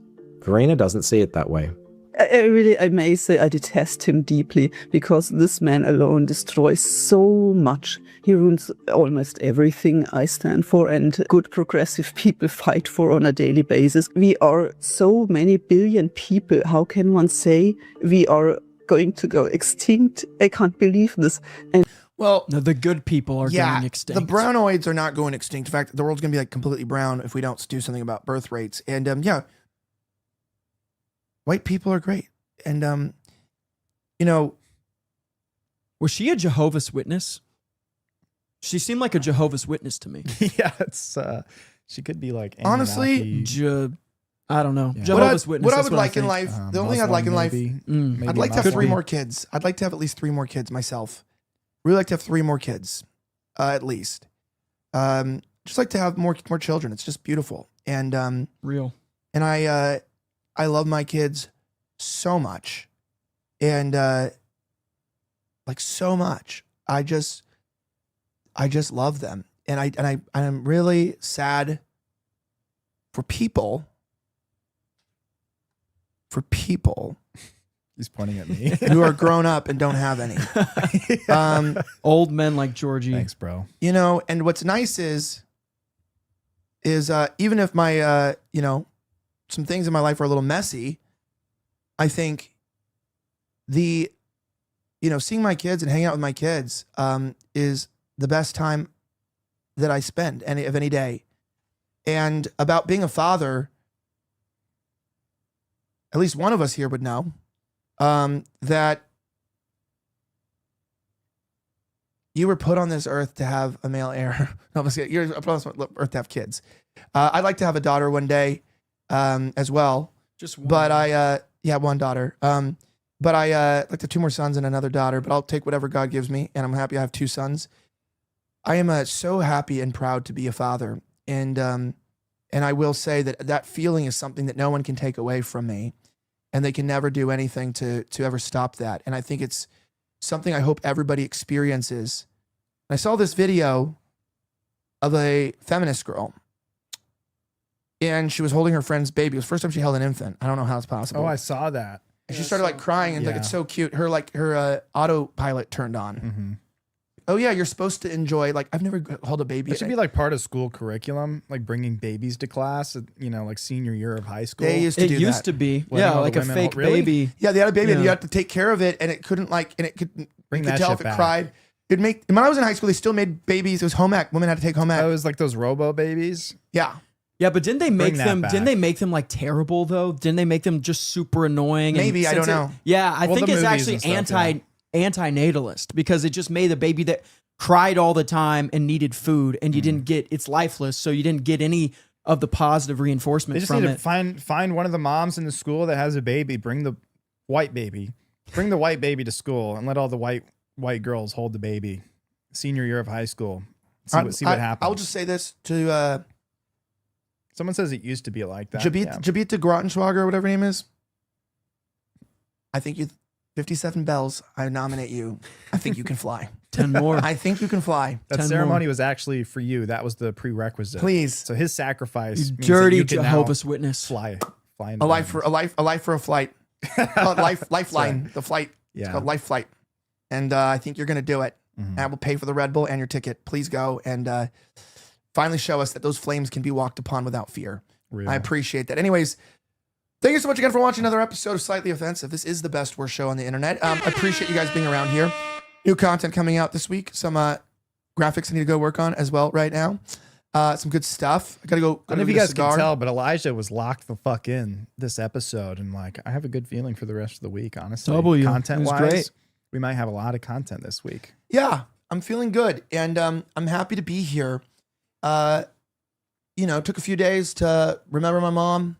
Verena doesn't see it that way. I may say I detest him deeply because this man alone destroys so much. He ruins almost everything I stand for and good progressive people fight for on a daily basis. We are so many billion people. How can one say we are going to go extinct? I can't believe this. And well, no, the good people are going extinct. The brownoids are not going extinct. In fact, the world's going to be like completely brown if we don't do something about birth rates. And white people are great. And, was she a Jehovah's Witness? She seemed like a Jehovah's Witness to me. Yeah, it's she could be like honestly, I don't know. Yeah. Jehovah's Witness. What I that's would like in think. life, the only thing I'd like in life, maybe I'd like to have Muslim. 3 more kids. I'd like to have at least 3 more kids myself. Really like to have 3 more kids, at least. Just like to have more children. It's just beautiful. And real. And I love my kids so much, and like so much. I just love them, and I'm really sad for people. He's pointing at me. Who are grown up and don't have any. Old men like Georgie. Thanks, bro. And what's nice is even if my some things in my life are a little messy, I think seeing my kids and hanging out with my kids is the best time that I spend of any day. And about being a father, at least one of us here would know that you were put on this earth to have a male heir. You're put on this earth to have kids. I'd like to have a daughter one day as well. Just one. But one daughter. But I like to have 2 more sons and another daughter, but I'll take whatever God gives me, and I'm happy I have 2 sons. I am so happy and proud to be a father. And I will say that feeling is something that no one can take away from me, and they can never do anything to ever stop that. And I think it's something I hope everybody experiences. I saw this video of a feminist girl, and she was holding her friend's baby. It was the first time she held an infant. I don't know how it's possible. Oh, I saw that. And she started crying and it's so cute. Her autopilot turned on. Mm-hmm. Oh yeah, you're supposed to enjoy. I've never held a baby. It should be part of school curriculum, bringing babies to class. Senior year of high school. They used to do that. It used to be, like a fake baby. Yeah, they had a baby, and you had to take care of it, and it couldn't Bring you could that tell shit if it back. cried. When I was in high school, they still made babies. It was home ec. Women had to take home ec. It was like those robo babies. Yeah. Yeah, but didn't they make Bring that them? back. Didn't they make them terrible though? Didn't they make them just super annoying? Maybe, I don't know. Yeah, I Well, think the it's movies actually and stuff, anti-natalist because it just made the baby that cried all the time and needed food, and you didn't get it's lifeless, so you didn't get any of the positive reinforcement They just from need it. to find one of the moms in the school that has a baby. Bring the white baby to school, and let all the white girls hold the baby. Senior year of high school. See what happens. I'll just say this to someone says it used to be like that. Jabita Grottenschwager, or whatever her name is. I think 57 bells. I nominate you. I think you can fly. 10 more. I think you can fly. That ceremony was actually for you. That was the prerequisite. Please. So his sacrifice. You means that dirty you can now Jehovah's Witness. Fly. A life for a flight. Lifeline. The flight. Yeah. It's called Life Flight. And I think you're going to do it. Mm-hmm. And I will pay for the Red Bull and your ticket. Please go and finally show us that those flames can be walked upon without fear. Real. I appreciate that. Anyways, thank you so much again for watching another episode of Slightly Offensive. This is the best worst show on the internet. I appreciate you guys being around here. New content coming out this week. Some graphics I need to go work on as well right now. Some good stuff. I gotta go. I don't know if you guys can tell, but Elijah was locked the fuck in this episode, and I have a good feeling for the rest of the week. Honestly, content wise, great. We might have a lot of content this week. Yeah, I'm feeling good, and I'm happy to be here. Took a few days to remember my mom.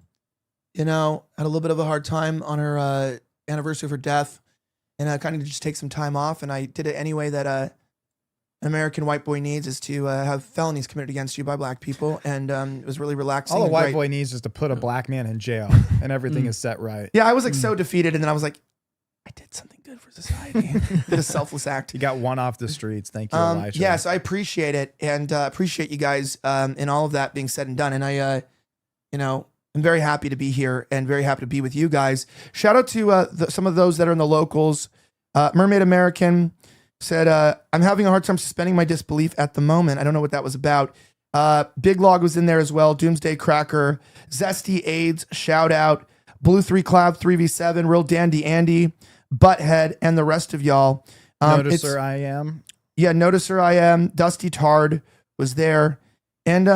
Had a little bit of a hard time on her anniversary of her death, and I kind of just take some time off, and I did it anyway that an American white boy needs, is to have felonies committed against you by black people, and it was really relaxing. All a and white great. boy needs is to put a black man in jail, and everything is set right. Yeah, I was so defeated, and then I was like, I did something good for society. Did a selfless act. You got one off the streets. Thank you, Elijah. Yes, I appreciate it, and appreciate you guys and all of that being said and done. And I, I'm very happy to be here and very happy to be with you guys. Shout out to some of those that are in the locals. Mermaid American said, I'm having a hard time suspending my disbelief at the moment. I don't know what that was about. Big Log was in there as well. Doomsday Cracker, Zesty AIDS, shout out. Blue 3 Cloud 3v7, Real Dandy Andy, Butthead, and the rest of y'all. Noticer I am. Yeah, Noticer I am. Dusty Tard was there. And,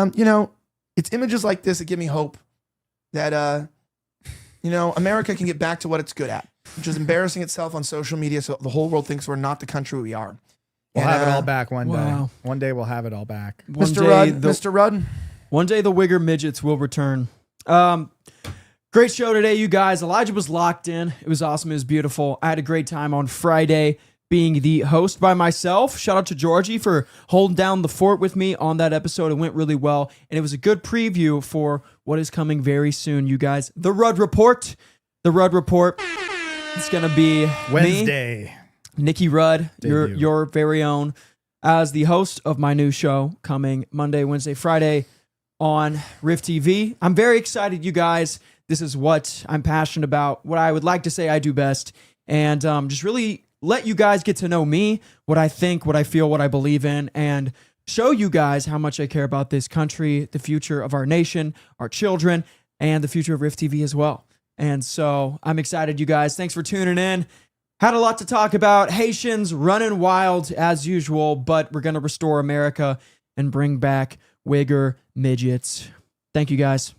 it's images like this that give me hope that, America can get back to what it's good at, which is embarrassing itself on social media so the whole world thinks we're not the country we are. We'll have it all back one wow. day. One day we'll have it all back. Mr. Rudd. One day the Wigger midgets will return. Great show today, you guys. Elijah was locked in. It was awesome. It was beautiful. I had a great time on Friday being the host by myself. Shout out to Georgie for holding down the fort with me on that episode. It went really well, and it was a good preview for what is coming very soon, you guys. The Rudd Report. The Rudd Report. It's going to be Wednesday. Me, Nikki Rudd, your very own, as the host of my new show coming Monday, Wednesday, Friday on Riff TV. I'm very excited, you guys. This is what I'm passionate about, what I would like to say I do best, and just really let you guys get to know me, what I think, what I feel, what I believe in, and show you guys how much I care about this country, the future of our nation, our children, and the future of Rift TV as well. And so I'm excited, you guys. Thanks for tuning in. Had a lot to talk about. Haitians running wild as usual, but we're going to restore America and bring back Wigger midgets. Thank you, guys.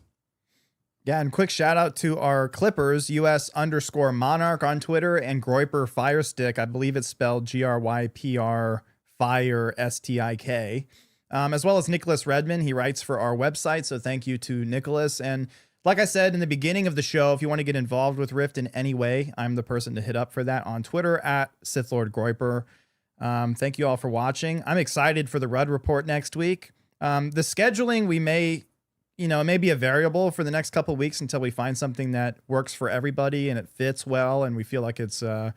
Yeah, and quick shout out to our Clippers, US_Monarch on Twitter, and Groyper Firestick. I believe it's spelled GRYPR Fire STIK. As well as Nicholas Redman. He writes for our website, so thank you to Nicholas. And like I said in the beginning of the show, if you want to get involved with Rift in any way, I'm the person to hit up for that on Twitter at SithLordGroiper. Thank you all for watching. I'm excited for the Rudd Report next week. The scheduling, we may, it may be a variable for the next couple of weeks until we find something that works for everybody and it fits well and we feel like it's, a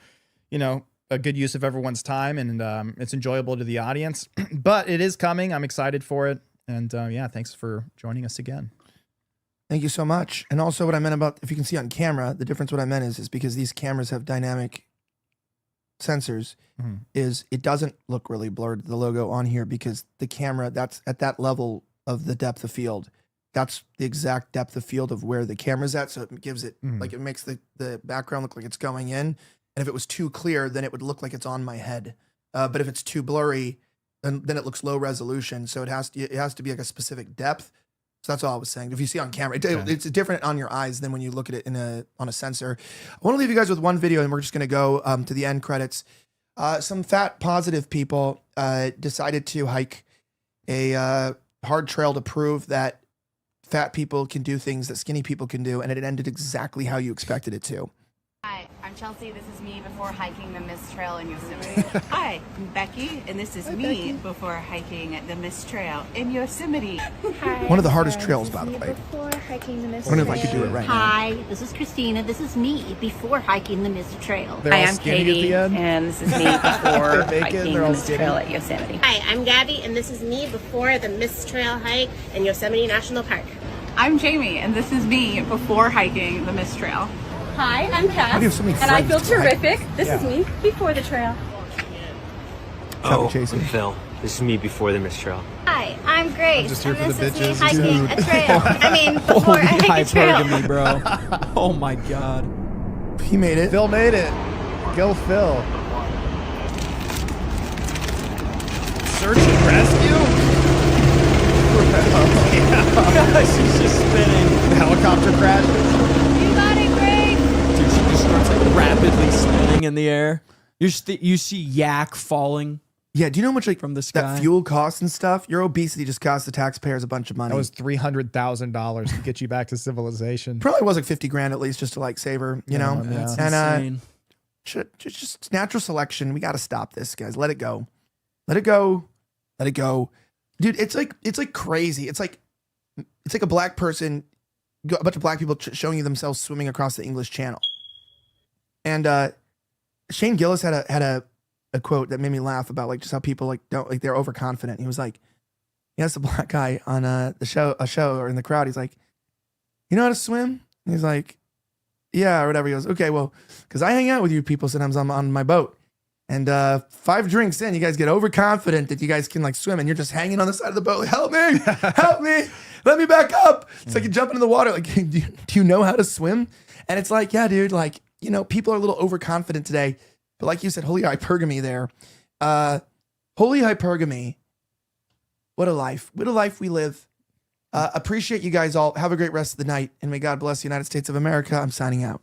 good use of everyone's time and it's enjoyable to the audience. But it is coming. I'm excited for it. And thanks for joining us again. Thank you so much. And also what I meant about, if you can see on camera, the difference what I meant is because these cameras have dynamic sensors, is it doesn't look really blurred, the logo on here, because the camera, that's at that level of the depth of field. That's the exact depth of field of where the camera's at. So it gives it, like it makes the background look like it's going in. And if it was too clear, then it would look like it's on my head. But if it's too blurry, then it looks low resolution. So it has to be like a specific depth. So that's all I was saying. If you see on camera, it's different on your eyes than when you look at it on a sensor. I want to leave you guys with one video, and we're just going to go to the end credits. Some fat positive people decided to hike a hard trail to prove that fat people can do things that skinny people can do, and it ended exactly how you expected it to. Hi, I'm Chelsea. This is me before hiking the Mist Trail in Yosemite. Hi, I'm Becky, and this is me before hiking the Mist Trail in Yosemite. Hi, one of the hardest trails, by the way. Before hiking the Mist Trail. I wonder if I could do it right now. Hi, this is Christina. This is me before hiking the Mist Trail. Hi, I'm Katie, and this is me before hiking the Mist Trail at Yosemite. Hi, I'm Gabby, and this is me before the Mist Trail hike in Yosemite National Park. I'm Jamie, and this is me before hiking the Mist Trail. Hi, I'm Cass, and I feel terrific. This is me before the trail. I'm Phil. This is me before the Mist Trail. Hi, I'm Grace, and this is me bitches. hiking a trail. I mean, before I hike a trail. Hypergamy, bro. Oh my God. He made it. Phil made it. Go, Phil. Search and rescue? She's just spinning. The helicopter crashes. You got it, Grace. Dude, she just starts like rapidly spinning in the air. You see yak falling. Yeah, do you know how much like from the sky? That fuel costs and stuff? Your obesity just cost the taxpayers a bunch of money. That was $300,000 to get you back to civilization. Probably was like 50 grand at least just to like save her, you know? That's and insane. Just natural selection. We got to stop this, guys. Let it go. Let it go. Let it go. Dude, it's like crazy. It's like a black person, a bunch of black people showing you themselves swimming across the English Channel. And Shane Gillis had a quote that made me laugh about like just how people like don't like they're overconfident. He was like, he asked a black guy on a show or in the crowd. He's like, you know how to swim? And he's like, yeah, or whatever. He goes, okay, well, because I hang out with you people sometimes on my boat. And 5 drinks in, you guys get overconfident that you guys can like swim, and you're just hanging on the side of the boat. Like, help me, help me, let me back up. It's like you jump into the water. Like, do you know how to swim? And it's like, yeah, dude. Like, you know, people are a little overconfident today. But like you said, holy hypergamy there. Holy hypergamy. What a life. What a life we live. Appreciate you guys all. Have a great rest of the night, and may God bless the United States of America. I'm signing out.